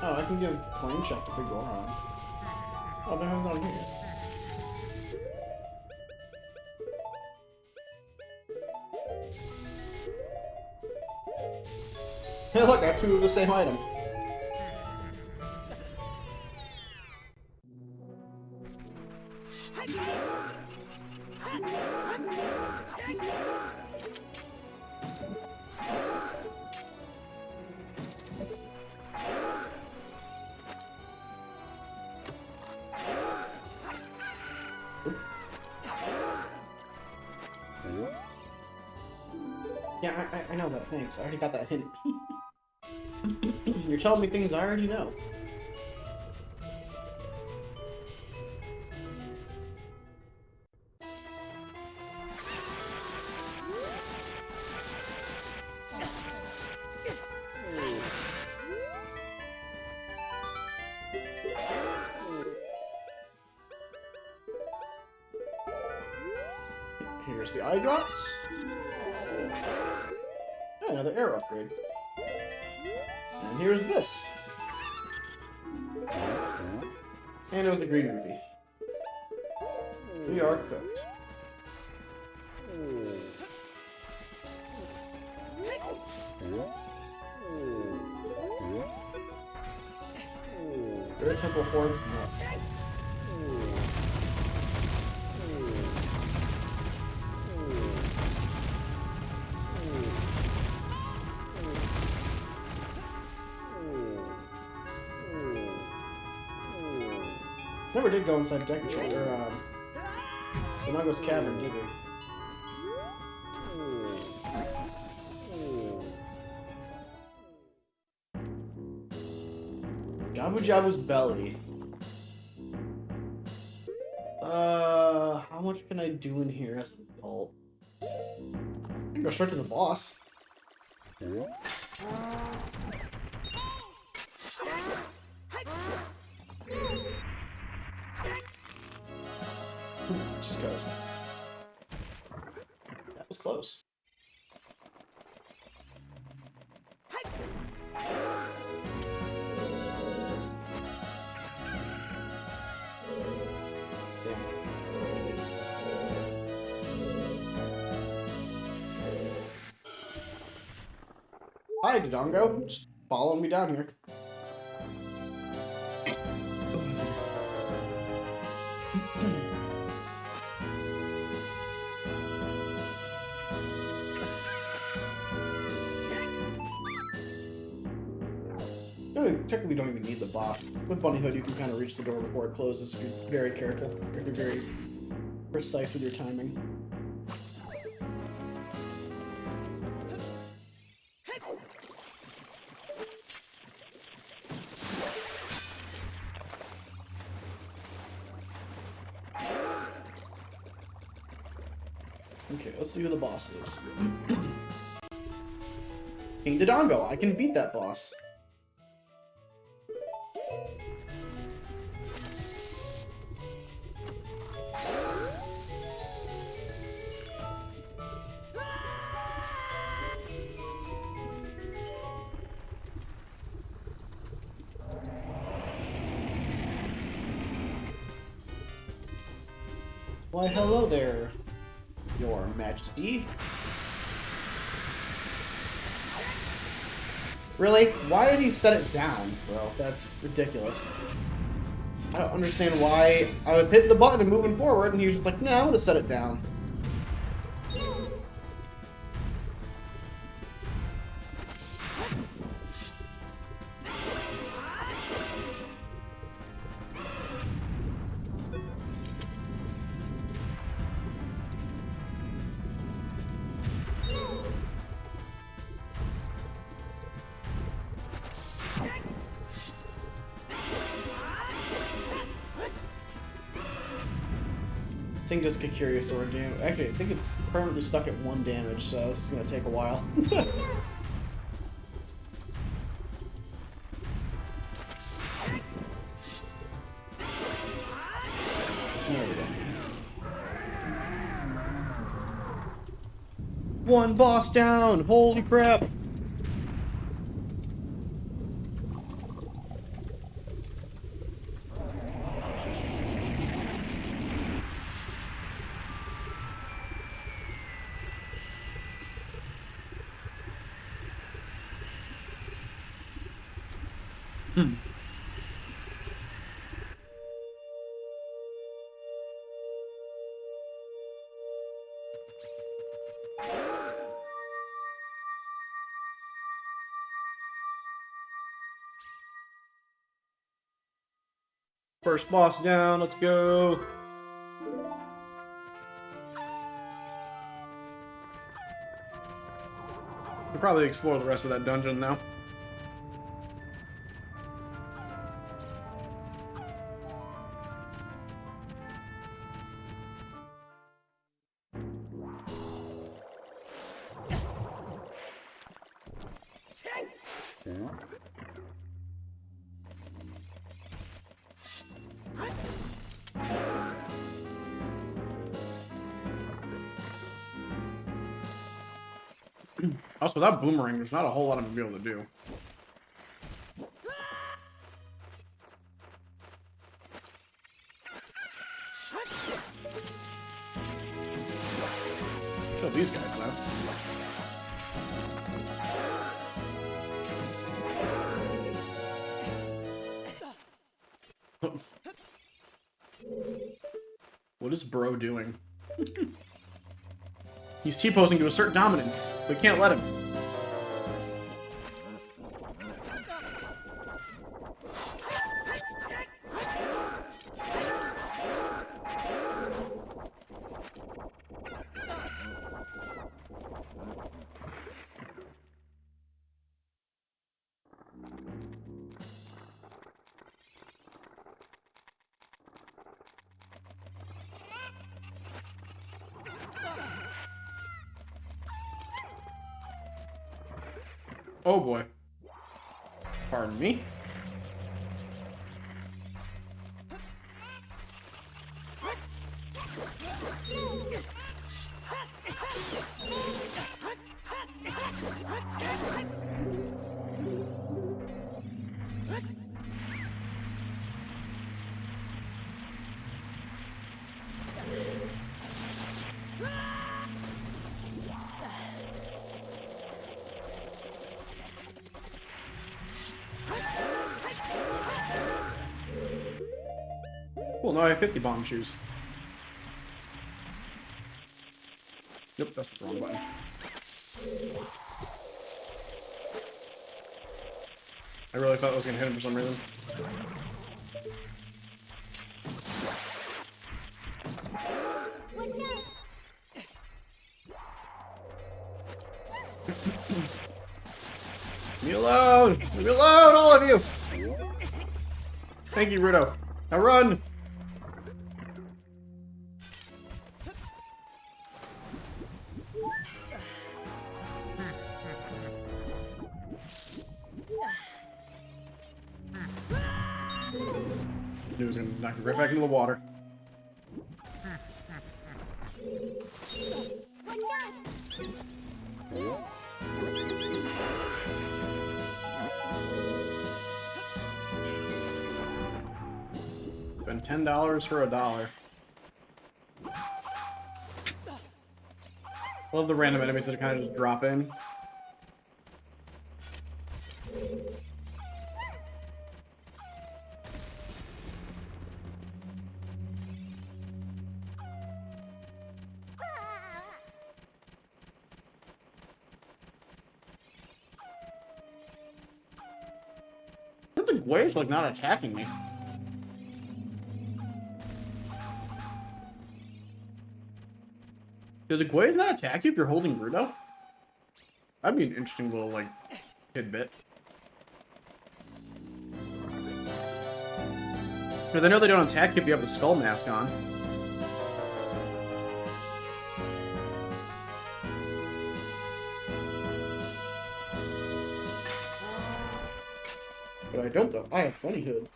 Oh, I can give Flame Shot to Big Goron. Oh, there haven't gone here yet. Hey, look, I have two of the same item. Yeah, I know that, thanks. I already got that hint. You're telling me things I already know. Here's the eye drops. Oh, another air upgrade. And here's this. And it was a green rupee. We are cooked. Third temple horns nuts. Never did go inside Deck Control, or, Donango's Cavern, did we? Jabu Jabu's belly. How much can I do in here as an adult? I can go straight to the boss. Just goes. That was close. Hi, Dodongo. Just following me down here. You technically don't even need the bot. With Bunny Hood, you can kind of reach the door before it closes if you're very careful. If you're very precise with your timing. Okay, let's see who the boss is. King Dodongo, I can beat that boss. Why, hello there, Your Majesty. Really? Why did he set it down, bro? That's ridiculous. I don't understand why I was hitting the button and moving forward, and he was just like, no, I'm gonna set it down. This thing does Kikiri Sword damage. Actually, I think it's permanently stuck at 1 damage, so this is gonna take a while. There we go. One boss down! Holy crap! First boss down, let's go! We'll probably explore the rest of that dungeon now. Also, that boomerang, there's not a whole lot I'm gonna be able to do. Kill these guys, though. What is bro doing? He's T-posing to assert dominance. We can't let him. Oh boy. Pardon me. Well, now I have 50 bomb shoes. Nope, that's the wrong button. I really thought I was gonna hit him for some reason. Leave me alone! Leave me alone, all of you! Thank you, Rudo. Now run! He was gonna knock me right back into the water. Spend $10 for $1. Love the random enemies that kind of just drop in. The Gwei's like not attacking me. Did the Gwei's not attack you if you're holding Rudo? That'd be an interesting little like tidbit. Because I know they don't attack you if you have the skull mask on. But I don't though. I have Funny Hood.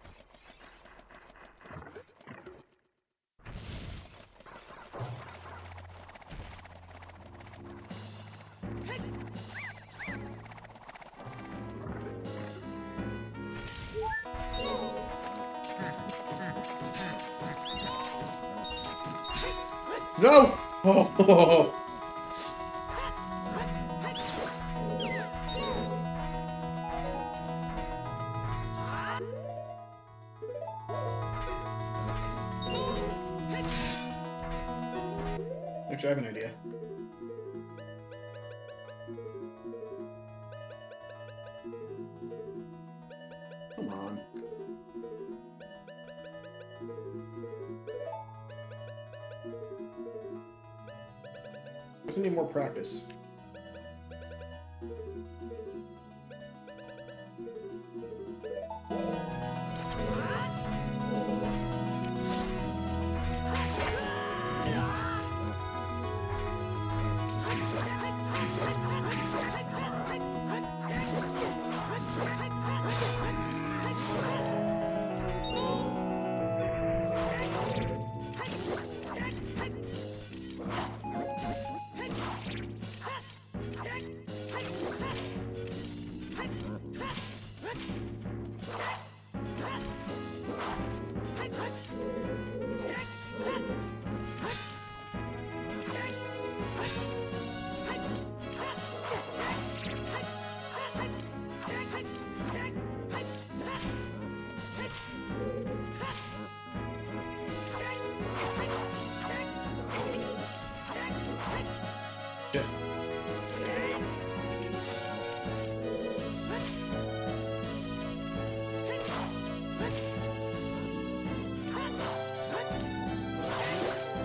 No! Oh. Actually, I have an idea. Come on. Doesn't need more practice.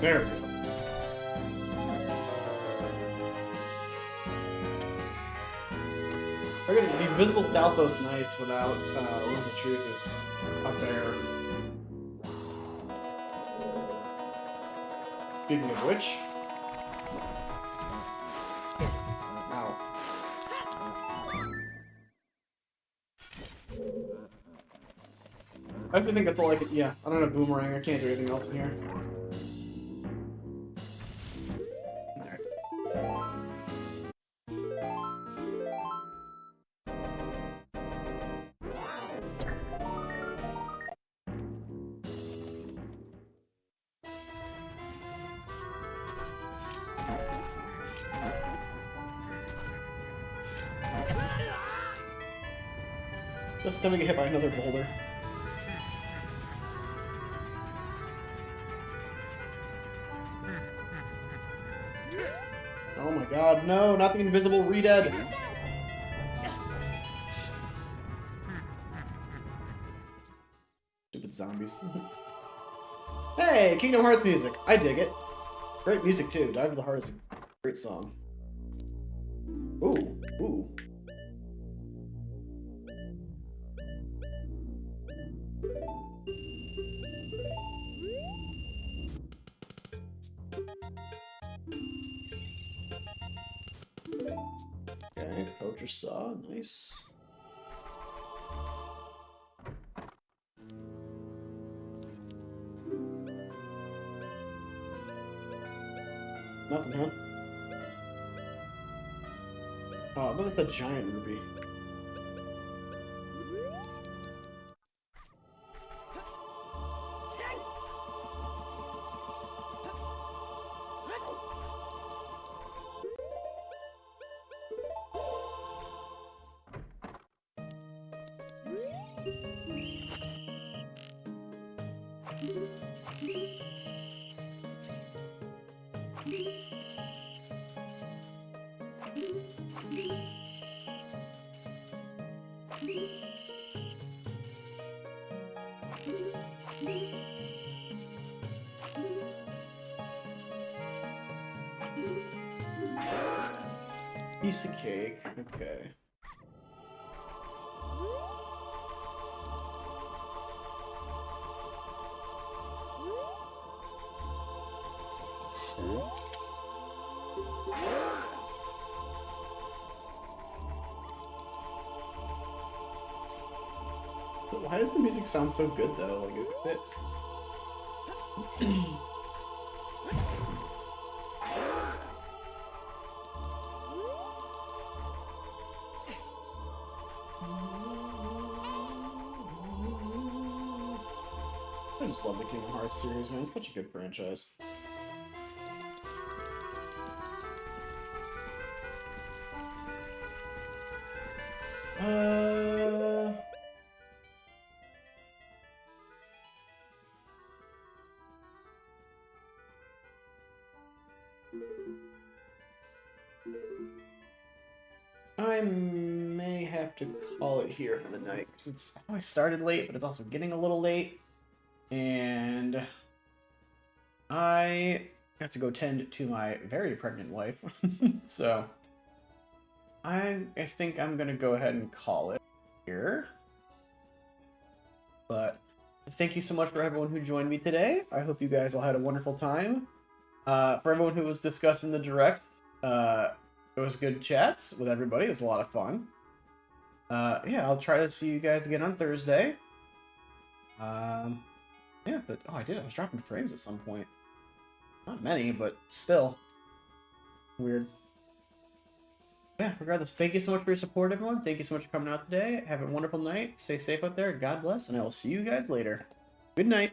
There we go. I guess the Invisible Dalthos Knights without Winds of Truth is up there. Speaking of which... Ow. I actually think that's all I can. Yeah, I don't have boomerang. I can't do anything else in here. Alright. Just gonna get hit by another boulder. Oh my god, no, not the invisible re-dead. Stupid zombies. Hey, Kingdom Hearts music. I dig it. Great music too. Dive to the Heart is a great song. Ooh, ooh. Okay, poacher saw, nice. Nothing, huh? Oh, that's a giant ruby. Piece of cake, okay. Why does the music sound so good though? Like it fits. I just love the Kingdom Hearts series, man. It's such a good franchise. I may have to call it here for the night, because it's, I know I started late, but it's also getting a little late. And I have to go tend to my very pregnant wife. So I think I'm gonna go ahead and call it here. But thank you so much for everyone who joined me today. I hope you guys all had a wonderful time. For everyone who was discussing the direct, it was good chats with everybody. It was a lot of fun. Yeah, I'll try to see you guys again on Thursday. Yeah, but oh, I was dropping frames at some point. Not many, but still weird. Yeah, regardless, thank you so much for your support, everyone. Thank you so much for coming out today. Have a wonderful night. Stay safe out there. God bless, and I will see you guys later. Good night.